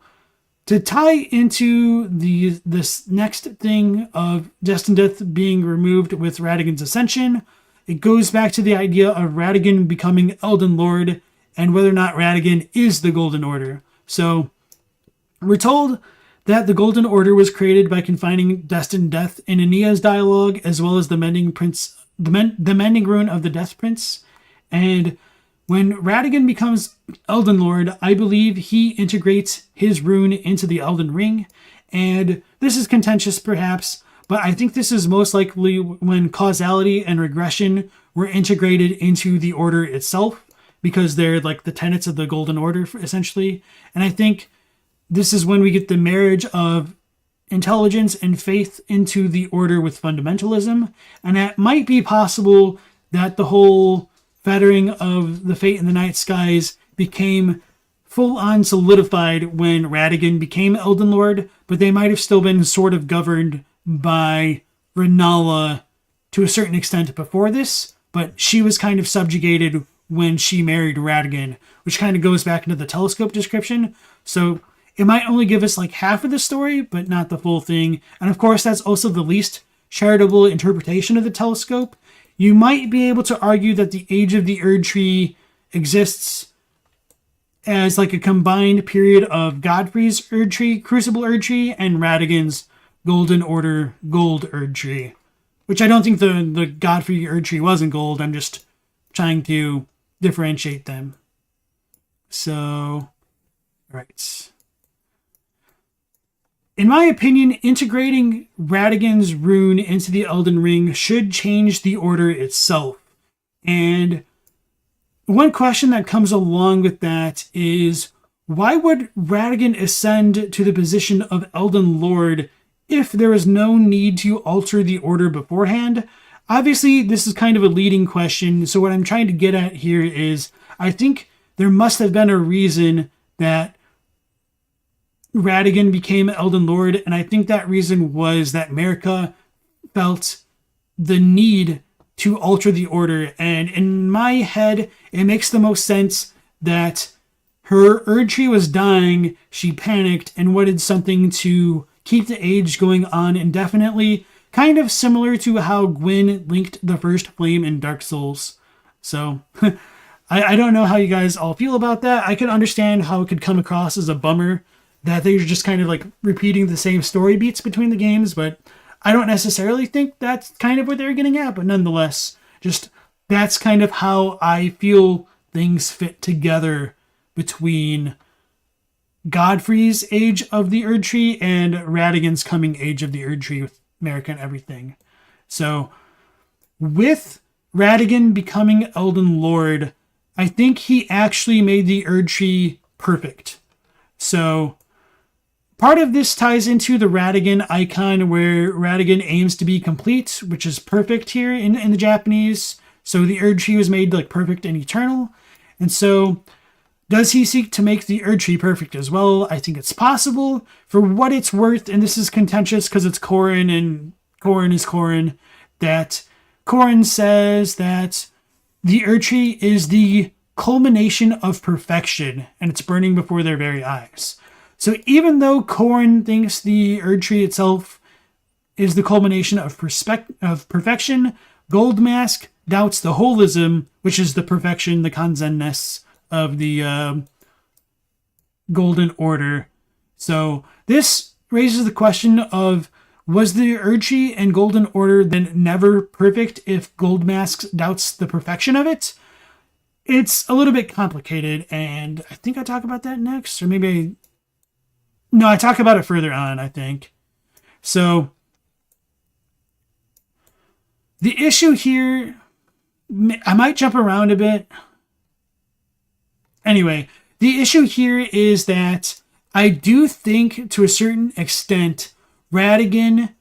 Speaker 2: to tie into this next thing of Destined Death being removed with Radagon's ascension, it goes back to the idea of Radagon becoming Elden Lord and whether or not Radagon is the Golden Order. So we're told that the Golden Order was created by confining Destined Death in Ania's dialogue, as well as the Mending Rune of the Death Prince. And when Radagon becomes Elden Lord, I believe he integrates his rune into the Elden Ring. And this is contentious perhaps, but I think this is most likely when causality and regression were integrated into the order itself, because they're like the tenets of the Golden Order essentially. And I think this is when we get the marriage of intelligence and faith into the order with fundamentalism. And that might be possible that the whole fettering of the fate in the night skies became full-on solidified when Radagon became Elden Lord, but they might have still been sort of governed by Rennala to a certain extent before this, but she was kind of subjugated when she married Radagon, which kind of goes back into the telescope description. So it might only give us half of the story, but not the full thing. And of course, that's also the least charitable interpretation of the telescope. You might be able to argue that the Age of the Erdtree exists as a combined period of Godfrey's Erdtree, Crucible Erdtree, and Radagon's Golden Order Gold Erdtree. Which I don't think the Godfrey Erdtree wasn't gold. I'm just trying to differentiate them. So, right. In my opinion, integrating Radagon's rune into the Elden Ring should change the order itself. And one question that comes along with that is, why would Radagon ascend to the position of Elden Lord if there was no need to alter the order beforehand? Obviously, this is kind of a leading question, so what I'm trying to get at here is, I think there must have been a reason that Radagon became Elden Lord, and I think that reason was that Marika felt the need to alter the order. And in my head, it makes the most sense that her Erdtree was dying, she panicked and wanted something to keep the age going on indefinitely, kind of similar to how Gwyn linked the first flame in Dark Souls. So I don't know how you guys all feel about that. I could understand how it could come across as a bummer that they're just kind of repeating the same story beats between the games, but I don't necessarily think that's kind of what they're getting at, but nonetheless, just that's kind of how I feel things fit together between Godfrey's Age of the Erdtree and Radagon's coming Age of the Erdtree with Marika and everything. So, with Radagon becoming Elden Lord, I think he actually made the Erdtree perfect. So, part of this ties into the Radagon icon where Radagon aims to be complete, which is perfect here in the Japanese. So the Erdtree was made perfect and eternal. And so, does he seek to make the Erdtree perfect as well? I think it's possible. For what it's worth, and this is contentious because it's Corrin and Corrin is Corrin, that Corrin says that the Erdtree is the culmination of perfection, and it's burning before their very eyes. So even though Corrin thinks the Erdtree itself is the culmination of perfection, Goldmask doubts the holism, which is the perfection, the kanzenness of the Golden Order. So this raises the question of, was the Erdtree and Golden Order then never perfect if Goldmask doubts the perfection of it? It's a little bit complicated, and I think I talk about that next, or maybe no, I talk about it further on, I think. So the issue here, I might jump around a bit. Anyway, the issue here is that I do think, to a certain extent, Radagon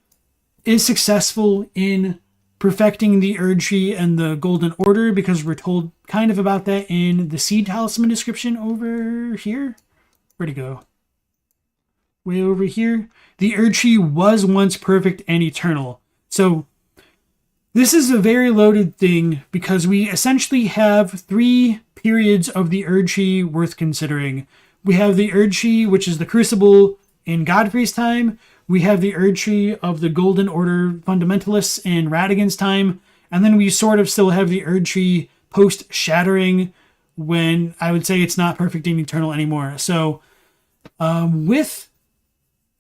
Speaker 2: is successful in perfecting the Erdtree and the Golden Order, because we're told kind of about that in the Seed Talisman description over here. Where'd it go? Way over here. The Erdtree was once perfect and eternal. So this is a very loaded thing, because we essentially have 3 periods of the Erdtree worth considering. We have the Erdtree, which is the Crucible in Godfrey's time. We have the Erdtree of the Golden Order fundamentalists in Radagon's time. And then we sort of still have the Erdtree post-Shattering, when I would say it's not perfect and eternal anymore. So with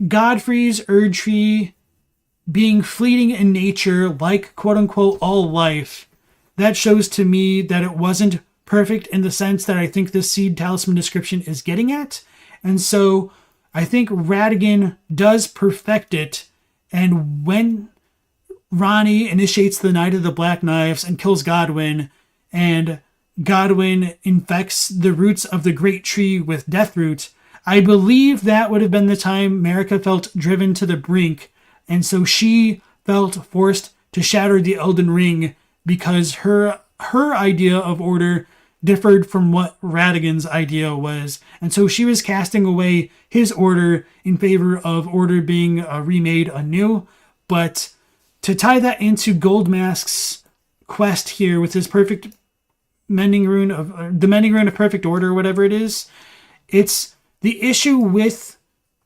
Speaker 2: Godfrey's Erdtree being fleeting in nature, like quote-unquote all life, that shows to me that it wasn't perfect in the sense that I think this Seed Talisman description is getting at. And so I think Radagon does perfect it, and when Ranni initiates the Night of the Black Knives and kills Godwyn, and Godwyn infects the roots of the Great Tree with Deathroot, I believe that would have been the time Marika felt driven to the brink, and so she felt forced to shatter the Elden Ring, because her idea of order differed from what Radagon's idea was. And so she was casting away his order in favor of order being remade anew. But to tie that into Goldmask's quest here with his perfect mending rune of the mending rune of perfect order, or whatever it is, it's the issue with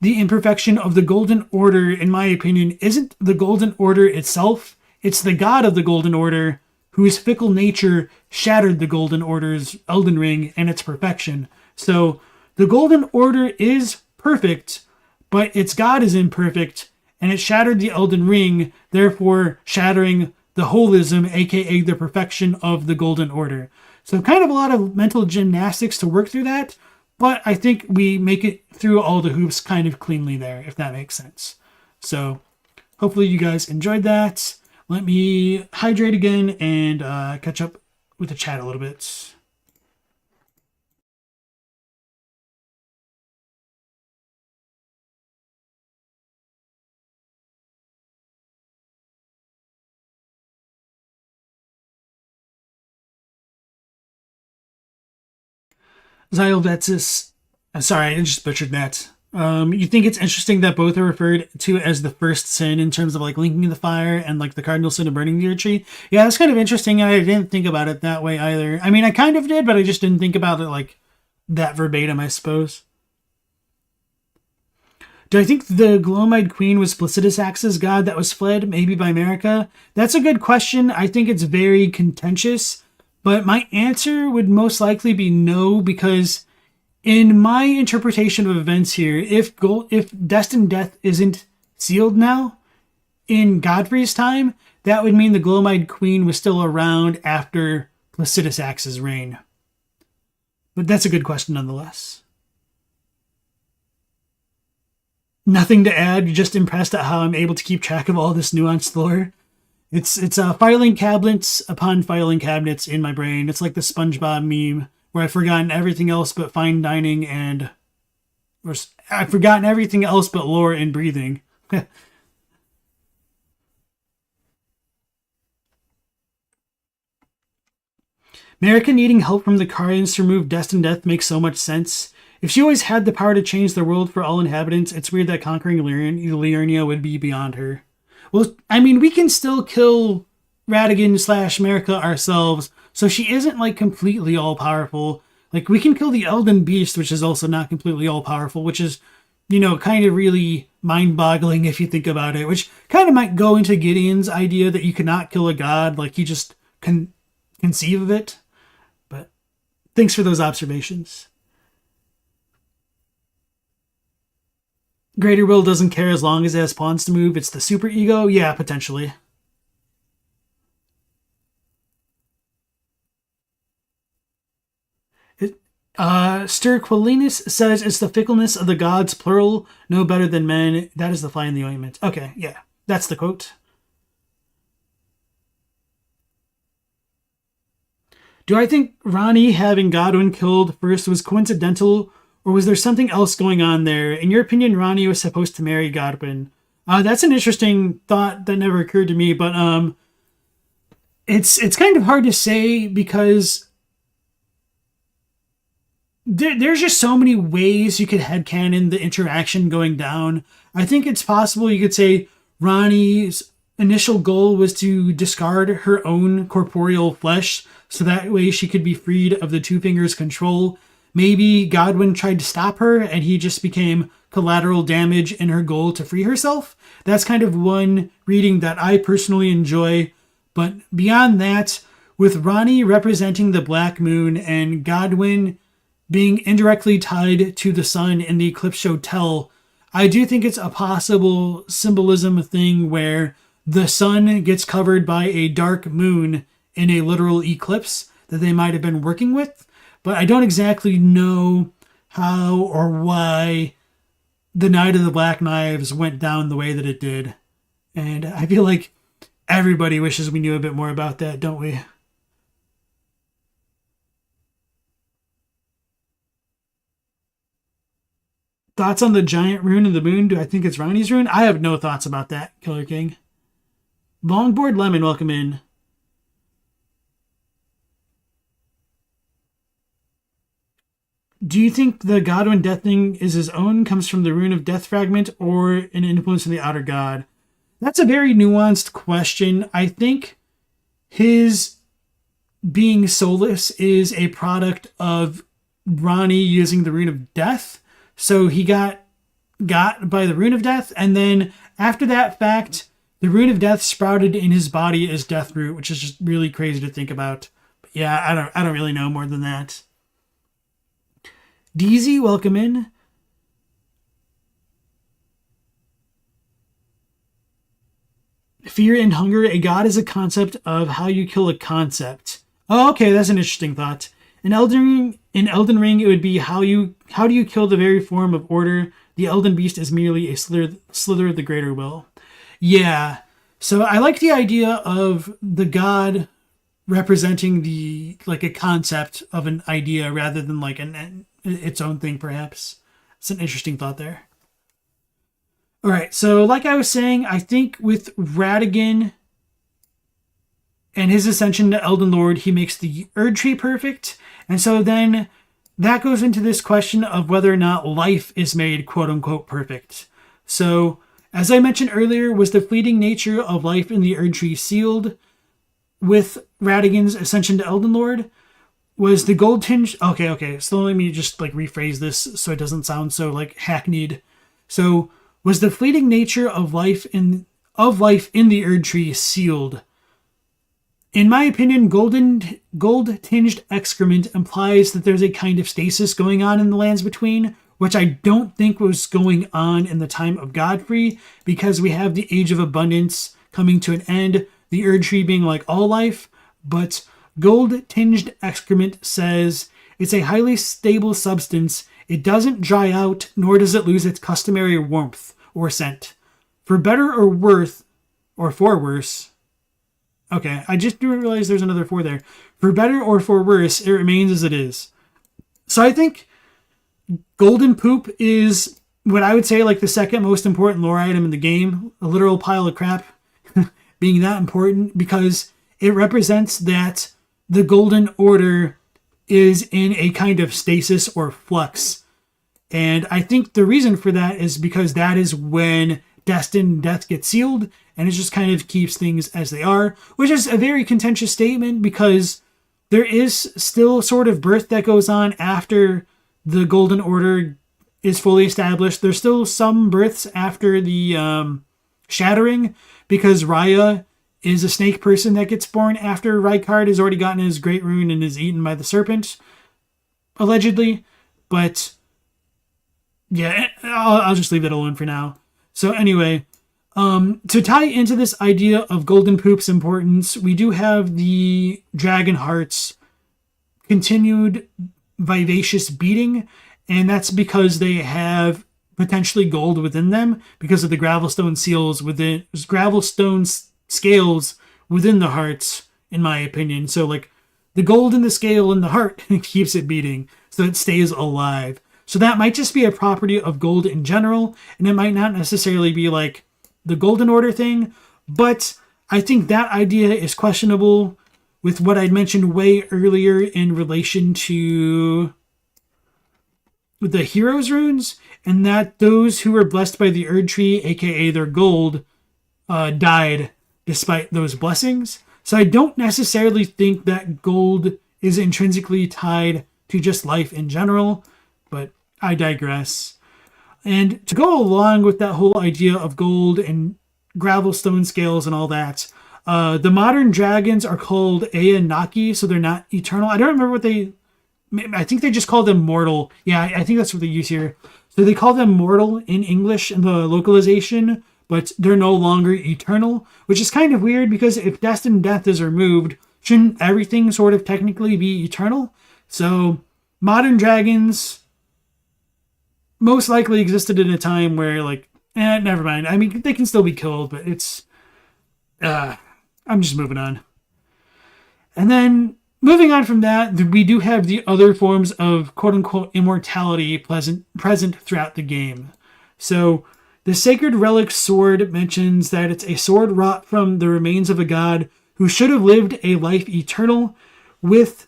Speaker 2: the imperfection of the Golden Order, in my opinion, isn't the Golden Order itself. It's the god of the Golden Order, whose fickle nature shattered the Golden Order's Elden Ring and its perfection. So the Golden Order is perfect, but its god is imperfect, and it shattered the Elden Ring, therefore shattering the holism, aka the perfection of the Golden Order. So kind of a lot of mental gymnastics to work through that, but I think we make it through all the hoops kind of cleanly there, if that makes sense. So hopefully you guys enjoyed that. Let me hydrate again and catch up with the chat a little bit. Zylvetsis, sorry, I just butchered that. You think it's interesting that both are referred to as the first sin in terms of like linking the fire and like the cardinal sin of burning the Erdtree? Yeah, that's kind of interesting. I didn't think about it that way either. I mean, I kind of did, but I just didn't think about it like that verbatim, I suppose. Do I think the Glomide Queen was Placidus Axe's god that was fled, maybe by Marika? That's a good question. I think it's very contentious, but my answer would most likely be no, because in my interpretation of events here, if Destined Death isn't sealed now in Godfrey's time, that would mean the Glomide Queen was still around after Placidus Axe's reign. But that's a good question nonetheless. Nothing to add, just impressed at how I'm able to keep track of all this nuanced lore. It's filing cabinets upon filing cabinets in my brain. It's like the SpongeBob meme, where I've forgotten everything else but fine dining or I've forgotten everything else but lore and breathing. Marika needing help from the Guardians to remove Destined Death makes so much sense. If she always had the power to change the world for all inhabitants, it's weird that conquering Liurnia would be beyond her. Well, I mean, we can still kill Radagon slash Marika ourselves, so she isn't like completely all powerful. Like, we can kill the Elden Beast, which is also not completely all powerful, which is, kind of really mind-boggling if you think about it, which kind of might go into Gideon's idea that you cannot kill a god, like he just can conceive of it. But thanks for those observations. Greater Will doesn't care as long as it has pawns to move. It's the super ego? Yeah, potentially. Sterquilinus says it's the fickleness of the gods, plural, no better than men. That is the fly in the ointment. Okay, yeah, that's the quote. Do I think Ranni having Godwin killed first was coincidental, or was there something else going on there? In your opinion, Ranni was supposed to marry Godwin. That's an interesting thought that never occurred to me, but it's kind of hard to say because there's just so many ways you could headcanon the interaction going down. I think it's possible you could say Ranni's initial goal was to discard her own corporeal flesh so that way she could be freed of the Two Fingers' control. Maybe Godwin tried to stop her and he just became collateral damage in her goal to free herself. That's kind of one reading that I personally enjoy. But beyond that, with Ranni representing the Black Moon and Godwin being indirectly tied to the sun in the Eclipse Hotel, I do think it's a possible symbolism thing where the sun gets covered by a dark moon in a literal eclipse that they might have been working with. But I don't exactly know how or why the Night of the Black Knives went down the way that it did. And I feel like everybody wishes we knew a bit more about that, don't we? Thoughts on the giant rune of the moon? Do I think it's Ranni's rune? I have no thoughts about that, Killer King. Longboard Lemon, welcome in. Do you think the Godwin death thing is his own, comes from the rune of death fragment, or an influence from the outer god? That's a very nuanced question. I think his being soulless is a product of Ranni using the rune of death. So he got by the rune of death, and then after that fact, the rune of death sprouted in his body as death root, which is just really crazy to think about. But yeah, I don't really know more than that. DZ, welcome in. Fear and hunger. A god is a concept of how you kill a concept. Oh, okay, that's an interesting thought. In Elden Ring, it would be how do you kill the very form of order? The Elden Beast is merely a slither of the greater will. Yeah. So I like the idea of the god representing a concept of an idea rather than like its own thing, perhaps. It's an interesting thought there. All right. So like I was saying, I think with Radagon and his ascension to Elden Lord, he makes the Erdtree perfect. And so then that goes into this question of whether or not life is made quote-unquote perfect. So, as I mentioned earlier, was the fleeting nature of life in the Erdtree sealed with Radagon's ascension to Elden Lord? Was the gold tinge... Okay. So let me just rephrase this so it doesn't sound so hackneyed. So, was the fleeting nature of life in the Erdtree sealed? In my opinion, gold-tinged excrement implies that there's a kind of stasis going on in the Lands Between, which I don't think was going on in the time of Godfrey, because we have the Age of Abundance coming to an end, the Erdtree being like all life, but gold-tinged excrement says it's a highly stable substance. It doesn't dry out, nor does it lose its customary warmth or scent. For better or worse, or for worse... Okay, I just didn't realize there's another 4 there. For better or for worse, it remains as it is. So I think golden poop is what I would say the second most important lore item in the game. A literal pile of crap being that important because it represents that the Golden Order is in a kind of stasis or flux. And I think the reason for that is because that is when Destined Death gets sealed, and it just kind of keeps things as they are, which is a very contentious statement because there is still sort of birth that goes on after the Golden Order is fully established. There's still some births after the Shattering, because Raya is a snake person that gets born after Rykard has already gotten his Great Rune and is eaten by the serpent, allegedly. But yeah, I'll just leave that alone for now. So anyway, to tie into this idea of Golden Poop's importance, we do have the Dragon Heart's continued vivacious beating, and that's because they have potentially gold within them because of the Gravelstone scales within the hearts, in my opinion. So like the gold in the scale in the heart keeps it beating, so it stays alive. So that might just be a property of gold in general, and it might not necessarily be like the Golden Order thing, but I think that idea is questionable with what I'd mentioned way earlier in relation to the Heroes runes, and that those who were blessed by the Erdtree, aka their gold, died despite those blessings. So I don't necessarily think that gold is intrinsically tied to just life in general, but I digress. And to go along with that whole idea of gold and Gravelstone scales and all that, the modern dragons are called Aenaki, so they're not eternal. I don't remember what I think they just call them mortal. Yeah, I think that's what they use here. So they call them mortal in English in the localization, but they're no longer eternal, which is kind of weird because if Destined Death is removed, shouldn't everything sort of technically be eternal? So modern dragons most likely existed in a time where never mind. I mean, they can still be killed, but it's, I'm just moving on. And then moving on from that, we do have the other forms of quote-unquote immortality present throughout the game. So the Sacred Relic Sword mentions that it's a sword wrought from the remains of a god who should have lived a life eternal, with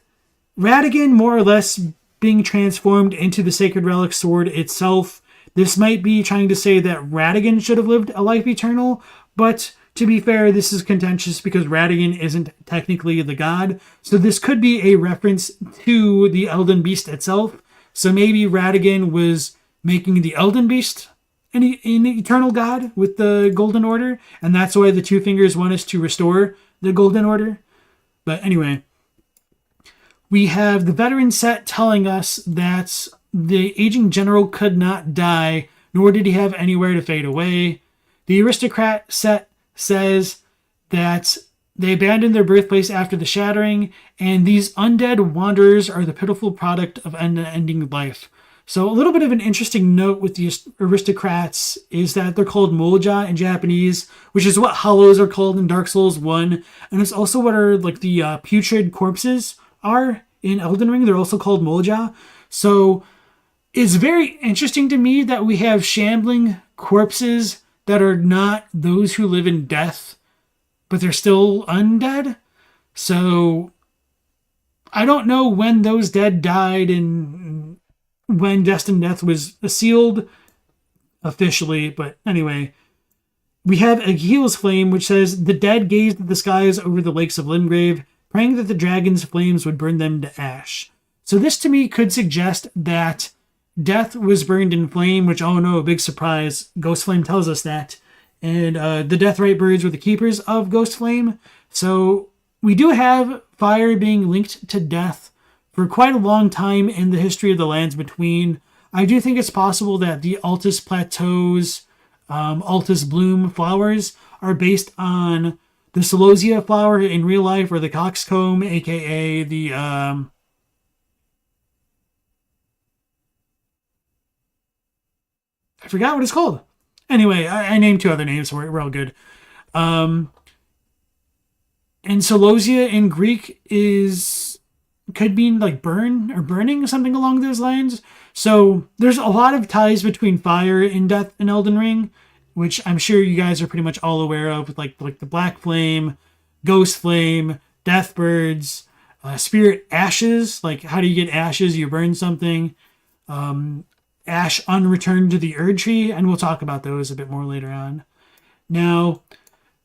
Speaker 2: Radagon more or less being transformed into the Sacred Relic Sword itself. This might be trying to say that Radagon should have lived a life eternal, but to be fair, this is contentious because Radagon isn't technically the god. So this could be a reference to the Elden Beast itself. So maybe Radagon was making the Elden Beast an eternal god with the Golden Order, and that's why the Two Fingers want us to restore the Golden Order. But anyway, we have the veteran set telling us that the aging general could not die, nor did he have anywhere to fade away. The aristocrat set says that they abandoned their birthplace after the Shattering, and these undead wanderers are the pitiful product of unending life. So a little bit of an interesting note with the aristocrats is that they're called Molja in Japanese, which is what hollows are called in Dark Souls 1, and it's also what are like the putrid corpses are in Elden Ring. They're also called Molja. So it's very interesting to me that we have shambling corpses that are not those who live in death, but they're still undead. So I don't know when those dead died and when Destined Death was sealed officially, but anyway. We have Aghil's Flame, which says, the dead gazed at the skies over the lakes of Limgrave, praying that the dragon's flames would burn them to ash. So this to me could suggest that Death was burned in flame, which, oh no, big surprise, Ghost Flame tells us that. And the Deathrite birds were the keepers of Ghost Flame. So we do have fire being linked to death for quite a long time in the history of the Lands Between. I do think it's possible that the Altus Plateau's Altus Bloom flowers are based on the Celosia flower in real life, or the Coxcomb, aka the I forgot what it's called. Anyway, I named two other names for it. We're all good. And Celosia in Greek could mean like burn or burning, something along those lines. So there's a lot of ties between fire and death in Elden Ring, which I'm sure you guys are pretty much all aware of, with like the Black Flame, Ghost Flame, Death Birds, Spirit ashes, like how do you get ashes? You burn something. Ash unreturned to the Erdtree, and we'll talk about those a bit more later on. Now,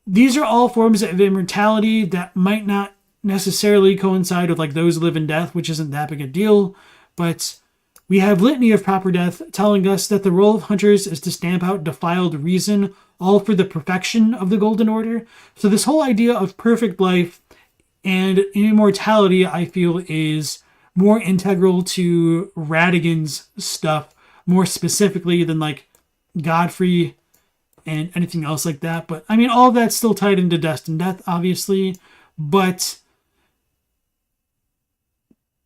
Speaker 2: these are all forms of immortality that might not necessarily coincide with like those who live in death, which isn't that big a deal, but we have Litany of Proper Death telling us that the role of hunters is to stamp out defiled reason, all for the perfection of the Golden Order. So this whole idea of perfect life and immortality, I feel, is more integral to Radagon's stuff, more specifically than like Godfrey and anything else like that. But I mean, all of that's still tied into Destined Death, obviously. But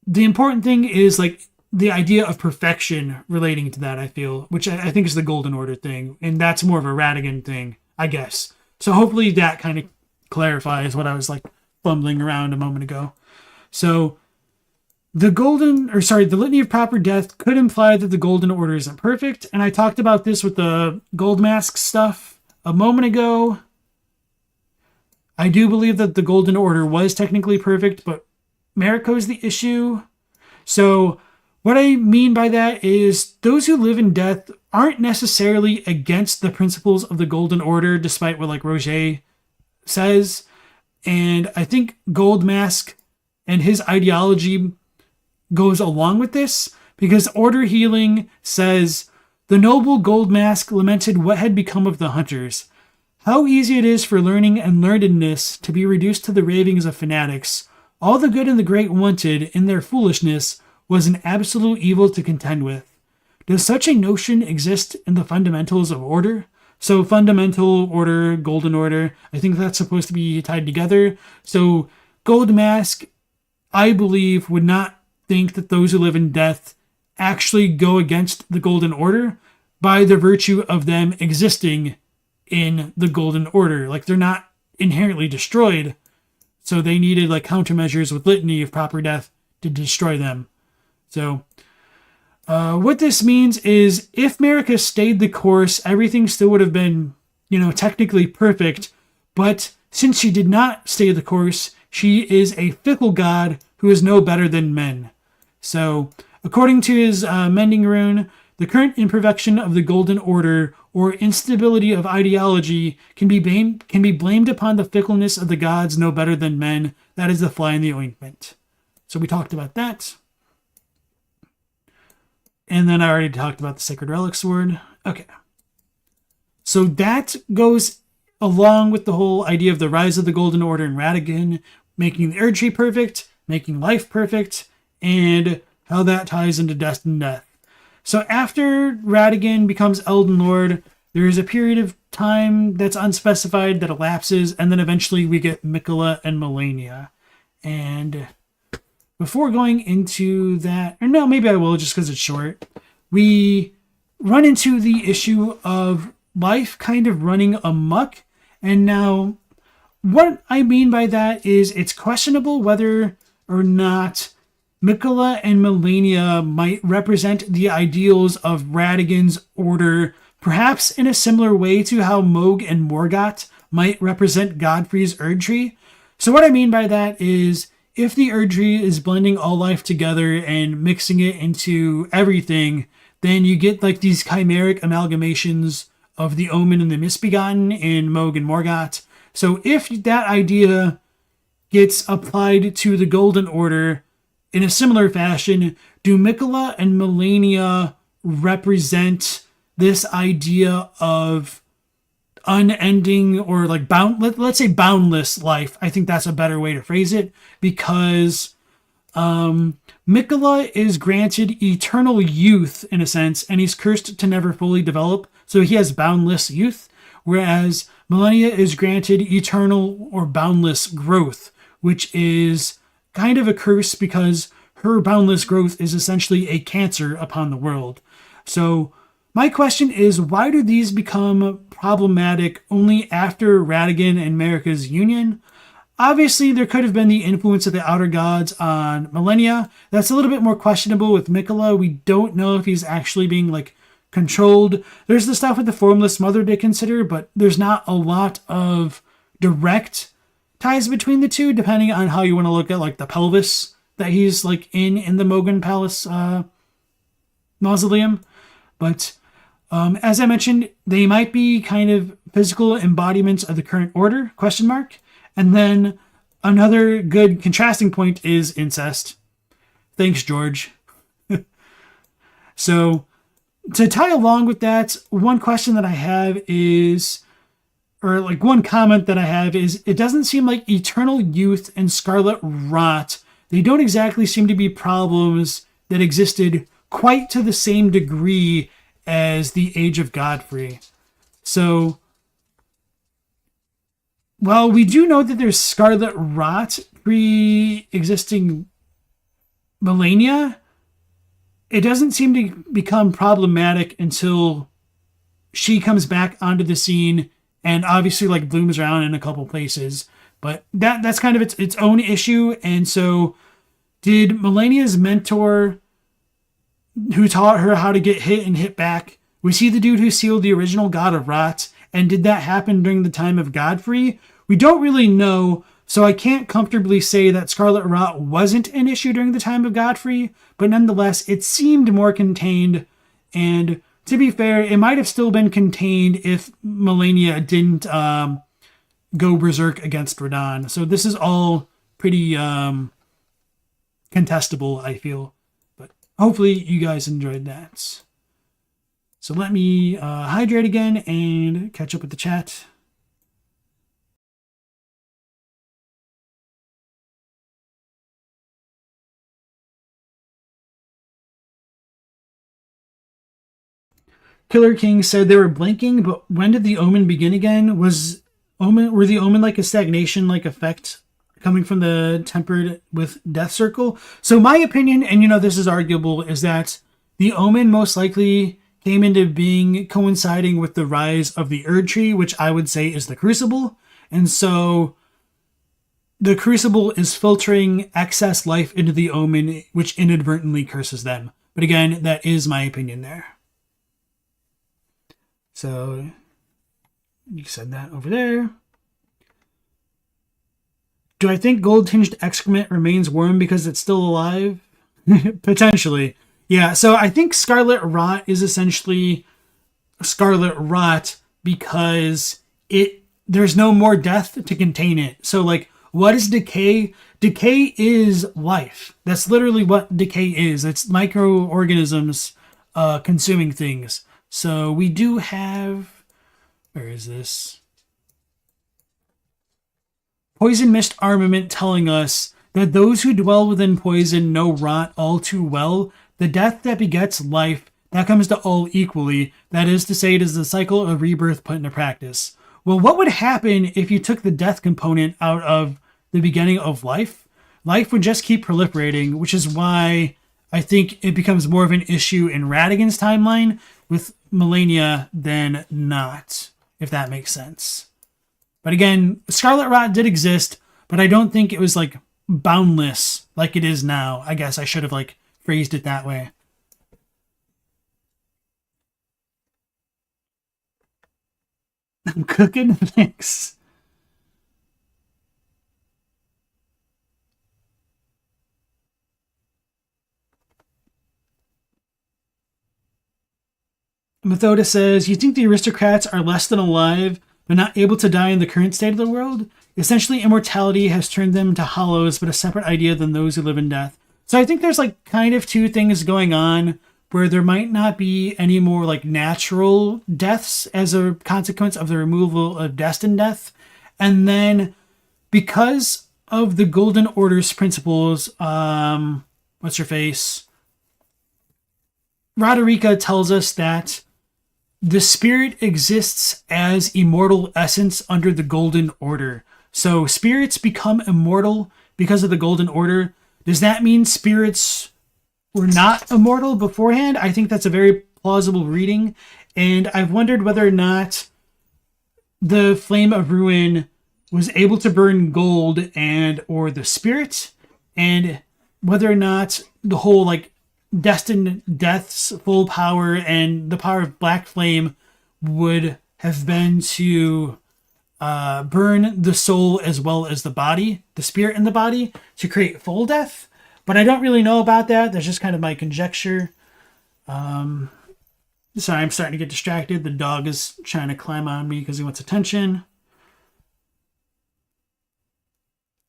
Speaker 2: the important thing is like the idea of perfection relating to that, I feel, which I think is the Golden Order thing. And that's more of a Radagon thing, I guess. So hopefully that kind of clarifies what I was like fumbling around a moment ago. So the Litany of Proper Death could imply that the Golden Order isn't perfect. And I talked about this with the Gold Mask stuff a moment ago. I do believe that the Golden Order was technically perfect, but Mariko is the issue. So what I mean by that is those who live in death aren't necessarily against the principles of the Golden Order, despite what like Roger says. And I think Gold Mask and his ideology goes along with this, because Order Healing says, the noble Gold Mask lamented what had become of the hunters. How easy it is for learning and learnedness to be reduced to the ravings of fanatics. All the good and the great wanted, in their foolishness, was an absolute evil to contend with. Does such a notion exist in the fundamentals of order? So fundamental order, Golden Order, I think that's supposed to be tied together. So Gold Mask, I believe, would not think that those who live in death actually go against the Golden Order by the virtue of them existing in the Golden Order. Like, they're not inherently destroyed, so they needed like countermeasures with Litany of Proper Death to destroy them. So what this means is if Marika stayed the course, everything still would have been, technically perfect, but since she did not stay the course, she is a fickle god who is no better than men. So, according to his mending rune, the current imperfection of the Golden Order or instability of ideology can be blamed upon the fickleness of the gods no better than men. That is the fly in the ointment. So we talked about that. And then I already talked about the Sacred Relic Sword. Okay. So that goes along with the whole idea of the rise of the Golden Order in Radagon, making the Erdtree perfect, making life perfect, and how that ties into Destined Death. So after Radagon becomes Elden Lord, there is a period of time that's unspecified that elapses, and then eventually we get Miquella and Malenia. And before going into that, or no, maybe I will just because it's short, we run into the issue of life kind of running amok. And now, what I mean by that is it's questionable whether or not Miquella and Malenia might represent the ideals of Radagon's order, perhaps in a similar way to how Mohg and Morgott might represent Godfrey's Erdtree. So what I mean by that is, if the Erdtree is blending all life together and mixing it into everything, then you get like these chimeric amalgamations of the Omen and the Misbegotten in Mohg and Morgott. So if that idea gets applied to the Golden Order in a similar fashion, do Miquella and Malenia represent this idea of unending or like let's say boundless life? I think that's a better way to phrase it, because Miquella is granted eternal youth in a sense, and he's cursed to never fully develop, so he has boundless youth, whereas Malenia is granted eternal or boundless growth, which is kind of a curse because her boundless growth is essentially a cancer upon the world. So my question is, why do these become problematic only after Radagon and Marika's union? Obviously, there could have been the influence of the Outer Gods on Malenia. That's a little bit more questionable with Miquella. We don't know if he's actually being like controlled. There's the stuff with the Formless Mother to consider, but there's not a lot of direct ties between the two, depending on how you want to look at like the pelvis that he's like in the Mogan Palace mausoleum. But as I mentioned, they might be kind of physical embodiments of the current order, question mark. And then another good contrasting point is incest. Thanks, George. So to tie along with that, one question that I have is, or like one comment that I have is, it doesn't seem like Eternal Youth and Scarlet Rot, they don't exactly seem to be problems that existed quite to the same degree as the Age of Godfrey. So, while we do know that there's Scarlet Rot pre-existing Melania, it doesn't seem to become problematic until she comes back onto the scene and obviously like blooms around in a couple places. But that's kind of its own issue. And so did Melania's mentor, who taught her how to get hit and hit back, was he the dude who sealed the original God of Rot? And did that happen during the time of Godfrey? We don't really know, so I can't comfortably say that Scarlet Rot wasn't an issue during the time of Godfrey, but nonetheless, it seemed more contained, and to be fair, it might have still been contained if Melania didn't go berserk against Radon. So this is all pretty contestable, I feel. But hopefully you guys enjoyed that. So let me hydrate again and catch up with the chat. Killer King said they were blinking, but when did the omen begin again? Were the omen like a stagnation like effect coming from the tempered with death circle? So my opinion, and this is arguable, is that the omen most likely came into being coinciding with the rise of the Erdtree, which I would say is the Crucible. And so the Crucible is filtering excess life into the omen, which inadvertently curses them. But again, that is my opinion there. So you said that over there. Do I think gold-tinged excrement remains warm because it's still alive? Potentially. Yeah, so I think Scarlet Rot is essentially Scarlet Rot because there's no more death to contain it. So like, what is decay? Decay is life. That's literally what decay is. It's microorganisms consuming things. So we do have, where is this? Poison Mist Armament telling us that those who dwell within poison know rot all too well. The death that begets life, that comes to all equally. That is to say, it is the cycle of rebirth put into practice. Well, what would happen if you took the death component out of the beginning of life? Life would just keep proliferating, which is why I think it becomes more of an issue in Radagon's timeline with Melania than not, if that makes sense. But again, Scarlet Rot did exist, but I don't think it was like boundless like it is now. I guess I should have like phrased it that way. I'm cooking. Thanks. Methoda says, you think the aristocrats are less than alive, but not able to die in the current state of the world? Essentially, immortality has turned them to hollows, but a separate idea than those who live in death. So I think there's like kind of two things going on where there might not be any more like natural deaths as a consequence of the removal of Destined Death. And then because of the Golden Order's principles, what's her face? Roderica tells us that the spirit exists as immortal essence under the Golden Order. So spirits become immortal because of the Golden Order. Does that mean spirits were not immortal beforehand? I think that's a very plausible reading. And I've wondered whether or not the Flame of Ruin was able to burn gold or the spirit, and whether or not the whole like Destined Death's full power and the power of Black Flame would have been to burn the soul as well as the body, the spirit in the body, to create full death. But I don't really know about that. That's just kind of my conjecture. Sorry, I'm starting to get distracted. The dog is trying to climb on me because he wants attention.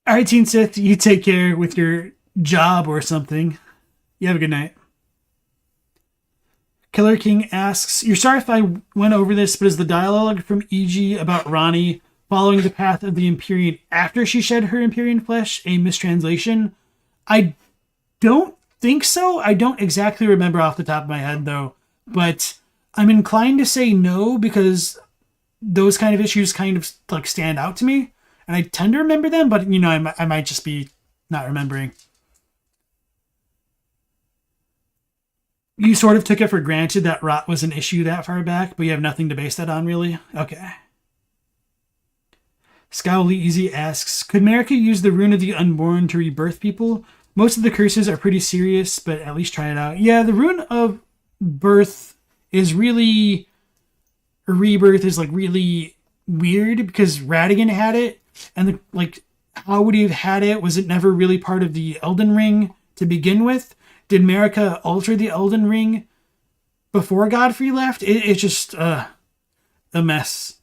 Speaker 2: All right, Teen Sith, you take care with your job or something. You have a good night. Killer King asks, "You're sorry if I went over this, but is the dialogue from E.G. about Ronnie following the path of the Empyrean after she shed her Empyrean flesh a mistranslation?" I don't think so. I don't exactly remember off the top of my head, though. But I'm inclined to say no, because those kind of issues kind of like stand out to me. And I tend to remember them, but I might just be not remembering. You sort of took it for granted that rot was an issue that far back, but you have nothing to base that on, really? Okay. Scowly Easy asks, "Could Marika use the Rune of the Unborn to rebirth people? Most of the curses are pretty serious, but at least try it out." Yeah, the Rune of Birth is really... Rebirth is, like, really weird, because Radagon had it, and, how would he have had it? Was it never really part of the Elden Ring to begin with? Did Marika alter the Elden Ring before Godfrey left? It's just a mess.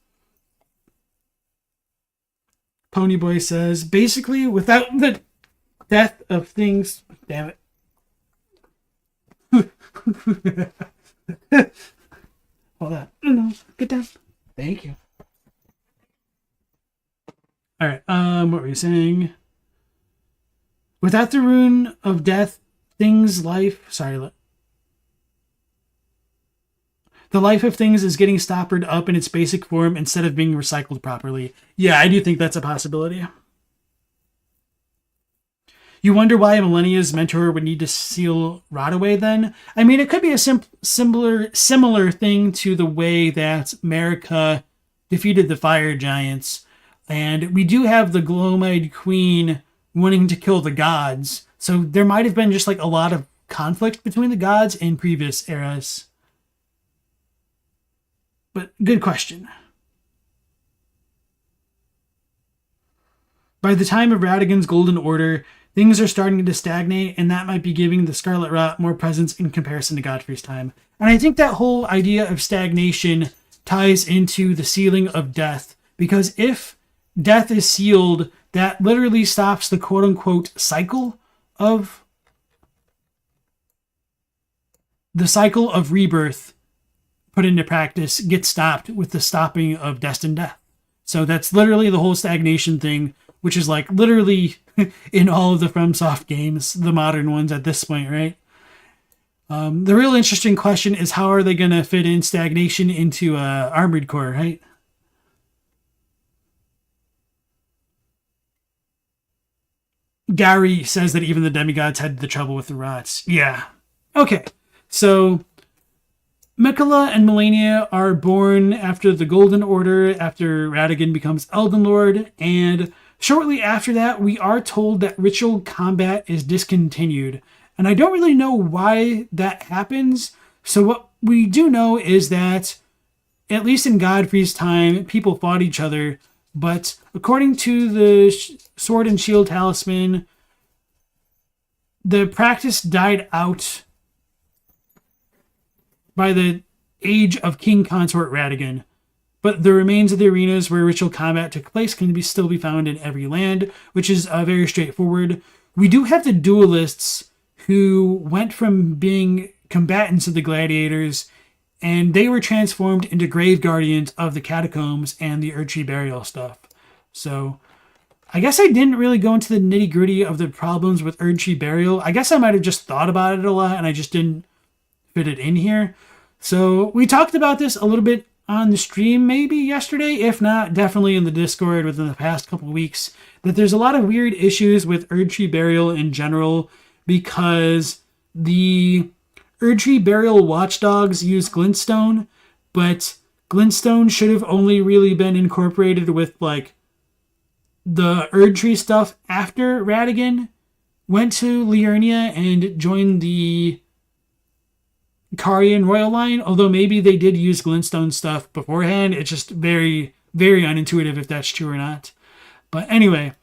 Speaker 2: Ponyboy says, "Basically, without the death of things..." Damn it. Hold on. No, get down. Thank you. All right. What were you saying? Without the Rune of Death, things, life... Sorry. The life of things is getting stoppered up in its basic form instead of being recycled properly. Yeah, I do think that's a possibility. You wonder why Millennia's mentor would need to seal rot away then? I mean, it could be a similar thing to the way that Marika defeated the fire giants. And we do have the Glowmide Queen wanting to kill the gods. So there might have been just like a lot of conflict between the gods in previous eras. But good question. By the time of Radagon's Golden Order, things are starting to stagnate, and that might be giving the Scarlet Rot more presence in comparison to Godfrey's time. And I think that whole idea of stagnation ties into the sealing of death, because if death is sealed, that literally stops the quote-unquote cycle of rebirth put into practice gets stopped with the stopping of Destined Death. So that's literally the whole stagnation thing, which is like literally in all of the FromSoft games, the modern ones at this point, right? The real interesting question is, how are they going to fit in stagnation into Armored Core, right? Gary says that even the demigods had the trouble with the rots. Yeah. Okay. So Miquella and Malenia are born after the Golden Order, after Radagon becomes Elden Lord, and shortly after that, we are told that ritual combat is discontinued. And I don't really know why that happens. So what we do know is that, at least in Godfrey's time, people fought each other. But according to the Sword and Shield Talisman, the practice died out by the age of King Consort Radagon. But the remains of the arenas where ritual combat took place can still be found in every land, which is very straightforward. We do have the duelists who went from being combatants of the gladiators, and they were transformed into grave guardians of the catacombs and the Erdtree burial stuff. So I guess I didn't really go into the nitty gritty of the problems with Erdtree burial. I guess I might have just thought about it a lot and I just didn't fit it in here. So we talked about this a little bit on the stream maybe yesterday, if not, definitely in the Discord within the past couple of weeks, that there's a lot of weird issues with Erdtree burial in general, because the Erdtree burial watchdogs use glintstone, but glintstone should have only really been incorporated with like the Erdtree stuff after Radagon went to Liurnia and joined the Carian royal line, although maybe they did use glintstone stuff beforehand. It's just very very unintuitive if that's true or not. But anyway,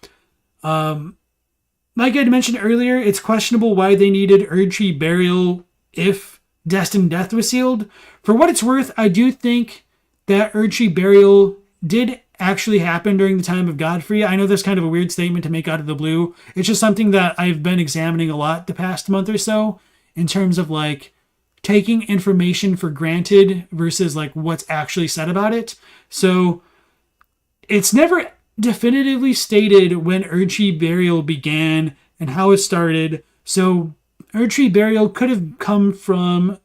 Speaker 2: like I had mentioned earlier, it's questionable why they needed Erdtree burial if Destined Death was sealed. For what it's worth, I do think that Erdtree burial did actually happen during the time of Godfrey. I know that's kind of a weird statement to make out of the blue. It's just something that I've been examining a lot the past month or so in terms of like taking information for granted versus like what's actually said about it. So it's never definitively stated when Erdtree burial began and how it started. So Erdtree burial could have come from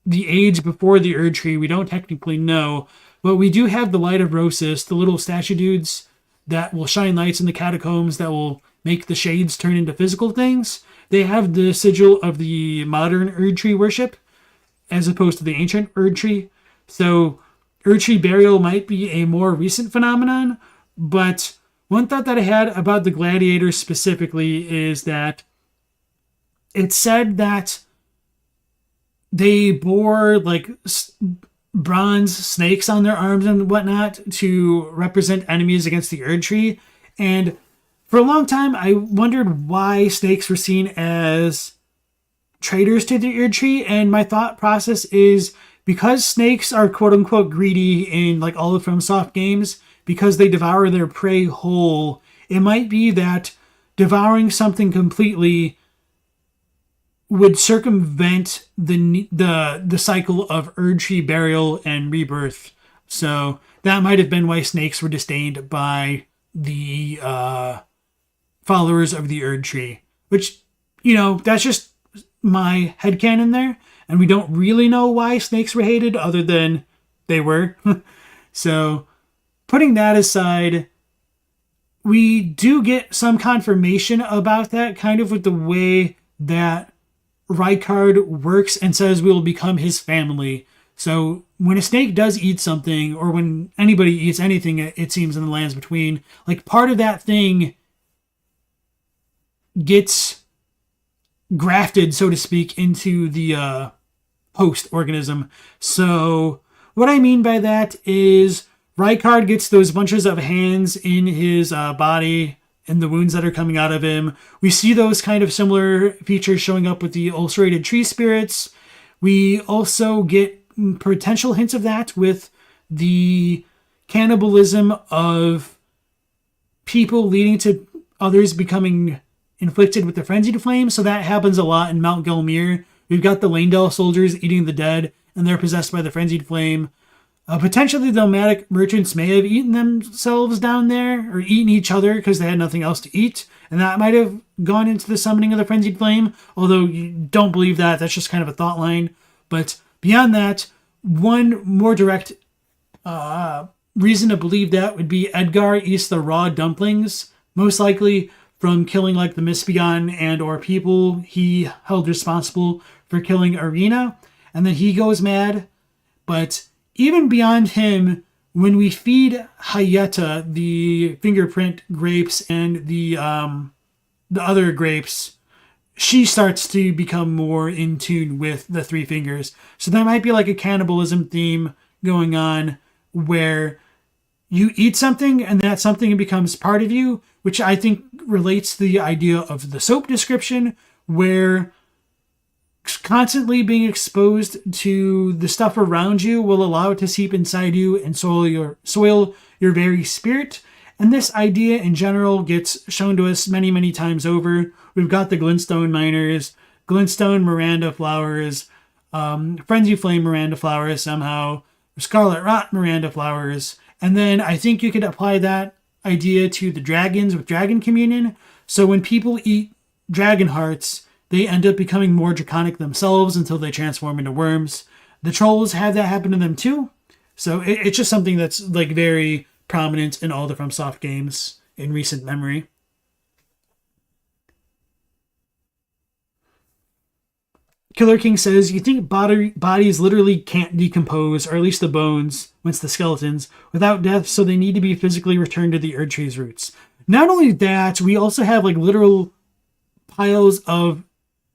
Speaker 2: the age before the Erdtree. We don't technically know, but we do have the Light of Rosis, the little statue dudes that will shine lights in the catacombs that will make the shades turn into physical things. They have the sigil of the modern Erdtree worship as opposed to the ancient Erdtree. So Erdtree burial might be a more recent phenomenon, but one thought that I had about the gladiators specifically is that it said that they bore like bronze snakes on their arms and whatnot to represent enemies against the Erdtree. And for a long time, I wondered why snakes were seen as traitors to the Erdtree. And my thought process is because snakes are quote unquote greedy in like all of FromSoft games, because they devour their prey whole, it might be that devouring something completely would circumvent the cycle of Erdtree burial and rebirth. So that might have been why snakes were disdained by the followers of the Erdtree. Which, you know, that's just my headcanon there. And we don't really know why snakes were hated other than they were. So putting that aside, we do get some confirmation about that kind of with the way that Rykard works and says we will become his family. So when a snake does eat something, or when anybody eats anything, it seems in the lands between, like part of that thing gets grafted, so to speak, into the host organism. So what I mean by that is Rykard gets those bunches of hands in his body and the wounds that are coming out of him. We see those kind of similar features showing up with the ulcerated tree spirits. We also get potential hints of that with the cannibalism of people leading to others becoming inflicted with the frenzied flame. So that happens a lot in Mount Gelmir. We've got the Lanedale soldiers eating the dead, and they're possessed by the frenzied flame. Potentially, the nomadic merchants may have eaten themselves down there, or eaten each other because they had nothing else to eat. And that might have gone into the summoning of the frenzied flame, although you don't believe that. That's just kind of a thought line. But beyond that, one more direct reason to believe that would be Edgar eats the raw dumplings, most likely from killing like the Mistbegon and or people he held responsible for killing Arena. And then he goes mad. But even beyond him, when we feed Hayeta the fingerprint grapes and the other grapes, she starts to become more in tune with the three fingers. So there might be like a cannibalism theme going on where you eat something and that something becomes part of you, which I think relates to the idea of the soap description, where constantly being exposed to the stuff around you will allow it to seep inside you and soil your very spirit. And this idea in general gets shown to us many, many times over. We've got the glintstone miners, glintstone Miranda flowers, frenzy flame Miranda flowers somehow, scarlet rot Miranda flowers. And then I think you could apply that idea to the dragons with dragon communion. So when people eat dragon hearts, they end up becoming more draconic themselves until they transform into worms. The trolls have that happen to them too. So it's just something that's like very prominent in all the FromSoft games in recent memory. Killer King says, you think bodies literally can't decompose, or at least the bones, once the skeletons, without death, so they need to be physically returned to the Erdtree's roots. Not only that, we also have like literal piles of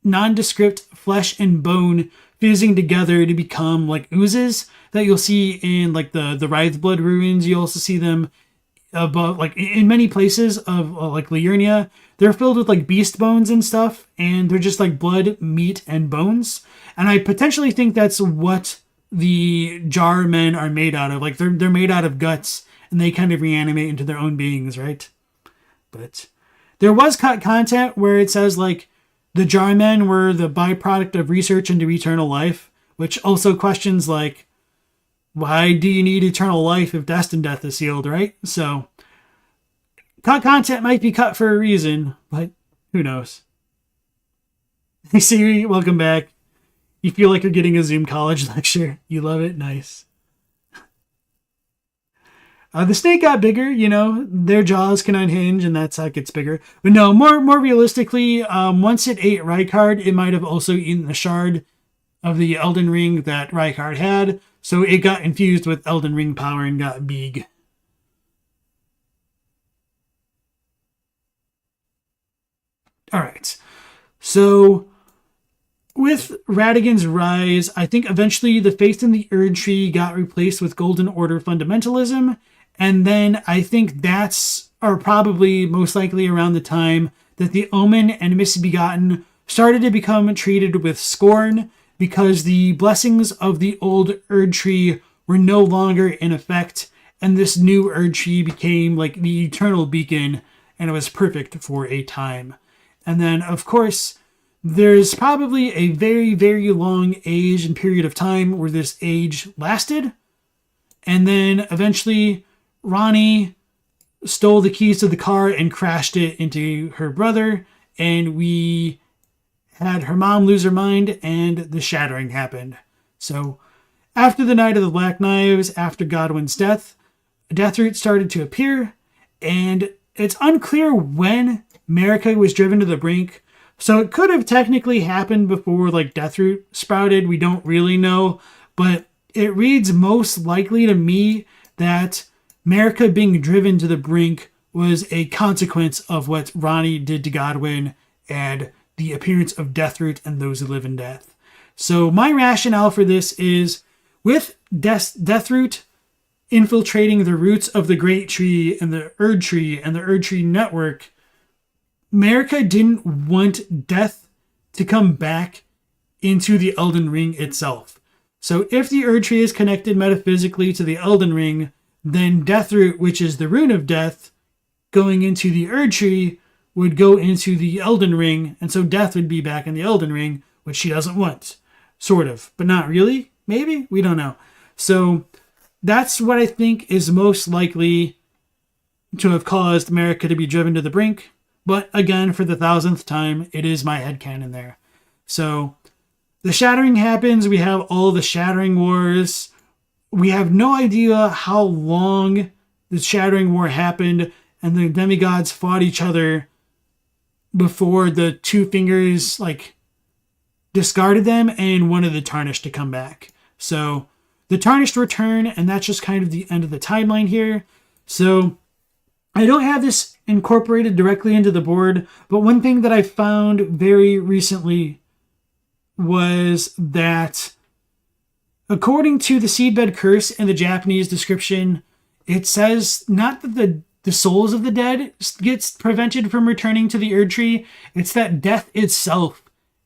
Speaker 2: nondescript flesh and bone fusing together to become like oozes that you'll see in like the Writhe Blood ruins. You also see them above, like in many places of like Liurnia. They're filled with like beast bones and stuff, and they're just like blood, meat, and bones. And I potentially think that's what the jar men are made out of. Like they're made out of guts, and they kind of reanimate into their own beings, right? But there was cut content where it says like the jar men were the byproduct of research into eternal life, which also questions like, why do you need eternal life if Destined Death is sealed, right? So cut content might be cut for a reason, but who knows? Hey Siri, welcome back. You feel like you're getting a Zoom college lecture. You love it? Nice. The snake got bigger, you know, their jaws can unhinge and that's how it gets bigger. But no, more realistically, once it ate Rykard, it might have also eaten the shard of the Elden Ring that Rykard had. So it got infused with Elden Ring power and got big. All right. So with Radagon's rise, I think eventually the faith in the Erdtree got replaced with Golden Order fundamentalism. And then I think that's, or probably most likely around the time that the Omen and Misbegotten started to become treated with scorn because the blessings of the old Erdtree were no longer in effect. And this new Erdtree became like the eternal beacon, and it was perfect for a time. And then, of course, there's probably a very, very long age and period of time where this age lasted. And then eventually Ranni stole the keys to the car and crashed it into her brother. And we had her mom lose her mind and the Shattering happened. So after the Night of the Black Knives, after Godwyn's death, Deathroot started to appear. And it's unclear when Marika was driven to the brink. So it could have technically happened before like Deathroot sprouted. We don't really know. But it reads most likely to me that Marika being driven to the brink was a consequence of what Ranni did to Godwyn and the appearance of Deathroot and those who live in death. So my rationale for this is with Deathroot infiltrating the roots of the Great Tree and the Erdtree network, Marika didn't want death to come back into the Elden Ring itself. So if the Erdtree is connected metaphysically to the Elden Ring, then Deathroot, which is the rune of death, going into the Erdtree would go into the Elden Ring, and so death would be back in the Elden Ring, which she doesn't want. Sort of, but not really. Maybe? We don't know. So that's what I think is most likely to have caused Marika to be driven to the brink. But again, for the 1000th time, it is my headcanon there. So the Shattering happens. We have all the Shattering Wars. We have no idea how long the Shattering War happened and the demigods fought each other before the Two Fingers like discarded them and wanted the Tarnished to come back. So the Tarnished return, and that's just kind of the end of the timeline here. So I don't have this incorporated directly into the board, but one thing that I found very recently was that according to the Seedbed Curse in the Japanese description, it says not that the souls of the dead gets prevented from returning to the Erdtree, it's that death itself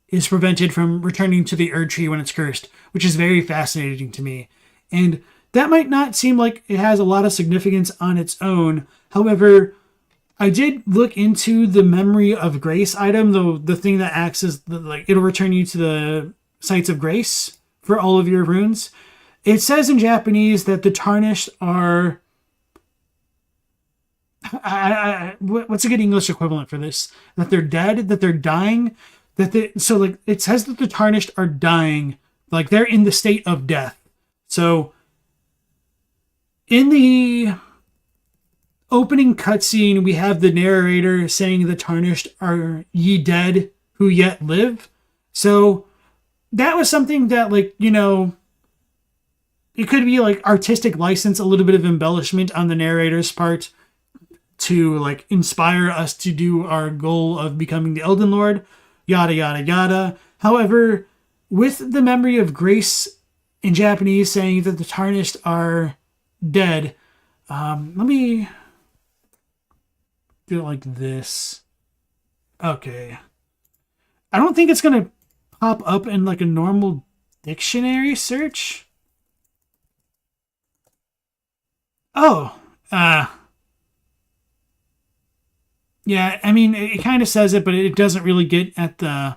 Speaker 2: is prevented from returning to the Erdtree when it's cursed, which is very fascinating to me. And that might not seem like it has a lot of significance on its own. However, I did look into the Memory of Grace item, the thing that acts as like it'll return you to the sites of grace for all of your runes. It says in Japanese that the Tarnished are what's a good English equivalent for this? That they're dead, that they're dying, so like it says that the Tarnished are dying, like they're in the state of death. So in the opening cutscene, we have the narrator saying the Tarnished are ye dead who yet live. So that was something that, like, you know, it could be like artistic license, a little bit of embellishment on the narrator's part to like inspire us to do our goal of becoming the Elden Lord, yada, yada, yada. However, with the memory of grace in Japanese saying that the Tarnished are dead, let me do it like this. Okay. I don't think it's going to pop up in like a normal dictionary search. Oh, yeah, I mean, it kind of says it, but it doesn't really get at the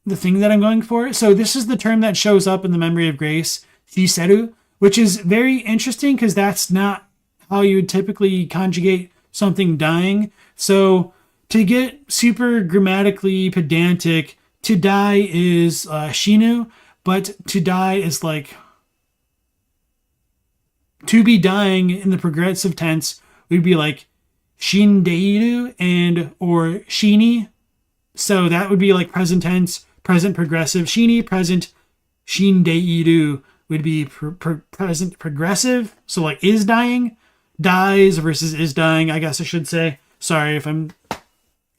Speaker 2: thing that I'm going for. So this is the term that shows up in the memory of grace, shiseru, which is very interesting because that's not how you would typically conjugate something dying. So to get super grammatically pedantic, to die is shinu, but to die is like to be dying in the progressive tense would be like shindeiru and or shini. So that would be like present tense, present progressive. Shini, present. Shindeiru would be present progressive. So like is dying, dies versus is dying, I guess I should say. Sorry if I'm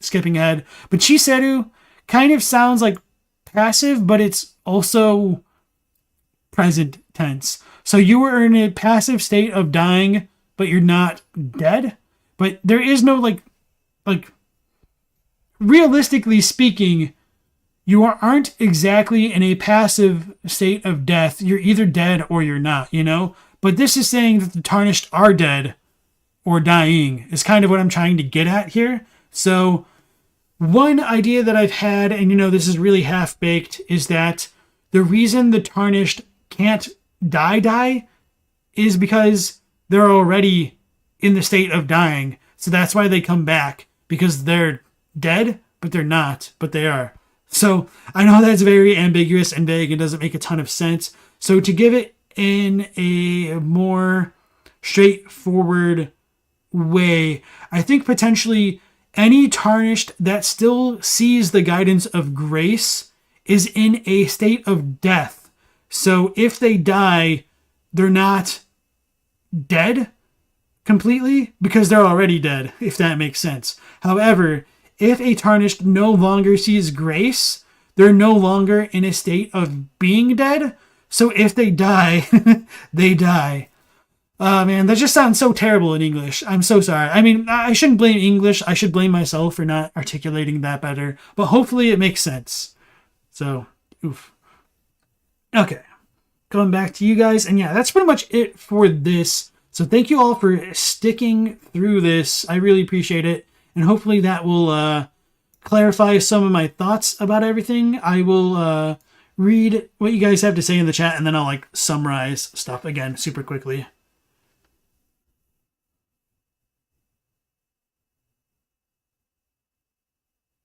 Speaker 2: skipping ahead. But shiseru kind of sounds like passive, but it's also present tense. So you were in a passive state of dying, but you're not dead. But there is no like realistically speaking, you aren't exactly in a passive state of death. You're either dead or you're not, you know? But this is saying that the Tarnished are dead or dying is kind of what I'm trying to get at here. So one idea that I've had, and you know, this is really half-baked, is that the reason the Tarnished can't die is because they're already in the state of dying. So that's why they come back, because they're dead, but they're not, but they are. So I know that's very ambiguous and vague and doesn't make a ton of sense. So to give it in a more straightforward way, I think potentially any Tarnished that still sees the guidance of grace is in a state of death. So if they die, they're not dead completely because they're already dead, if that makes sense. However, if a Tarnished no longer sees grace, they're no longer in a state of being dead. So if they die, they die. Man, that just sounds so terrible in English. I'm so sorry. I mean, I shouldn't blame English. I should blame myself for not articulating that better. But hopefully it makes sense. So, oof. Okay. Going back to you guys. And yeah, that's pretty much it for this. So thank you all for sticking through this. I really appreciate it. And hopefully that will clarify some of my thoughts about everything. I will read what you guys have to say in the chat, and then I'll like summarize stuff again super quickly.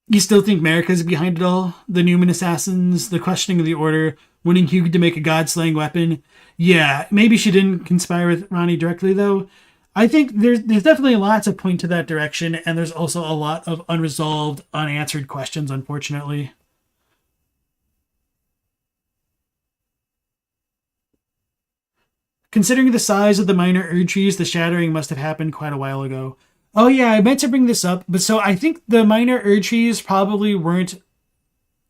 Speaker 2: You still think Marika's behind it all? The Newman assassins, the questioning of the order, winning Hugh to make a god-slaying weapon. Yeah, maybe she didn't conspire with Ronnie directly, though. I think there's definitely a lot to point to that direction, and there's also a lot of unresolved, unanswered questions, unfortunately. Considering the size of the minor Erdtrees, the Shattering must have happened quite a while ago. Oh yeah, I meant to bring this up, but so I think the minor Erdtrees probably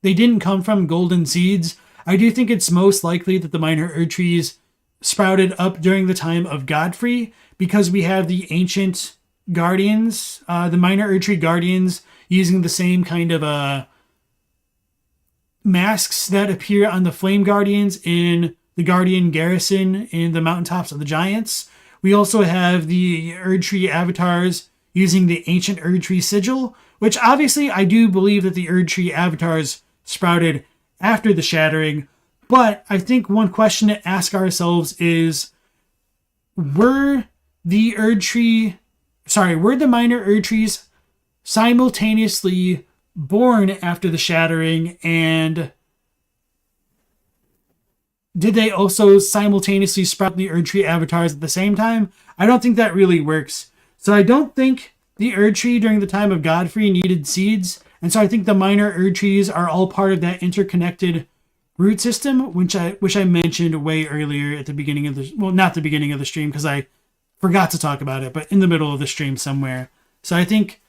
Speaker 2: they didn't come from golden seeds. I do think it's most likely that the minor Erdtrees sprouted up during the time of Godfrey, because we have the ancient guardians, the minor Erdtree guardians, using the same kind of masks that appear on the flame guardians in the guardian garrison in the mountaintops of the giants. We also have the Erdtree avatars using the ancient Erdtree sigil, which obviously I do believe that the Erdtree avatars sprouted after the Shattering. But I think one question to ask ourselves is, were the minor Erdtrees simultaneously born after the Shattering, and did they also simultaneously sprout the Erdtree avatars at the same time? I don't think that really works. So I don't think the Erdtree during the time of Godfrey needed seeds, and so I think the minor Erdtrees are all part of that interconnected root system, which I mentioned way earlier at the beginning of not the beginning of the stream, because I forgot to talk about it, but in the middle of the stream somewhere. So I think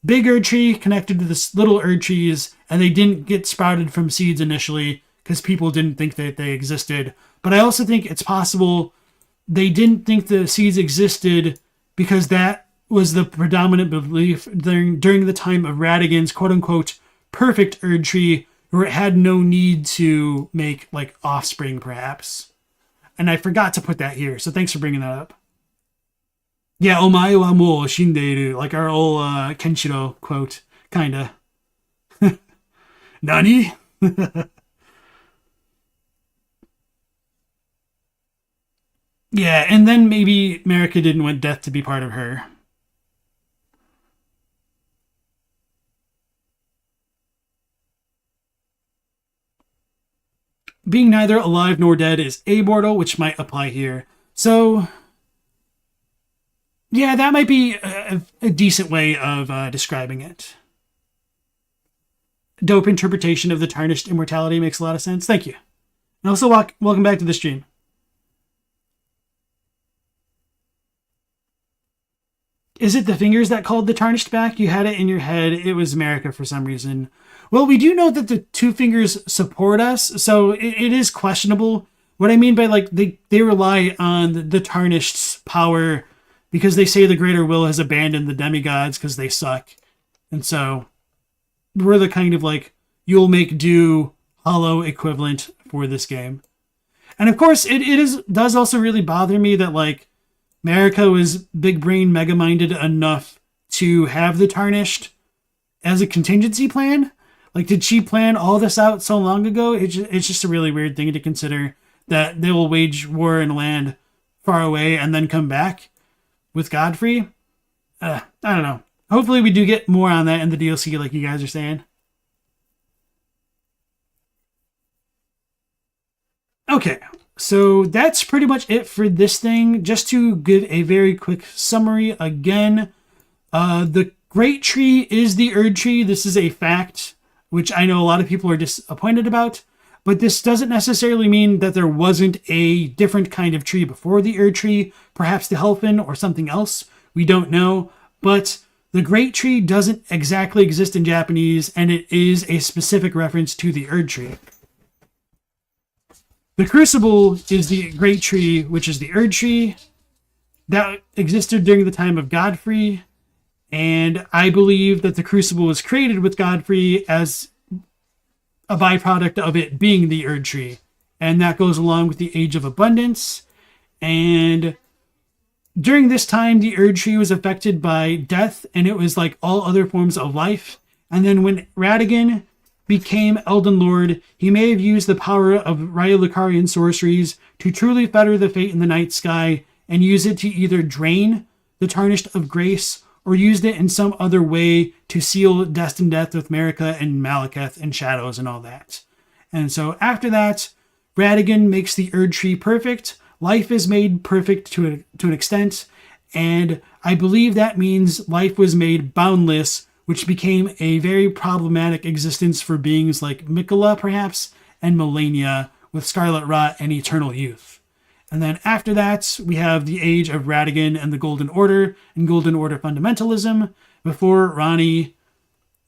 Speaker 2: big Erdtree connected to this little Erdtrees, and they didn't get sprouted from seeds initially because people didn't think that they existed. But I also think it's possible they didn't think the seeds existed because that was the predominant belief during the time of Radagon's quote-unquote perfect Erdtree, where it had no need to make like offspring, perhaps. And I forgot to put that here, so thanks for bringing that up. Yeah, omae wa mou shindeiru, like our old Kenshiro quote, kinda. Nani? Yeah, and then maybe Marika didn't want death to be part of her. Being neither alive nor dead is amortal, which might apply here. So, yeah, that might be a decent way of describing it. Dope interpretation of the Tarnished immortality makes a lot of sense. Thank you. And also, welcome back to the stream. Is it the fingers that called the Tarnished back? You had it in your head. It was Marika for some reason. Well, we do know that the two fingers support us, so it is questionable. What I mean by, like, they rely on the Tarnished's power because they say the greater will has abandoned the demigods because they suck. And so we're the kind of, like, you'll make do hollow equivalent for this game. And of course, it does also really bother me that, like, Marika was big brain, mega minded enough to have the Tarnished as a contingency plan. Like, did she plan all this out so long ago? It's just a really weird thing to consider that they will wage war in a land far away and then come back with Godfrey. I don't know. Hopefully we do get more on that in the DLC, like you guys are saying. Okay. So that's pretty much it for this thing. Just to give a very quick summary again, the Great Tree is the Erdtree. This is a fact, which I know a lot of people are disappointed about, but this doesn't necessarily mean that there wasn't a different kind of tree before the Erdtree, perhaps the Helfin or something else. We don't know, but the Great Tree doesn't exactly exist in Japanese, and it is a specific reference to the Erdtree. The Crucible is the Great Tree, which is the Erdtree that existed during the time of Godfrey. And I believe that the Crucible was created with Godfrey as a byproduct of it being the Erdtree. And that goes along with the Age of Abundance. And during this time, the Erdtree was affected by death, and it was like all other forms of life. And then when Radagon became Elden Lord, he may have used the power of Raya-Lucarian sorceries to truly fetter the fate in the night sky and use it to either drain the Tarnished of Grace or used it in some other way to seal Destined Death with Marika and Maliketh and Shadows and all that. And so after that, Radagon makes the Erdtree perfect. Life is made perfect to an extent, and I believe that means life was made boundless, which became a very problematic existence for beings like Mikola, perhaps, and Melania, with Scarlet Rot and Eternal Youth. And then after that, we have the Age of Radagon and the Golden Order, and Golden Order fundamentalism, before Ranni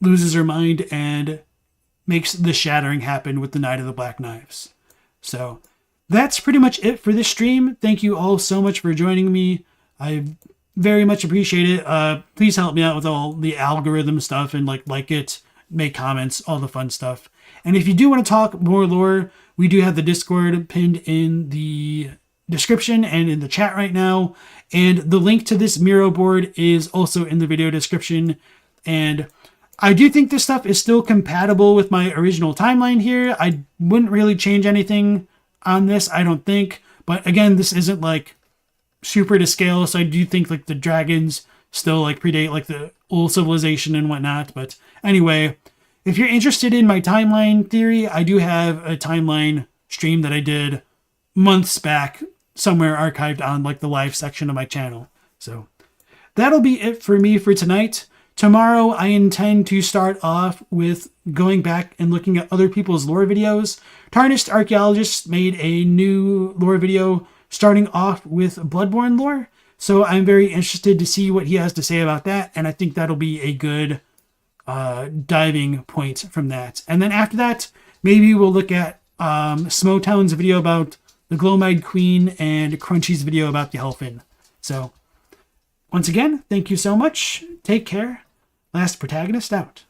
Speaker 2: loses her mind and makes the Shattering happen with the Knight of the Black Knives. So that's pretty much it for this stream. Thank you all so much for joining me. I very much appreciate it. Please help me out with all the algorithm stuff and like it, make comments, all the fun stuff. And if you do want to talk more lore, we do have the Discord pinned in the description and in the chat right now. And the link to this MIRO board is also in the video description. And I do think this stuff is still compatible with my original timeline here. I wouldn't really change anything on this, I don't think. But again, this isn't like super to scale, so I do think like the dragons still like predate like the old civilization and whatnot. But anyway, if you're interested in my timeline theory, I do have a timeline stream that I did months back, somewhere archived on like the live section of my channel. So that'll be it for me for tonight. Tomorrow I intend to start off with going back and looking at other people's lore videos. Tarnished Archaeologists made a new lore video starting off with Bloodborne lore. So I'm very interested to see what he has to say about that. And I think that'll be a good diving point from that. And then after that, maybe we'll look at Smotown's video about the Glowmide Queen and Crunchy's video about the Helfin. So once again, thank you so much. Take care. Last Protagonist out.